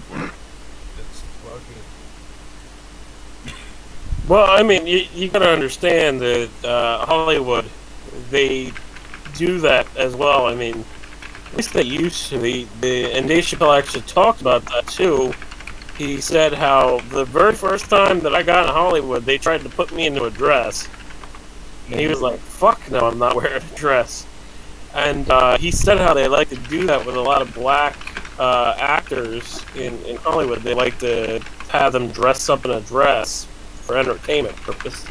It's fucking. Well, I mean, you gotta understand that Hollywood, they do that as well. I mean, at least they used to. And Dave Chappelle actually talked about that too. He said how the very first time that I got in Hollywood, they tried to put me into a dress. And he was like, fuck no, I'm not wearing a dress. And he said how they like to do that with a lot of black actors in Hollywood. They like to have them dress up in a dress for entertainment purpose.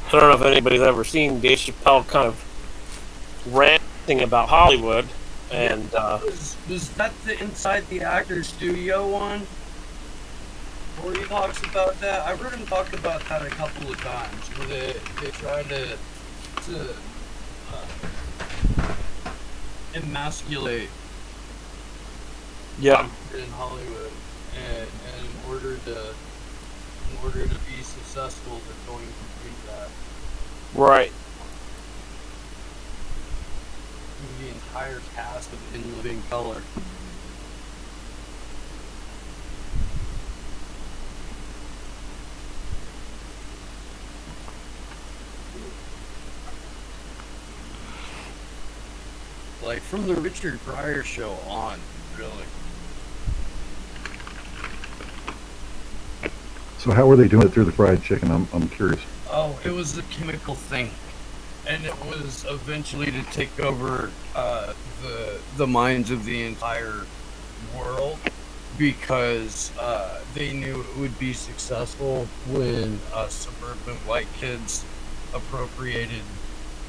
I don't know if anybody's ever seen Dave Chappelle kind of ranting about Hollywood, and Was that the Inside the Actor Studio one? Where he talks about that? I heard him talk about that a couple of times, where they try to emasculate yeah, in Hollywood, and in order to be successful, they're going to do that right. through the entire cast of In Living Color. Like from the Richard Pryor show on, really. So how were they doing it through the fried chicken? I'm curious. Oh, it was a chemical thing, and it was eventually to take over the minds of the entire world, because they knew it would be successful when suburban white kids appropriated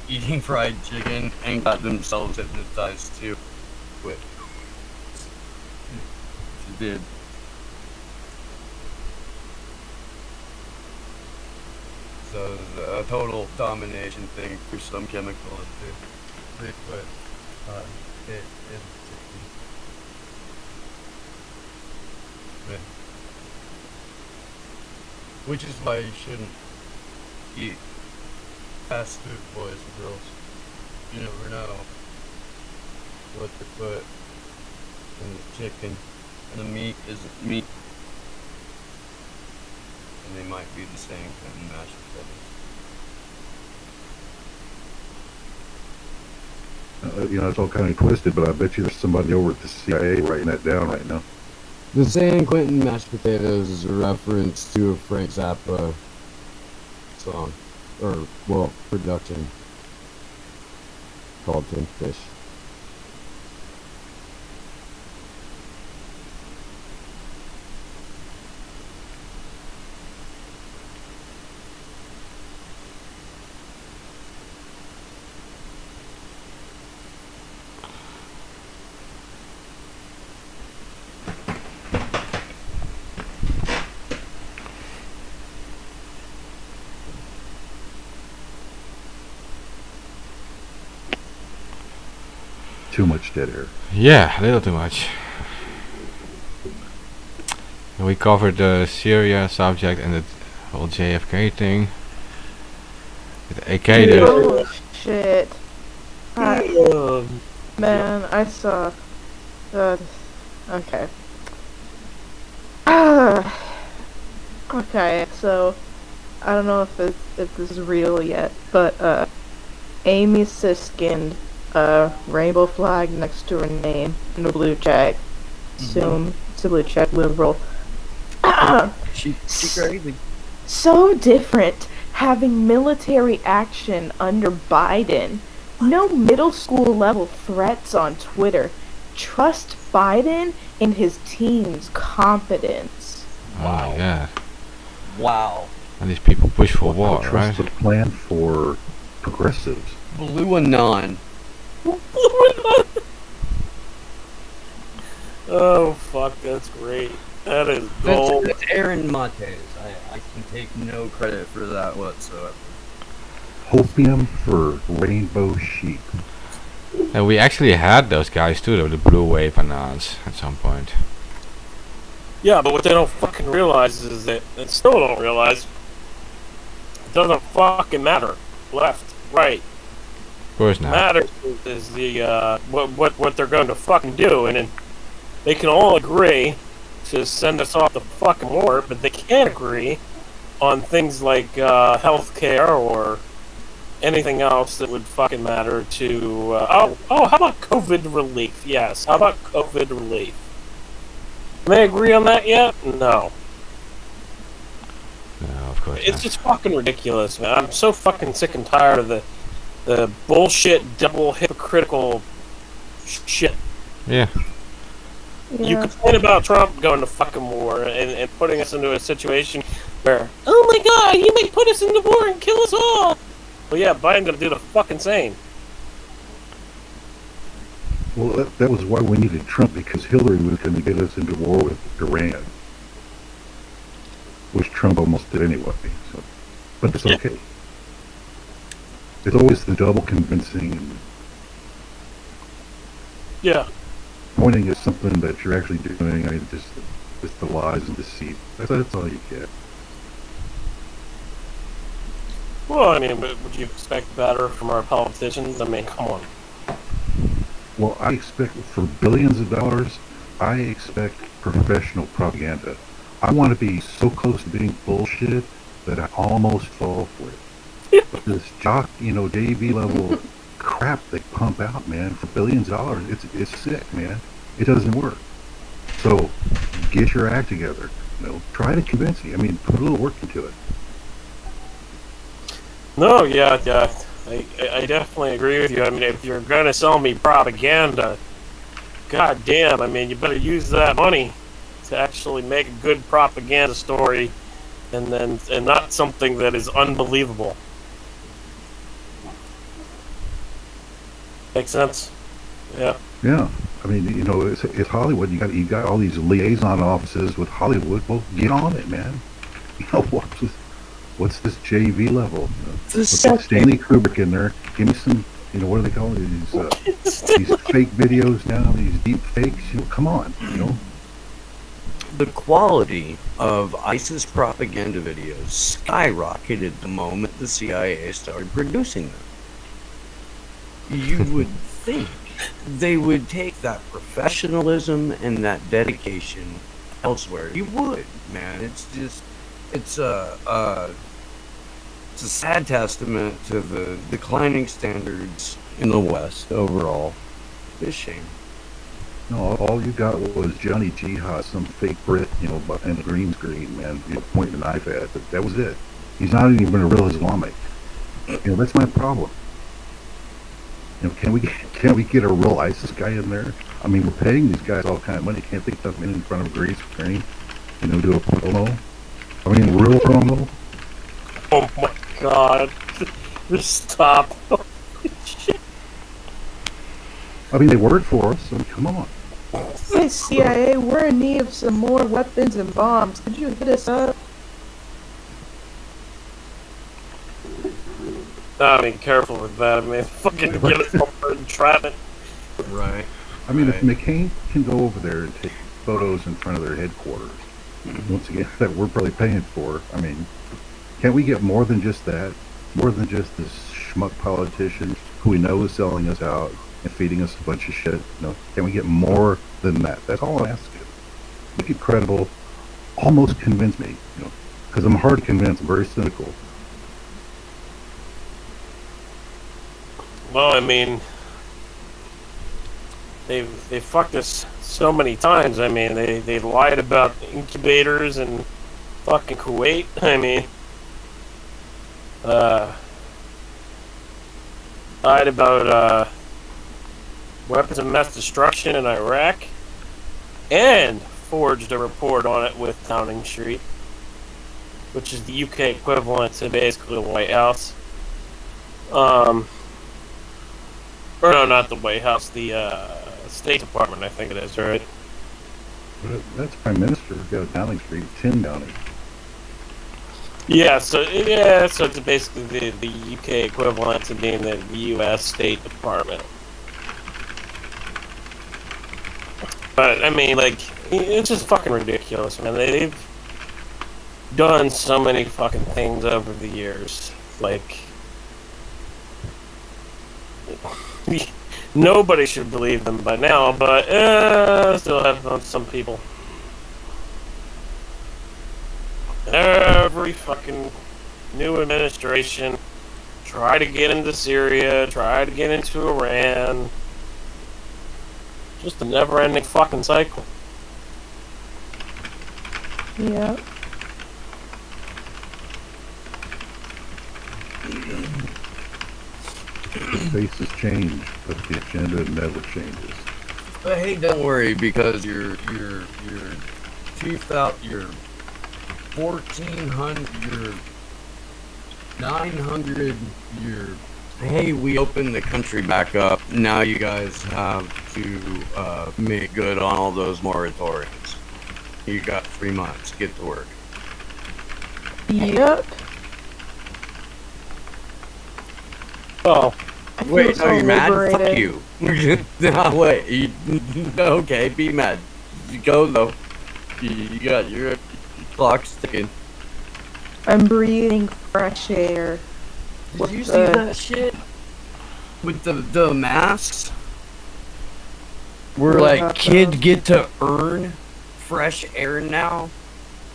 eating fried chicken and got themselves hypnotized too. But she did. So it was a total domination thing through some chemical that they put it in chicken. Yeah. Which is why you shouldn't eat fast food, boys and girls. You never know what to put in the chicken. And the meat isn't meat. And they might be the same kind of mashed potatoes. You know, it's all kind of twisted, but I bet you there's somebody over at the CIA writing that down right now. The San Quentin mashed potatoes is a reference to a Frank Zappa song, or, well, production called Tin Fish. Too much dead air. Yeah, a little too much. We covered the Syria subject and the whole JFK thing. With AK there. Oh shit. Man, I saw. Okay. Okay, so I don't know if this is real yet, but Amy Siskind, rainbow flag next to her name and a blue check. Assume it's a blue check liberal. She crazy. So different having military action under Biden. No middle school level threats on Twitter. Trust Biden and his team's competence. Oh my god. Wow. And these people push for war, Trust right? the plan for progressives. Blue Anon. Oh fuck, that's great. That is gold. That's Aaron Mates. I can take no credit for that whatsoever. Hopium for rainbow sheep. And we actually had those guys too, the blue wave announce at some point. Yeah, but what they don't fucking realize is that, and still don't realize, it doesn't fucking matter. Left, right. Of course not. Matters is the what they're going to fucking do, and then they can all agree to send us off the fucking war, but they can't agree on things like healthcare or anything else that would fucking matter to. How about COVID relief? Yes, how about COVID relief? Can they agree on that yet? No. No, of course It's not. just fucking ridiculous, man. I'm so fucking sick and tired of the bullshit, double hypocritical shit. Yeah. You complain about Trump going to fucking war and putting us into a situation where, oh my god, he may put us into war and kill us all. Well, yeah, Biden's gonna do the fucking same. Well, that was why we needed Trump, because Hillary was going to get us into war with Iran, which Trump almost did anyway. So, but it's okay. It's always the double convincing and Yeah. pointing at something that you're actually doing. I mean, just the lies and deceit. That's all you get. Well, I mean, but would you expect better from our politicians? I mean, come on. Well, I expect for billions of dollars, I expect professional propaganda. I want to be so close to being bullshit that I almost fall for it. But this jock, JV level crap they pump out, man, for billions of dollars, it's sick, man. It doesn't work. So get your act together. Try to convince me. I mean, put a little work into it. No, yeah. I definitely agree with you. I mean, if you're going to sell me propaganda, god damn, I mean, you better use that money to actually make a good propaganda story and not something that is unbelievable. Make sense? Yeah. Yeah. I mean, it's Hollywood. You got all these liaison offices with Hollywood. Well, get on it, man. What's this JV level? Put Stanley Kubrick in there. Give me some, what do they call it? These fake videos now, these deep fakes. Come on, The quality of ISIS propaganda videos skyrocketed the moment the CIA started producing them. You would think they would take that professionalism and that dedication elsewhere. You would, man. It's a sad testament to the declining standards in the West overall. It's a shame. No, all you got was Johnny Jihad, some fake Brit, and a green screen, man, pointing a knife at. But that was it. He's not even a real Islamic. That's my problem. Can we get a real ISIS guy in there? I mean, we're paying these guys all kind of money. Can't they stuff in front of a green screen? Do a promo. I mean, real promo. Oh my god. Just stop. I mean, they work for us. So come on. Hey, CIA, we're in need of some more weapons and bombs. Could you hit us up? I mean, careful with that. I mean, fucking get us over entrapment. Right. I mean, if McCain can go over there and take photos in front of their headquarters, once again, that we're probably paying for, I mean, can't we get more than just that? More than just this schmuck politician who we know is selling us out and feeding us a bunch of shit? Can we get more than that? That's all I'm asking. Make it credible. Almost convince me, because I'm hard to convince. I'm very cynical. Well, I mean, they fucked us so many times. I mean, they lied about incubators in fucking Kuwait. I mean, lied about weapons of mass destruction in Iraq, and forged a report on it with Downing Street, which is the UK equivalent to basically the White House. Or no, not the White House, the State Department, I think it is, right? That's Prime Minister. We've got Downing Street, Tim Downing. So it's basically the UK equivalent to being the US State Department. But I mean, like, it's just fucking ridiculous, man. They've done so many fucking things over the years, like. Nobody should believe them by now, but still have some people. Every fucking new administration try to get into Syria, try to get into Iran. Just a never-ending fucking cycle. Yeah. The faces change, but the agenda never changes. But hey, don't worry, because your 2000, your 1400, your 900, your hey, we opened the country back up. Now you guys have to make good on all those moratoriums. You got 3 months. Get to work. Yep. Well, I feel Wait, so no, you're mad? Fuck liberated. you. No, wait. Okay, be mad. You go, though. You got your clock's ticking. I'm breathing fresh air. Did With you see the- that shit? With the masks? Where, What like, happened? kids get to earn fresh air now?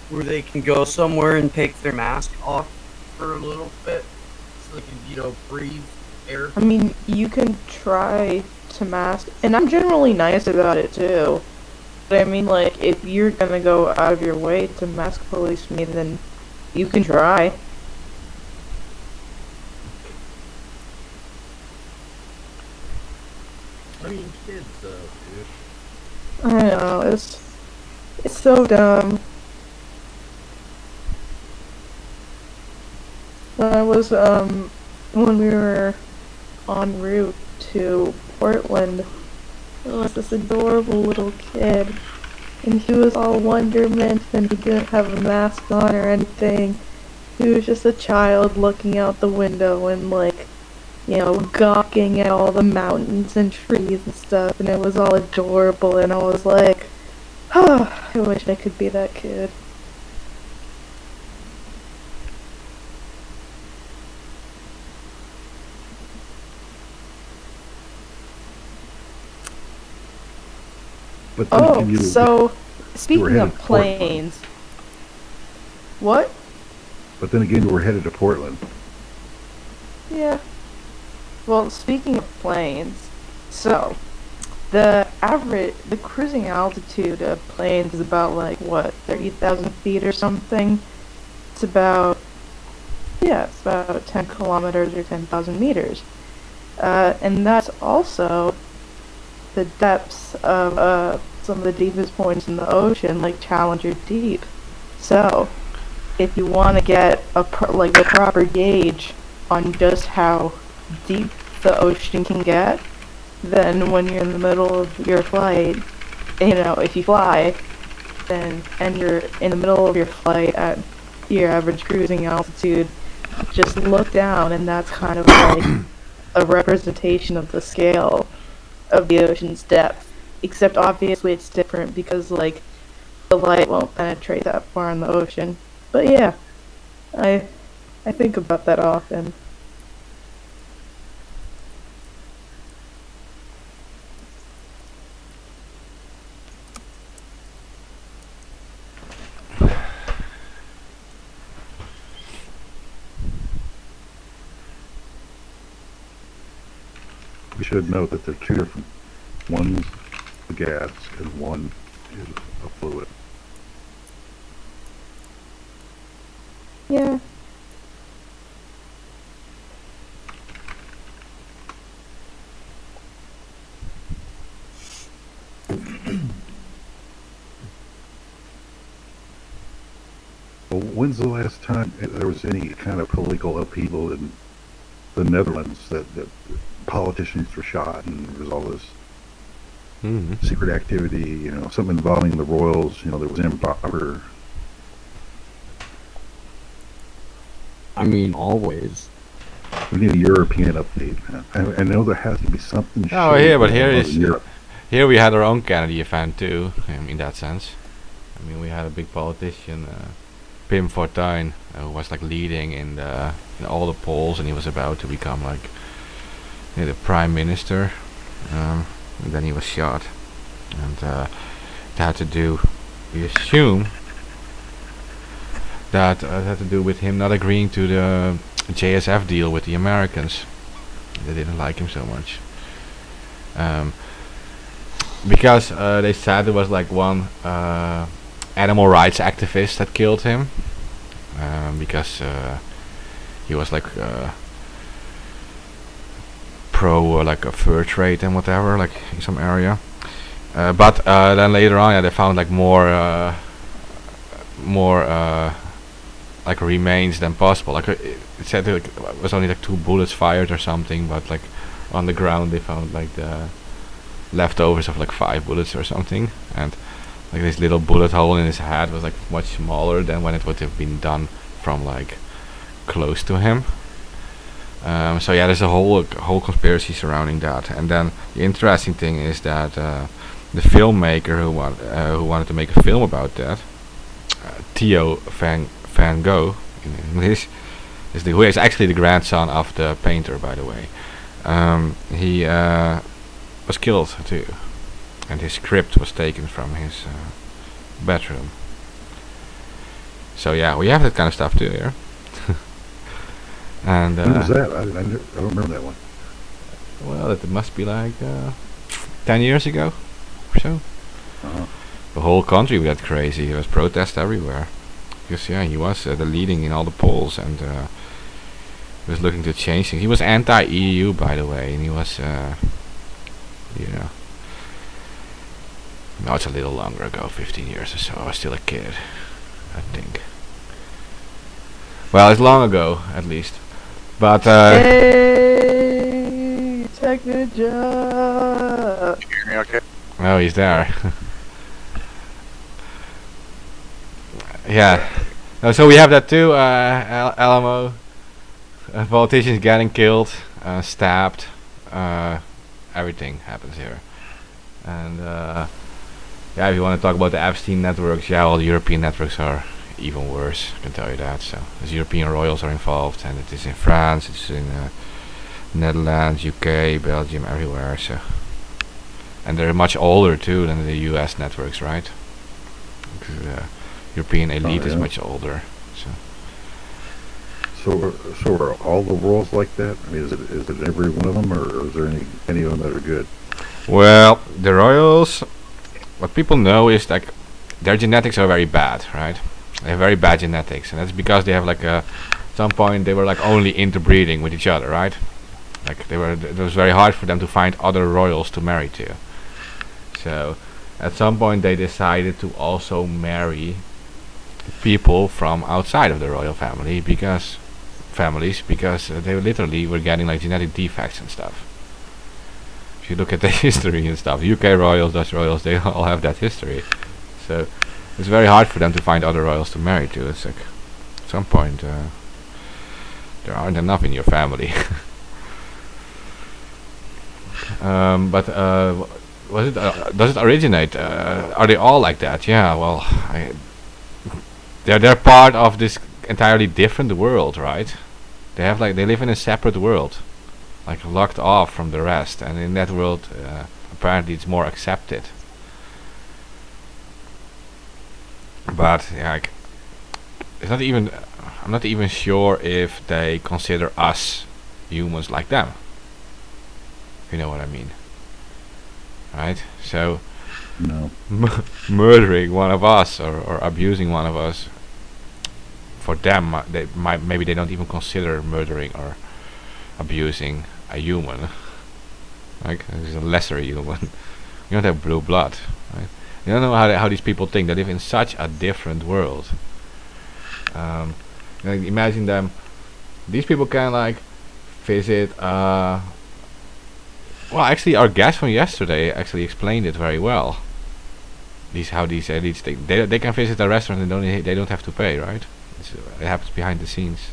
Where they can go somewhere and take their mask off for a little bit? So they can, breathe air. I mean, you can try to mask, and I'm generally nice about it too. But I mean, like, if you're gonna go out of your way to mask police me, then you can try. I mean, kids, though, dude. I know, it's so dumb. When we were en route to Portland, there was this adorable little kid, and he was all wonderment, and he didn't have a mask on or anything. He was just a child looking out the window and, like, gawking at all the mountains and trees and stuff, and it was all adorable, and I was like, oh, I wish I could be that kid. But then Oh, you, so, speaking headed of to Portland. planes, what? but then again, you were headed to Portland. Yeah. Well, speaking of planes, so the cruising altitude of planes is about, like, what, 30,000 feet or something? It's about 10 kilometers or 10,000 meters. And that's also the depths of some of the deepest points in the ocean, like Challenger Deep. So, if you want to get the proper gauge on just how deep the ocean can get, then when you're in the middle of your flight, if you fly, and you're in the middle of your flight at your average cruising altitude, just look down, and that's kind of like a representation of the scale of the ocean's depth. Except obviously it's different because, like, the light won't penetrate that far in the ocean. But yeah, I think about that often. We should note that they're two different. One's a gas and one is a fluid. Yeah. Well, when's the last time there was any kind of political upheaval in the Netherlands that politicians were shot and there was all this secret activity, something involving the royals, there was improper. I mean, always. We need a European update. I know there has to be something. Oh, shady here, but going here on is in Europe. here we had our own Kennedy event too. In that sense, I mean, we had a big politician, Pim Fortuyn, who was like leading in all the polls, and he was about to become like the prime minister. And then he was shot, and it had to do. We assume that it had to do with him not agreeing to the JSF deal with the Americans. They didn't like him so much. Because they said there was like one animal rights activist that killed him. Because he was like pro like a fur trade and whatever, like in some area. But then later on, they found like more like remains than possible. Like it said like, it was only like 2 bullets fired or something, but like on the ground they found like the leftovers of like 5 bullets or something, and like this little bullet hole in his head was like much smaller than when it would have been done from like close to him. So yeah, there's a whole conspiracy surrounding that. And then the interesting thing is that the filmmaker who wanted to make a film about that, Theo Van Gogh in English, who is actually the grandson of the painter, by the way. He was killed too, and his script was taken from his bedroom. So yeah, we have that kind of stuff too here. And When was that? I don't remember that one. well, it must be like 10 years ago or so. Uh-huh. The whole country went crazy. There was protests everywhere. Because yeah, he was the leading in all the polls, and he was looking to change things. He was anti-EU, by the way, and he was, you know, no, it's a little longer ago, 15 years or so. I was still a kid, I think. Well, it's long ago, at least. But Hey, Technojob. Can you hear me okay? oh, he's there. Yeah. So we have that too. Alamo. Politicians getting killed, stabbed. Everything happens here. And yeah, if you want to talk about the Epstein networks, yeah, all the European networks are even worse. I can tell you that. So the European royals are involved, and it is in France, it's in Netherlands, UK, Belgium, everywhere. So, and they're much older too than the US networks, right? Because, European elite is yeah. much older. So So are all the royals like that? I mean, is it every one of them, or is there any of them that are good? well, the royals, what people know is like their genetics are very bad, right? They have very bad genetics, and that's because they have like at some point they were like only interbreeding with each other, right? Like it was very hard for them to find other royals to marry to. So at some point they decided to also marry people from outside of the royal family because they literally were getting like genetic defects and stuff. If you look at the history and stuff, UK royals, Dutch royals, they all have that history. So it's very hard for them to find other royals to marry to. It's like at some point there aren't enough in your family. But does it originate? Are they all like that? Yeah. Well, they're part of this entirely different world, right? They live in a separate world, like locked off from the rest, and in that world, apparently it's more accepted. But yeah, like, it's not even. I'm not even sure if they consider us humans like them. If you know what I mean, right? So No. murdering one of us or abusing one of us, for them, maybe they don't even consider murdering or abusing a human. Like, this is a lesser human. You don't have blue blood, right? You don't know how these people think. They live in such a different world. Like, imagine them. These people can like visit. Well, actually, our guest from yesterday actually explained it very well. How these elites think. They can visit a restaurant and they don't have to pay, right? It happens behind the scenes,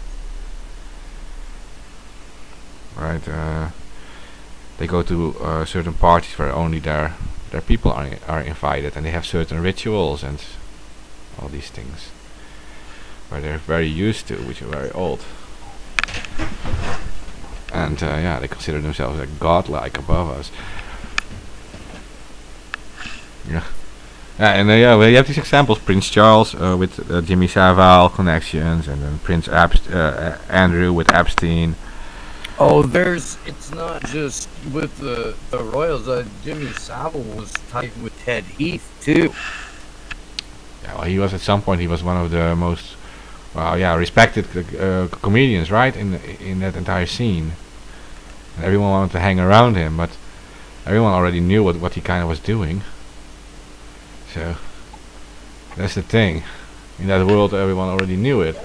right? They go to certain parties where only their people are invited, and they have certain rituals and all these things where they're very used to, which are very old. And yeah, they consider themselves like godlike above us. Yeah. And yeah, well, you have these examples: Prince Charles with Jimmy Savile connections, and then Prince Andrew with Epstein. Oh, it's not just with the royals. Jimmy Savile was tight with Ted Heath too. Yeah, well, he was at some point. He was one of the most, well, yeah, respected comedians, right, in that entire scene. And everyone wanted to hang around him, but everyone already knew what he kind of was doing. So that's the thing. In that world, everyone already knew it.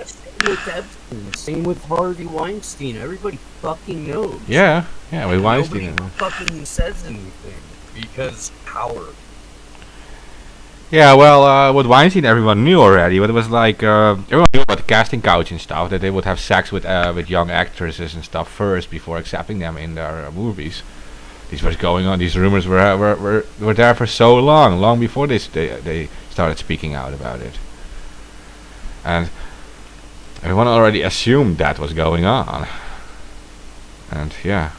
with Epstein. Same with Harvey Weinstein. Everybody fucking knows. Yeah, with Weinstein. Nobody fucking says anything because power. Yeah, well, with Weinstein, everyone knew already. But it was like everyone knew about the casting couch and stuff. That they would have sex with young actresses and stuff first before accepting them in their movies. This was going on. These rumors were there for so long before they started speaking out about it. And everyone already assumed that was going on. And yeah.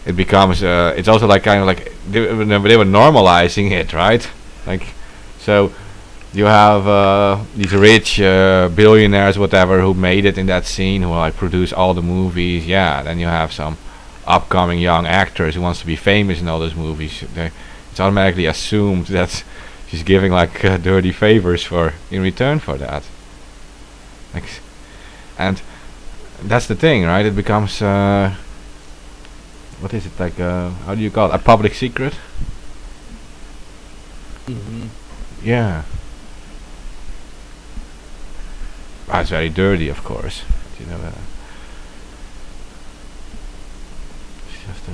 It becomes it's also like kind of like they were normalizing it, right? Like, so you have these rich billionaires, whatever, who made it in that scene, who like produce all the movies. Yeah, then you have some upcoming young actors who wants to be famous in all those movies. It's automatically assumed that she's giving like dirty favors in return for that. Like, and that's the thing, right? It becomes what is it, like how do you call it, a public secret? Yeah. It's very dirty, of course, but, you know, it's just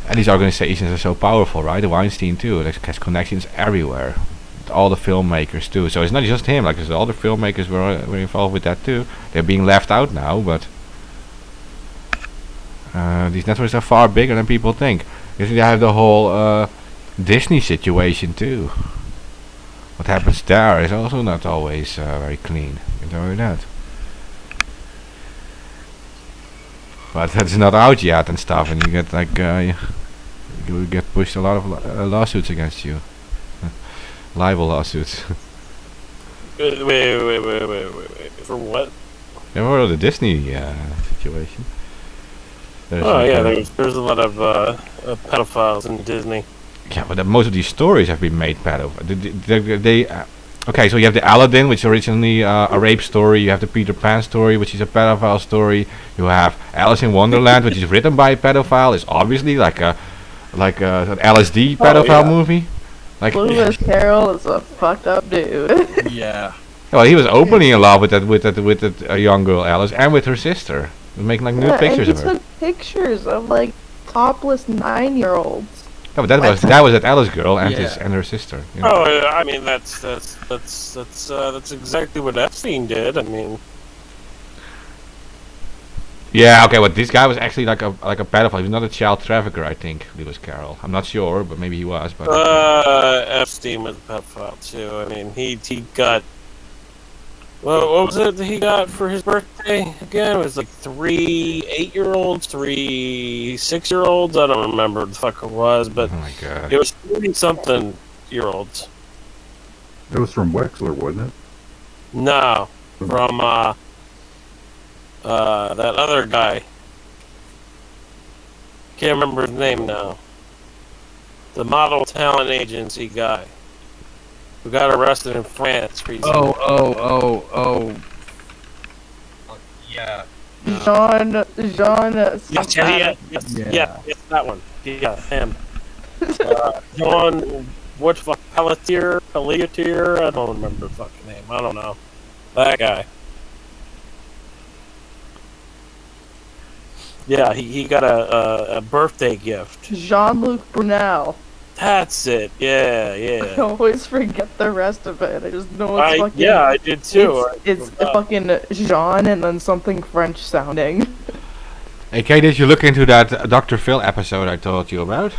and these organizations are so powerful, right? The Weinstein too, it has connections everywhere, with all the filmmakers too, so it's not just him, like there's all the filmmakers were involved with that too. They're being left out now, but these networks are far bigger than people think. You see, they have the whole Disney situation too. What happens there is also not always very clean. You know that. But that's not out yet and stuff, and you get like you get pushed a lot of lawsuits against you, libel lawsuits. Wait. For what? You remember the Disney situation? There's a lot of pedophiles in Disney. Yeah, but most of these stories have been made pedophile. Okay, so you have the Aladdin, which is originally a rape story. You have the Peter Pan story, which is a pedophile story. You have Alice in Wonderland, which is written by a pedophile. It's obviously like an LSD pedophile movie. Like Lewis Carroll is a fucked up dude. Yeah. Well, he was openly in love with that young girl Alice and with her sister. He was making like nude pictures of her. And he took pictures of like topless 9-year-olds. No, but that was that Alice girl and her sister. You know? Oh, I mean that's exactly what Epstein did. I mean. Yeah, okay, but this guy was actually like a pedophile. He was not a child trafficker, I think, Lewis Carroll. I'm not sure, but maybe he was. But Epstein was a pedophile too. I mean, he got. Well, what was it he got for his birthday again? It was like 3 8-year-olds, 3 6-year-olds. I don't remember what the fuck it was, but oh my god, it was 30-something-year-olds. It was from Wexler, wasn't it? No, from that other guy. Can't remember his name now. The model talent agency guy who got arrested in France recently. Oh. Yeah. Jean Yes, that one. Yeah, him. John, what the fuck, Pelletier? I don't remember the fucking name. I don't know. That guy. Yeah, he got a birthday gift. Jean-Luc Brunel. That's it. Yeah. I always forget the rest of it. I just know it's fucking. Yeah, I did too. It's fucking Jean and then something French sounding. Hey, Kay, did you look into that Dr. Phil episode I told you about?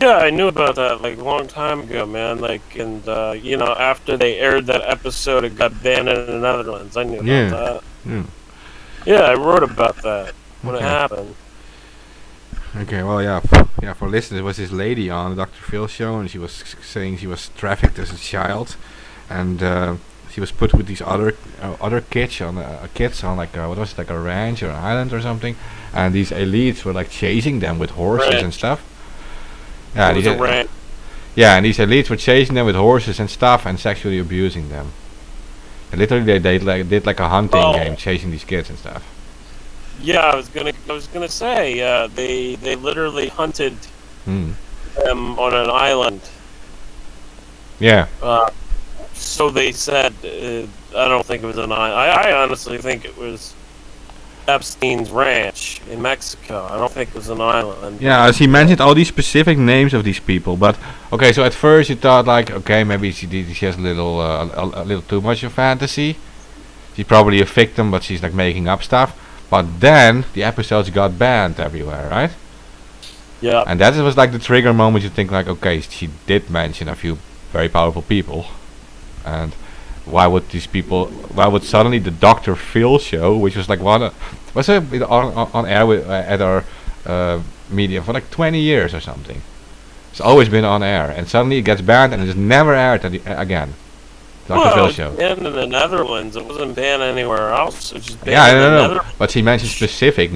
Yeah, I knew about that like a long time ago, man. Like, and after they aired that episode, it got banned in the Netherlands. I knew about that. Yeah, I wrote about that when it happened. Okay, well, yeah, for listeners, there was this lady on the Dr. Phil show, and she was saying she was trafficked as a child, and she was put with these other kids on like what was it, like a ranch or an island or something, and these elites were like chasing them with horses and stuff. Yeah, and these elites were chasing them with horses and stuff and sexually abusing them. And literally, they did like a hunting game, chasing these kids and stuff. Yeah, I was gonna say, they literally hunted them on an island. Yeah. so they said. I don't think it was an island. I honestly think it was Epstein's ranch in Mexico. I don't think it was an island. Yeah, as he mentioned all these specific names of these people, but okay. So at first you thought like, okay, maybe she has a little too much of fantasy. She's probably a victim, but she's like making up stuff. But then the episodes got banned everywhere, right? Yeah. And that was like the trigger moment. You think like, okay, she did mention a few very powerful people, and why would these people? Why would suddenly the Dr. Phil show, which was like was it on air at our media for like 20 years or something? It's always been on air, and suddenly it gets banned and it's never aired again. Dr. Phil show. Well, banned in the Netherlands. It wasn't banned anywhere else. It was just banned Yeah, I in the don't know. Netherlands. But he mentioned specific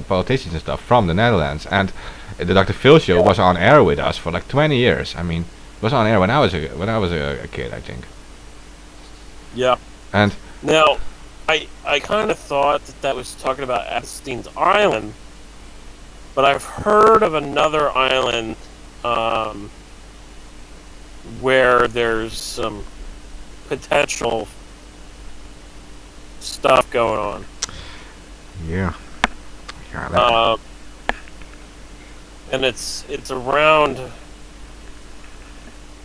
politicians and stuff from the Netherlands, and the Dr. Phil show was on air with us for like 20 years. I mean, it was on air when I was a kid, I think. Yeah. And now, I kind of thought that was talking about Epstein's Island, but I've heard of another island where there's some potential stuff going on. yeah, that, And it's around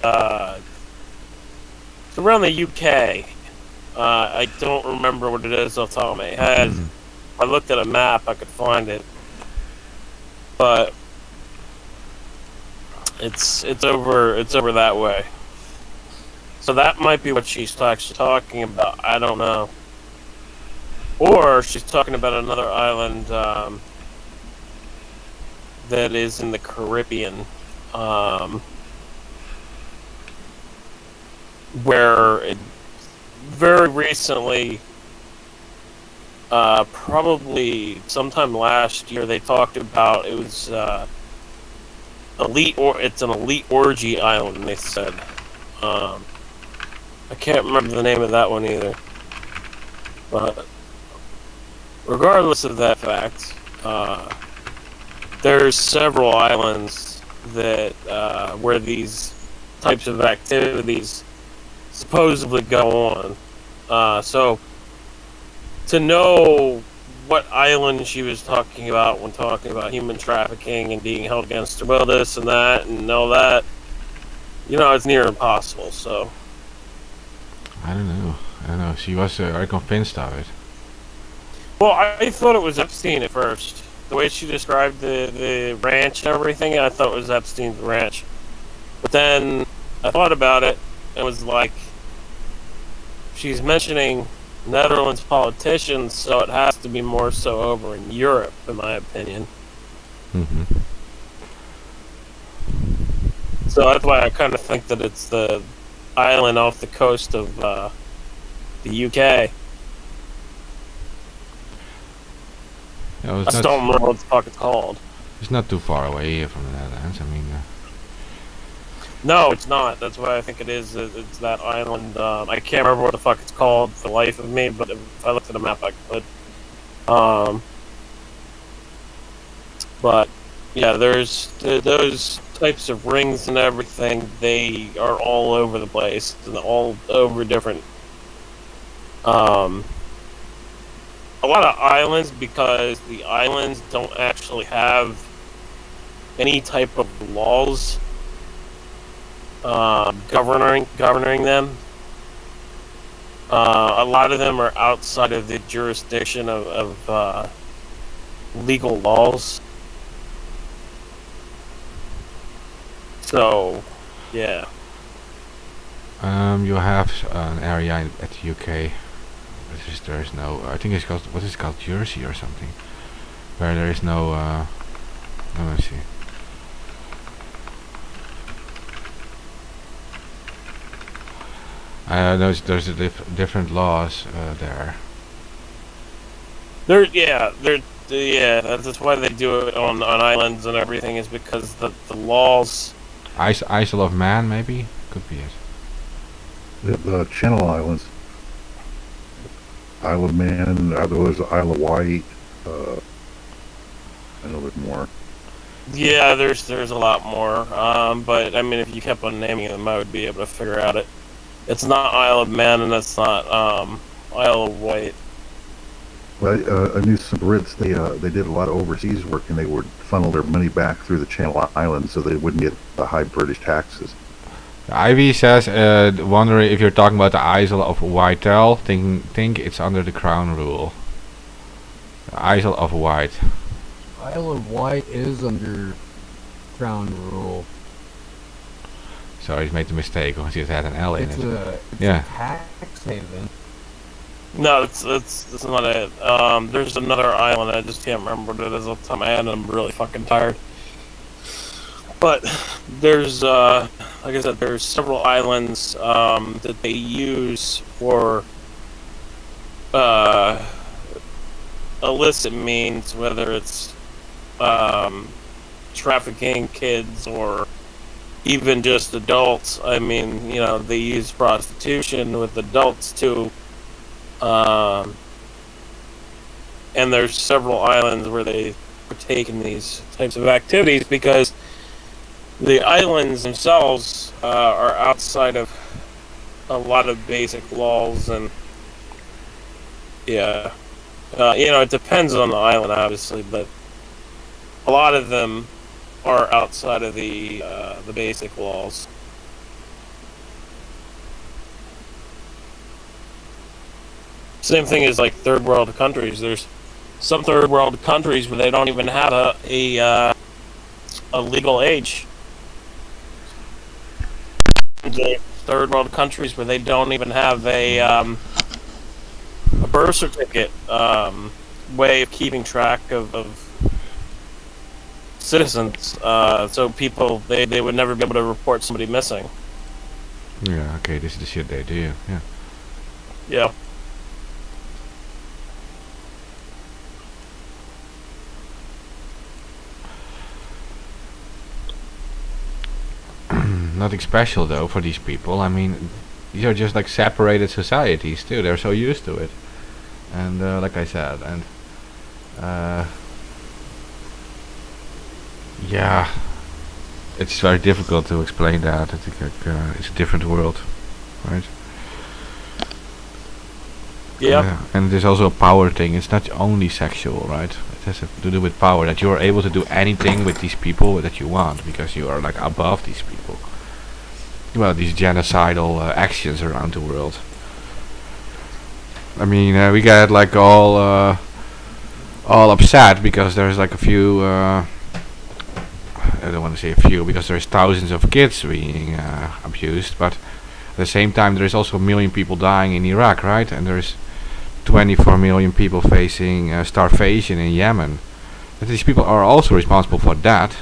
it's around the UK. I don't remember what it is off the top of my head. If I looked at a map, I could find it, but it's over that way. So that might be what she's actually talking about. I don't know. Or she's talking about another island that is in the Caribbean, where it very recently, probably sometime last year, they talked about it was it's an elite orgy island. They said. I can't remember the name of that one either. But regardless of that fact, there's several islands that where these types of activities supposedly go on. So to know what island she was talking about when talking about human trafficking and being held against her will, this and that, and all that, it's near impossible. So I don't know. She was very convinced of it. Well, I thought it was Epstein at first. The way she described the ranch and everything, I thought it was Epstein's ranch. But then I thought about it and was like, she's mentioning Netherlands politicians, so it has to be more so over in Europe, in my opinion. Mm-hmm. So that's why I kind of think that it's the island off the coast of the UK. Yeah, I still don't remember what the fuck it's called. It's not too far away here from the Netherlands. I mean, no, it's not. That's why I think it is. It's that island. I can't remember what the fuck it's called for the life of me, but if I looked at a map, I could. But yeah, there's those types of rings and everything. They are all over the place and all over different. A lot of islands, because the islands don't actually have any type of laws governing them. A lot of them are outside of the jurisdiction of legal laws. So, yeah. You have an area at the UK. There's no. I think it's called. What is it called? Jersey or something. Where there is no. Let me see. There's different laws there. Yeah, that's why they do it on islands and everything, is because the laws. Isle of Man, maybe? Could be it. The Channel Islands. Isle of Man, there was Isle of Wight. I know there's more. Yeah, there's a lot more. But I mean, if you kept on naming them, I would be able to figure out it. It's not Isle of Man, and it's not Isle of Wight. Well, I knew some Brits. They did a lot of overseas work, and they would funnel their money back through the Channel Islands, so they wouldn't get the high British taxes. Ivy says, wondering if you're talking about the Isle of Whitehall. Think it's under the Crown rule. The Isle of Wight. Isle of Wight is under Crown rule. So he's made the mistake because he had an L in It's it. a Yeah. tax haven. No, it's not it. There's another island. I just can't remember what it is off the top of my head. I'm really fucking tired. But there's, like I said, there's several islands that they use for illicit means, whether it's trafficking kids or even just adults. I mean, you know, they use prostitution with adults too. And there's several islands where they partake in these types of activities because the islands themselves are outside of a lot of basic laws, and yeah, you know, it depends on the island, obviously, but a lot of them are outside of the basic laws. Same thing as like third world countries. There's some third world countries where they don't even have a legal age. There's third world countries where they don't even have a birth certificate way of keeping track of citizens. So people they would never be able to report somebody missing. Yeah, okay, this is the shit they do. Yeah. Yeah. Nothing special though for these people. I mean, these are just like separated societies too. They're so used to it, and like I said, and yeah, it's very difficult to explain that. I think like, it's a different world, right? Yeah. And there's also a power thing. It's not only sexual, right? It has to do with power. That you are able to do anything with these people that you want because you are like above these people. Well, these genocidal actions around the world. I mean, we get like all upset because there's like a few. I don't want to say a few because there's thousands of kids being abused, but at the same time there is also 1 million people dying in Iraq, right? And there's 24 million people facing starvation in Yemen. But these people are also responsible for that.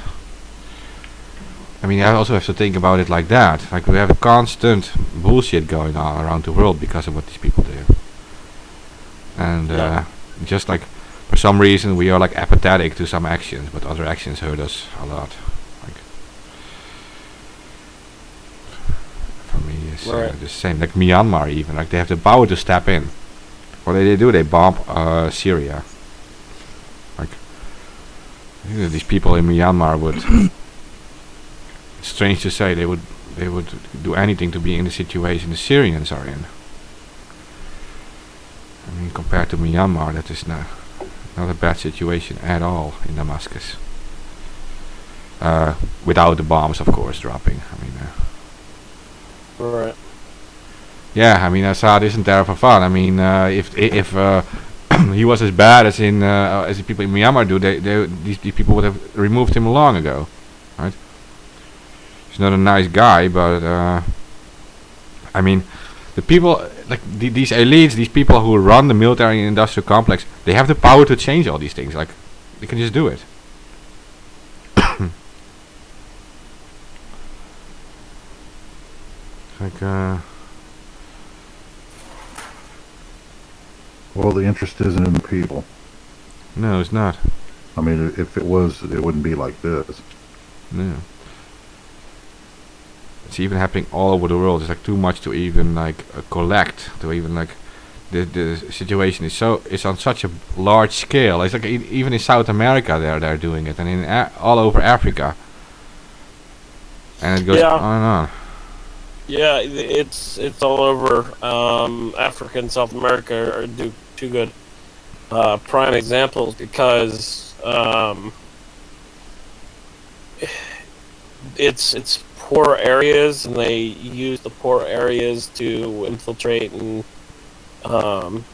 I mean, I also have to think about it like that. Like, we have a constant bullshit going on around the world because of what these people do. And just like, for some reason, we are like apathetic to some actions, but other actions hurt us a lot. Like, for me, it's the same. Like Myanmar, even. Like, they have the power to step in. What do? They bomb Syria. Like, you know, these people in Myanmar would. It's strange to say they would do anything to be in the situation the Syrians are in. I mean, compared to Myanmar, that is not a bad situation at all in Damascus. Without the bombs, of course, dropping. I mean, Right. yeah. I mean, Assad isn't there for fun. I mean, if he was as bad as the people in Myanmar do, these people would have removed him long ago, right? He's not a nice guy, but I mean, the people like these elites, these people who run the military and industrial complex, they have the power to change all these things. Like, they can just do it. Like, Well, the interest isn't in the people. no, it's not. I mean, if it was, it wouldn't be like this. No. It's even happening all over the world. It's like too much to even like collect. To even like, the situation is on such a large scale. It's like even in South America they're doing it, and in all over Africa. And it goes on and on. Yeah, it's all over. Africa and South America are do two good prime examples because it's poor areas, and they use the poor areas to infiltrate and um,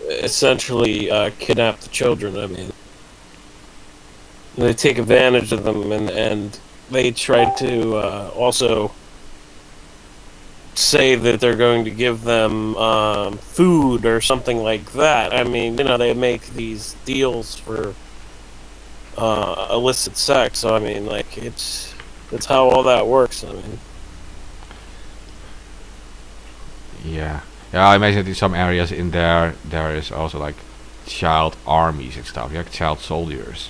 essentially kidnap the children. I mean, they take advantage of them, and they try to also say that they're going to give them food or something like that. I mean, they make these deals for illicit sex. So I mean, like it's how all that works. I mean, Yeah. Yeah, I imagine that in some areas in there is also like child armies and stuff, like child soldiers.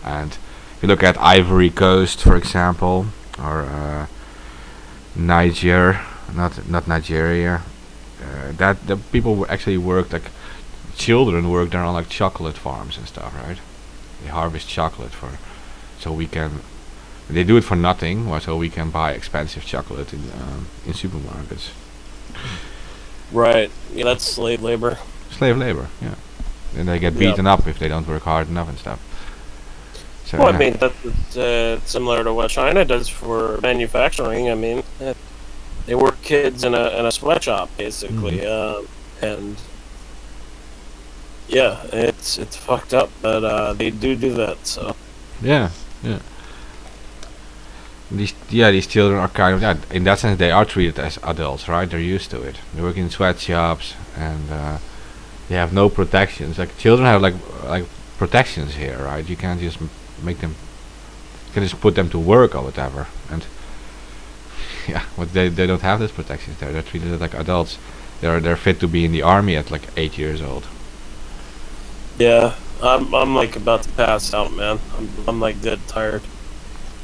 And if you look at Ivory Coast, for example, or Niger, not Nigeria, that the people actually work like children work there on like chocolate farms and stuff, right? They harvest chocolate so we can. They do it for nothing, so we can buy expensive chocolate in supermarkets. right? Yeah, that's slave labor. Slave labor, yeah. And they get beaten up if they don't work hard enough and stuff. So Well, yeah. I mean, that's similar to what China does for manufacturing. I mean, they work kids in a sweatshop basically, and yeah, it's fucked up, but they do that. So Yeah, yeah. These children are kind of, yeah, in that sense they are treated as adults, right? They're used to it. They work in sweatshops and they have no protections. Like children have like protections here, right? You can't just make them. You can just put them to work or whatever, and yeah, but they don't have those protections there. They're treated like adults. They're fit to be in the army at like 8 years old. yeah, I'm like about to pass out, man. I'm like dead tired.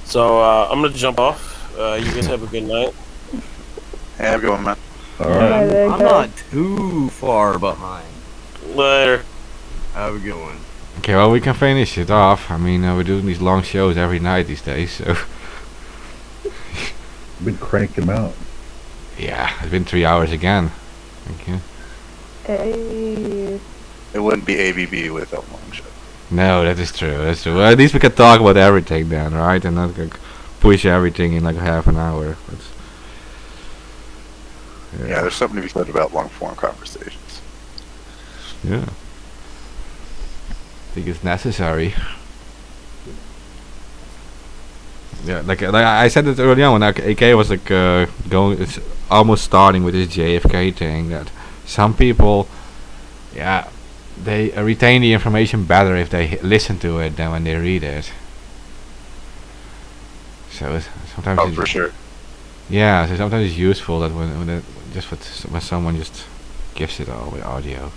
So I'm gonna jump off. You guys have a good night. Hey, have a good one, man. All right. I'm not too far behind. Later. Have a good one. Okay, well we can finish it off. I mean, we're doing these long shows every night these days, so Been cranking them out. yeah, it's been 3 hours again. Thank you. Hey. It wouldn't be ABB without long show. No, that is true. That's true. Well, at least we can talk about everything then, right? And not like push everything in like half an hour. Yeah, there's something to be said about long form conversations. Yeah. I think it's necessary. Yeah, like I said it early on when AK was like it's almost starting with this JFK thing, that some people, yeah, they retain the information better if they listen to it than when they read it. So sometimes Oh, for sure. yeah, so sometimes it's useful that when someone just gives it all with audio.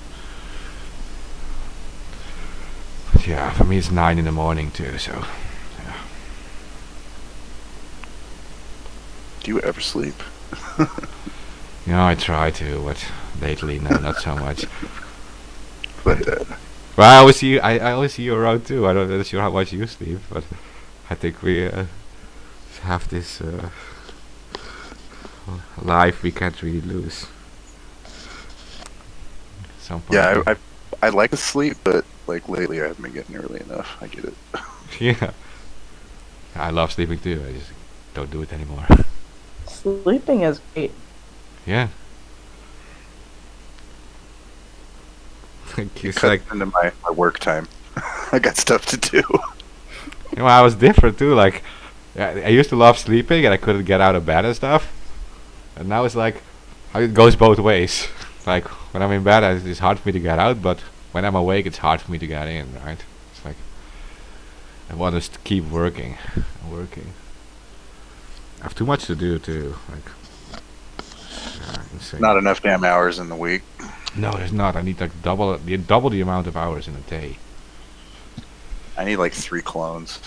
But yeah, for me it's 9 in the morning too, so yeah. Do you ever sleep? You know, I try to, but lately no, not so much. But Well, I always see you. I always see you around too. I don't know sure how much you sleep, but I think we have this life we can't really lose. Some point. yeah, I like to sleep, but like lately I haven't been getting early enough. I get it. Yeah. I love sleeping too. I just don't do it anymore. Sleeping is great. Yeah. It's Cuts like, into my work time. I got stuff to do. you know, I was different too. Like, I used to love sleeping and I couldn't get out of bed and stuff. And now it's like, it goes both ways. Like, when I'm in bed, it's hard for me to get out, but when I'm awake, it's hard for me to get in, right? It's like, I want to keep working. I have too much to do too. Like, insane. Not enough damn hours in the week. No, there's not. I need like double the amount of hours in a day. I need like 3 clones.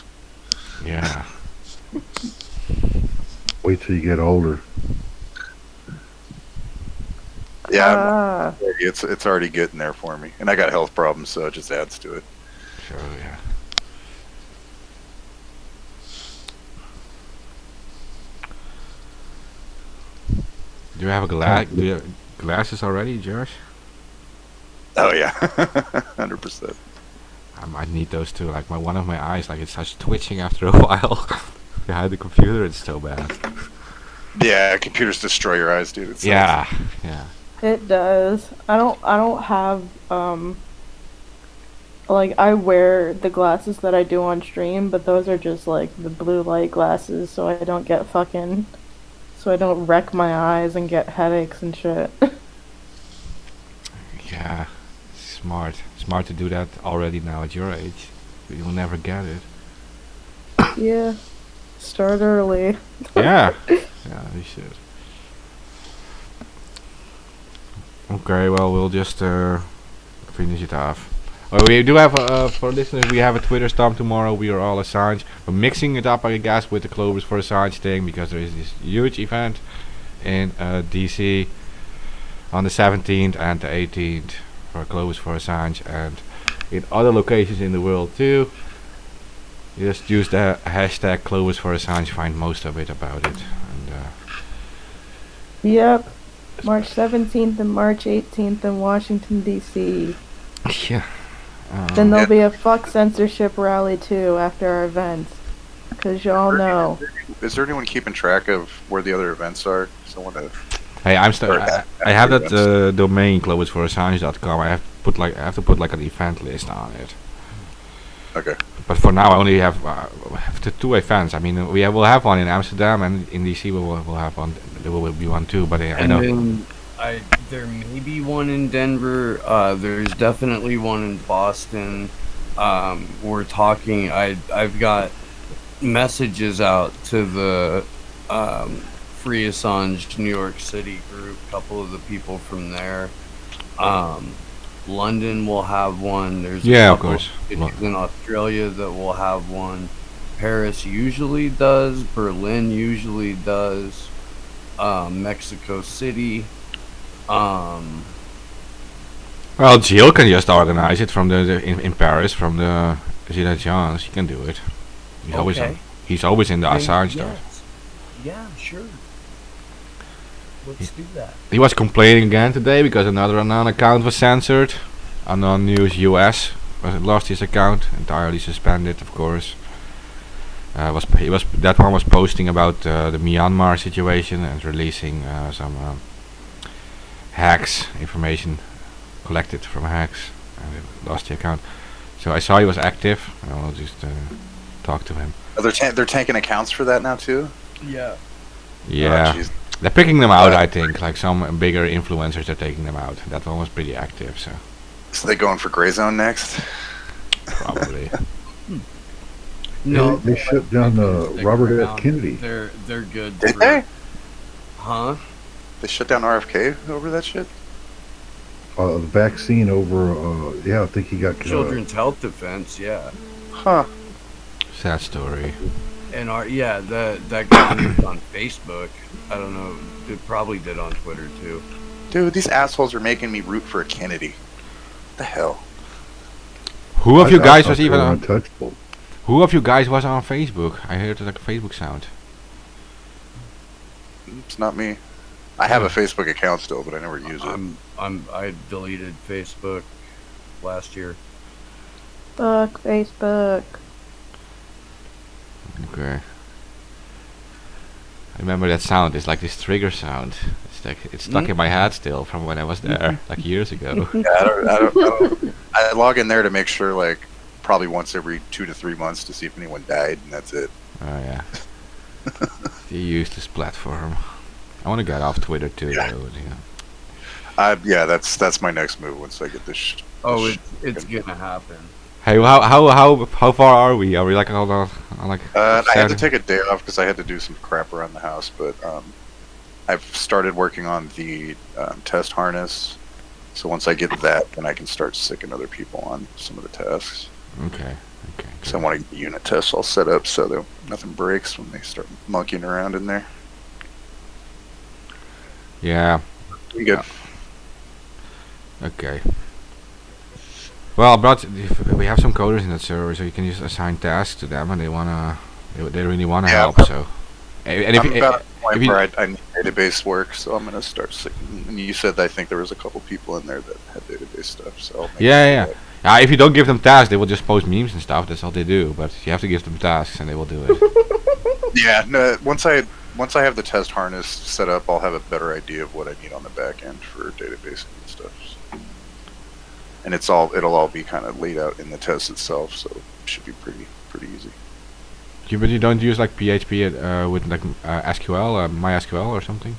Yeah. Wait till you get older. Yeah, it's already getting there for me, and I got health problems, so it just adds to it. Sure, yeah. Do you have a glass? Do you have glasses already, Josh? Oh yeah, 100%. I might need those too. Like one of my eyes, like it starts twitching after a while. Behind the computer, it's so bad. Yeah, computers destroy your eyes, dude. It's Yeah, yeah. It does. I don't have like I wear the glasses that I do on stream, but those are just like the blue light glasses, so I don't get fucking so I don't wreck my eyes and get headaches and shit. Yeah, smart. Smart to do that already now at your age. You'll never get it. Yeah. Start early. Yeah. Yeah, you should. Okay, well, we'll just finish it off. Well, we do have, for listeners, we have a Twitter storm tomorrow. We are all Assange. We're mixing it up, I guess, with the Clovers for Assange thing, because there is this huge event in DC on the 17th and the 18th for Clovers for Assange, and in other locations in the world too. Just use the hashtag Clovers for Assange, find most of it about it. And, Yep. March 17th and March 18th in Washington, D.C. yeah. Then there'll be a fuck censorship rally too after our events. Because y'all know. Is there anyone keeping track of where the other events are? So I want to. Hey, I have that domain cloversforassange.com. I have to put like an event list on it. Okay. But for now, I only have the two events. I mean, will have one in Amsterdam, and in DC we will have one. There will be one too. But I know. Then there may be one in Denver. There's definitely one in Boston. We're talking. I've got messages out to the Free Assange New York City group. A couple of the people from there. London will have one. There's a of couple course. cities in Australia that will have one. Paris usually does. Berlin usually does. Mexico City. Well, Jill can just organize it from in Paris from the Gilles Jean. She can do it. He's always in the Assange stuff. Yes. Yeah, sure. Let's do that. He was complaining again today because another Anon account was censored. Anon News US lost his account, entirely suspended, of course. That one was posting about the Myanmar situation and releasing some hacks, information collected from hacks, and it lost the account. So I saw he was active, and I'll just talk to him. They're taking accounts for that now too. Yeah. Yeah. Oh, they're picking them out, I think. Like some bigger influencers are taking them out. That one was pretty active, so So they going for Gray Zone next? probably. No, They shut down Robert F. Kennedy. They're good. Did for- they? Huh? They shut down RFK over that shit? The vaccine over, I think he got Children's Health Defense, yeah. Huh. Sad story. And that got leaked on Facebook. I don't know. It probably did on Twitter too. Dude, these assholes are making me root for a Kennedy. What the hell? Who of you guys was thought they even were on? untouchable. Who of you guys was on Facebook? I heard like a Facebook sound. It's not me. I have a Facebook account still, but I never use it. I deleted Facebook last year. Fuck Facebook. Okay. I remember that sound. It's like this trigger sound. It's stuck in my head still from when I was there, like years ago. Yeah, I don't. I log in there to make sure, like, probably once every 2 to 3 months to see if anyone died, and that's it. Oh yeah. The useless platform. I want to get off Twitter too, Yeah. though. Yeah, that's my next move once I get this. It's gonna happen. Hey, how far are we? Are we like on like? I had to seven? take a day off because I had to do some crap around the house, but I've started working on the test harness. So once I get that, then I can start sicking other people on some of the tasks. Okay. So I want to get the unit tests all set up so that nothing breaks when they start monkeying around in there. Yeah. We good. Okay. Well, but we have some coders in that server, so you can just assign tasks to them, and they really wanna Yeah, help. So, and I'm about at the point where I need database work, so I'm gonna start sticking. And you said I think there was a couple people in there that had database stuff, so I'll make Yeah, sure yeah. that- If you don't give them tasks, they will just post memes and stuff. That's all they do. But you have to give them tasks, and they will do it. Yeah, no, once I have the test harness set up, I'll have a better idea of what I need on the back end for database and stuff. And it'll all be kind of laid out in the test itself, so it should be pretty easy. But you don't use like PHP with like SQL, MySQL or something?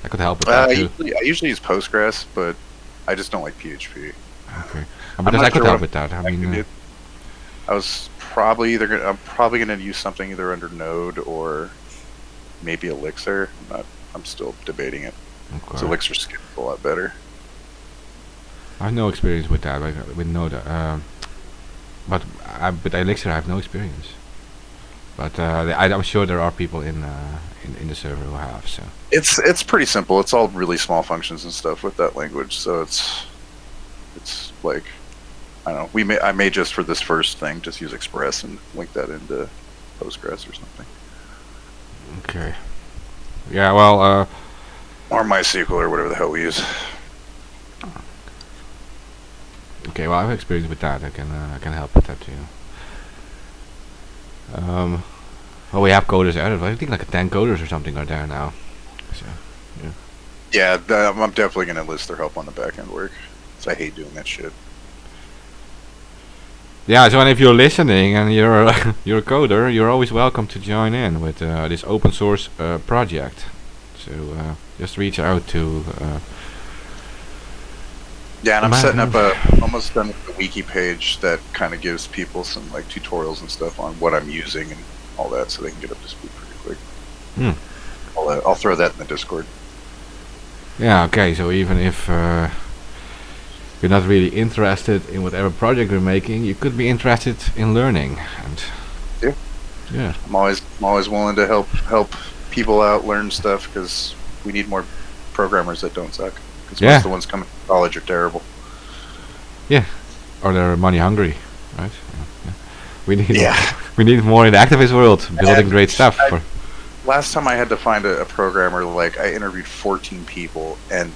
That could help with that too. I usually use Postgres, but I just don't like PHP. Okay. But that could help with that. I mean, I was I'm probably gonna use something either under Node or maybe Elixir. I'm still debating it. okay. So Elixir skips a lot better. I have no experience with that, with Node. But with Elixir, I have no experience. But I'm sure there are people in the server who have. So It's pretty simple. It's all really small functions and stuff with that language. So it's like, I don't know. I may just for this first thing just use Express and link that into Postgres or something, okay. Yeah. Well. or MySQL or whatever the hell we use. Okay. Well, I have experience with that. I can help with that too. Well, we have coders added. I think like 10 coders or something are there now. So, Yeah, I'm definitely gonna list their help on the back end work. 'Cause I hate doing that shit. yeah. So, and if you're listening and you're you're a coder, you're always welcome to join in with this open source project. So just reach out to. Yeah, and I'm Man. setting up almost done with the wiki page that kind of gives people some like tutorials and stuff on what I'm using and all that, so they can get up to speed pretty quick. Hmm. I'll throw that in the Discord. Yeah. Okay. So even if you're not really interested in whatever project you're making, you could be interested in learning. And Yeah. Yeah. I'm always willing to help people out, learn stuff, because we need more programmers that don't suck. Because most of the ones coming to college are terrible. Or they're money hungry, right? Yeah. We need Yeah. we need more in the activist world, building great stuff. Last time I had to find a programmer, like I interviewed 14 people, and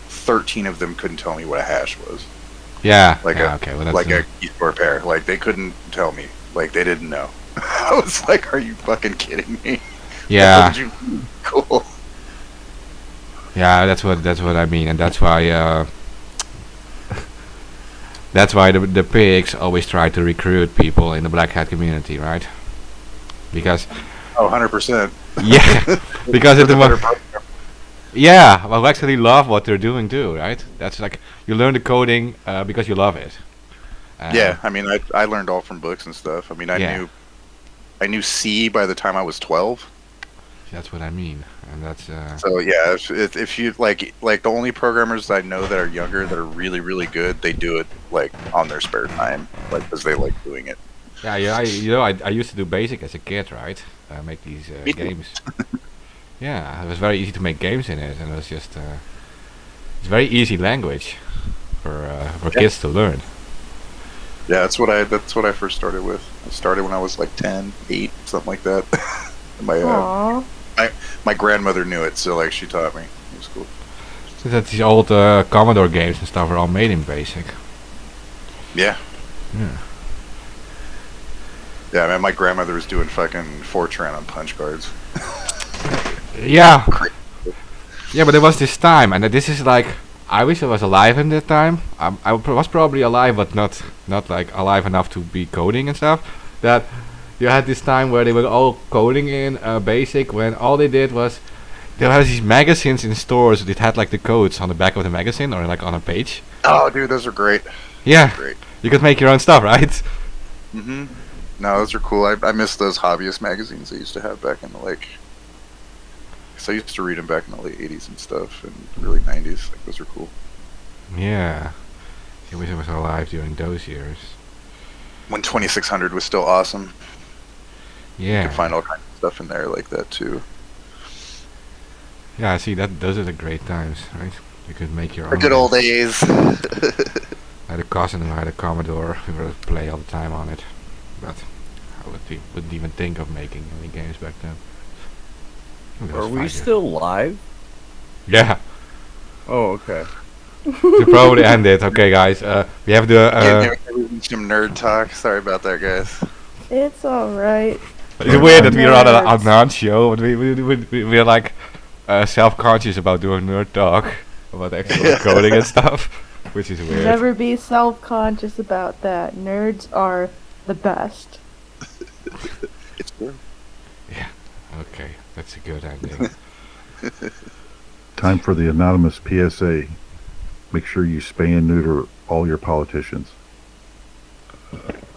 13 of them couldn't tell me what a hash was. Okay. Well, that's Like a key store pair. Like they couldn't tell me. Like they didn't know. I was like, "Are you fucking kidding me?" yeah. What did you mean? Cool. Yeah, that's what I mean, and that's why that's why the pigs always try to recruit people in the black hat community, right? Because 100%. yeah, because it's yeah, well, we actually love what they're doing too, right? That's like you learn the coding because you love it. Yeah, I mean, I learned all from books and stuff. I mean, I knew C by the time I was 12. That's what I mean, and that's So yeah, if you like the only programmers I know that are younger that are really really good, they do it like on their spare time, like because they like doing it. Yeah. I used to do BASIC as a kid, right? Make these games. Yeah, it was very easy to make games in it, and it was just it's very easy language for kids to learn. Yeah, that's what I first started with. I started when I was like 10, 8, something like that. Aww. My grandmother knew it, so like she taught me. It was cool. So that these old Commodore games and stuff are all made in BASIC. Yeah. Yeah. Yeah, man, my grandmother was doing fucking Fortran on punch cards. Yeah. Yeah, but there was this time, and this is like, I wish I was alive in that time. I was probably alive, but not like alive enough to be coding and stuff. That you had this time where they were all coding in BASIC, when all they did was there was these magazines in stores that had like the codes on the back of the magazine or like on a page. Oh, dude, those are great. Yeah. Great. You could make your own stuff, right? Mm-hmm. No, those are cool. I miss those hobbyist magazines they used to have back in the like. Cause I used to read them back in the late '80s and stuff, and early '90s. Like those are cool. Yeah. I wish I was alive during those years. When 2600 was still awesome. Yeah. You could find all kinds of stuff in there like that too. Yeah, see those are the great times, right? You could make your The own. good old days. I had a cousin who had a Commodore. We would play all the time on it, but I wouldn't even think of making any games back then. That Are was we 5 years. still live? Yeah. Oh, okay. We probably end it. Okay, guys. We have the. Give some nerd talk. Sorry about that, guys. It's alright. It's weird that we are on a Nerds. nerd show, but we're like self-conscious about doing nerd talk about actual coding and stuff, which is weird. Never be self-conscious about that. Nerds are the best. It's true. Okay, that's a good ending. Time for the anonymous PSA. Make sure you spay and neuter all your politicians.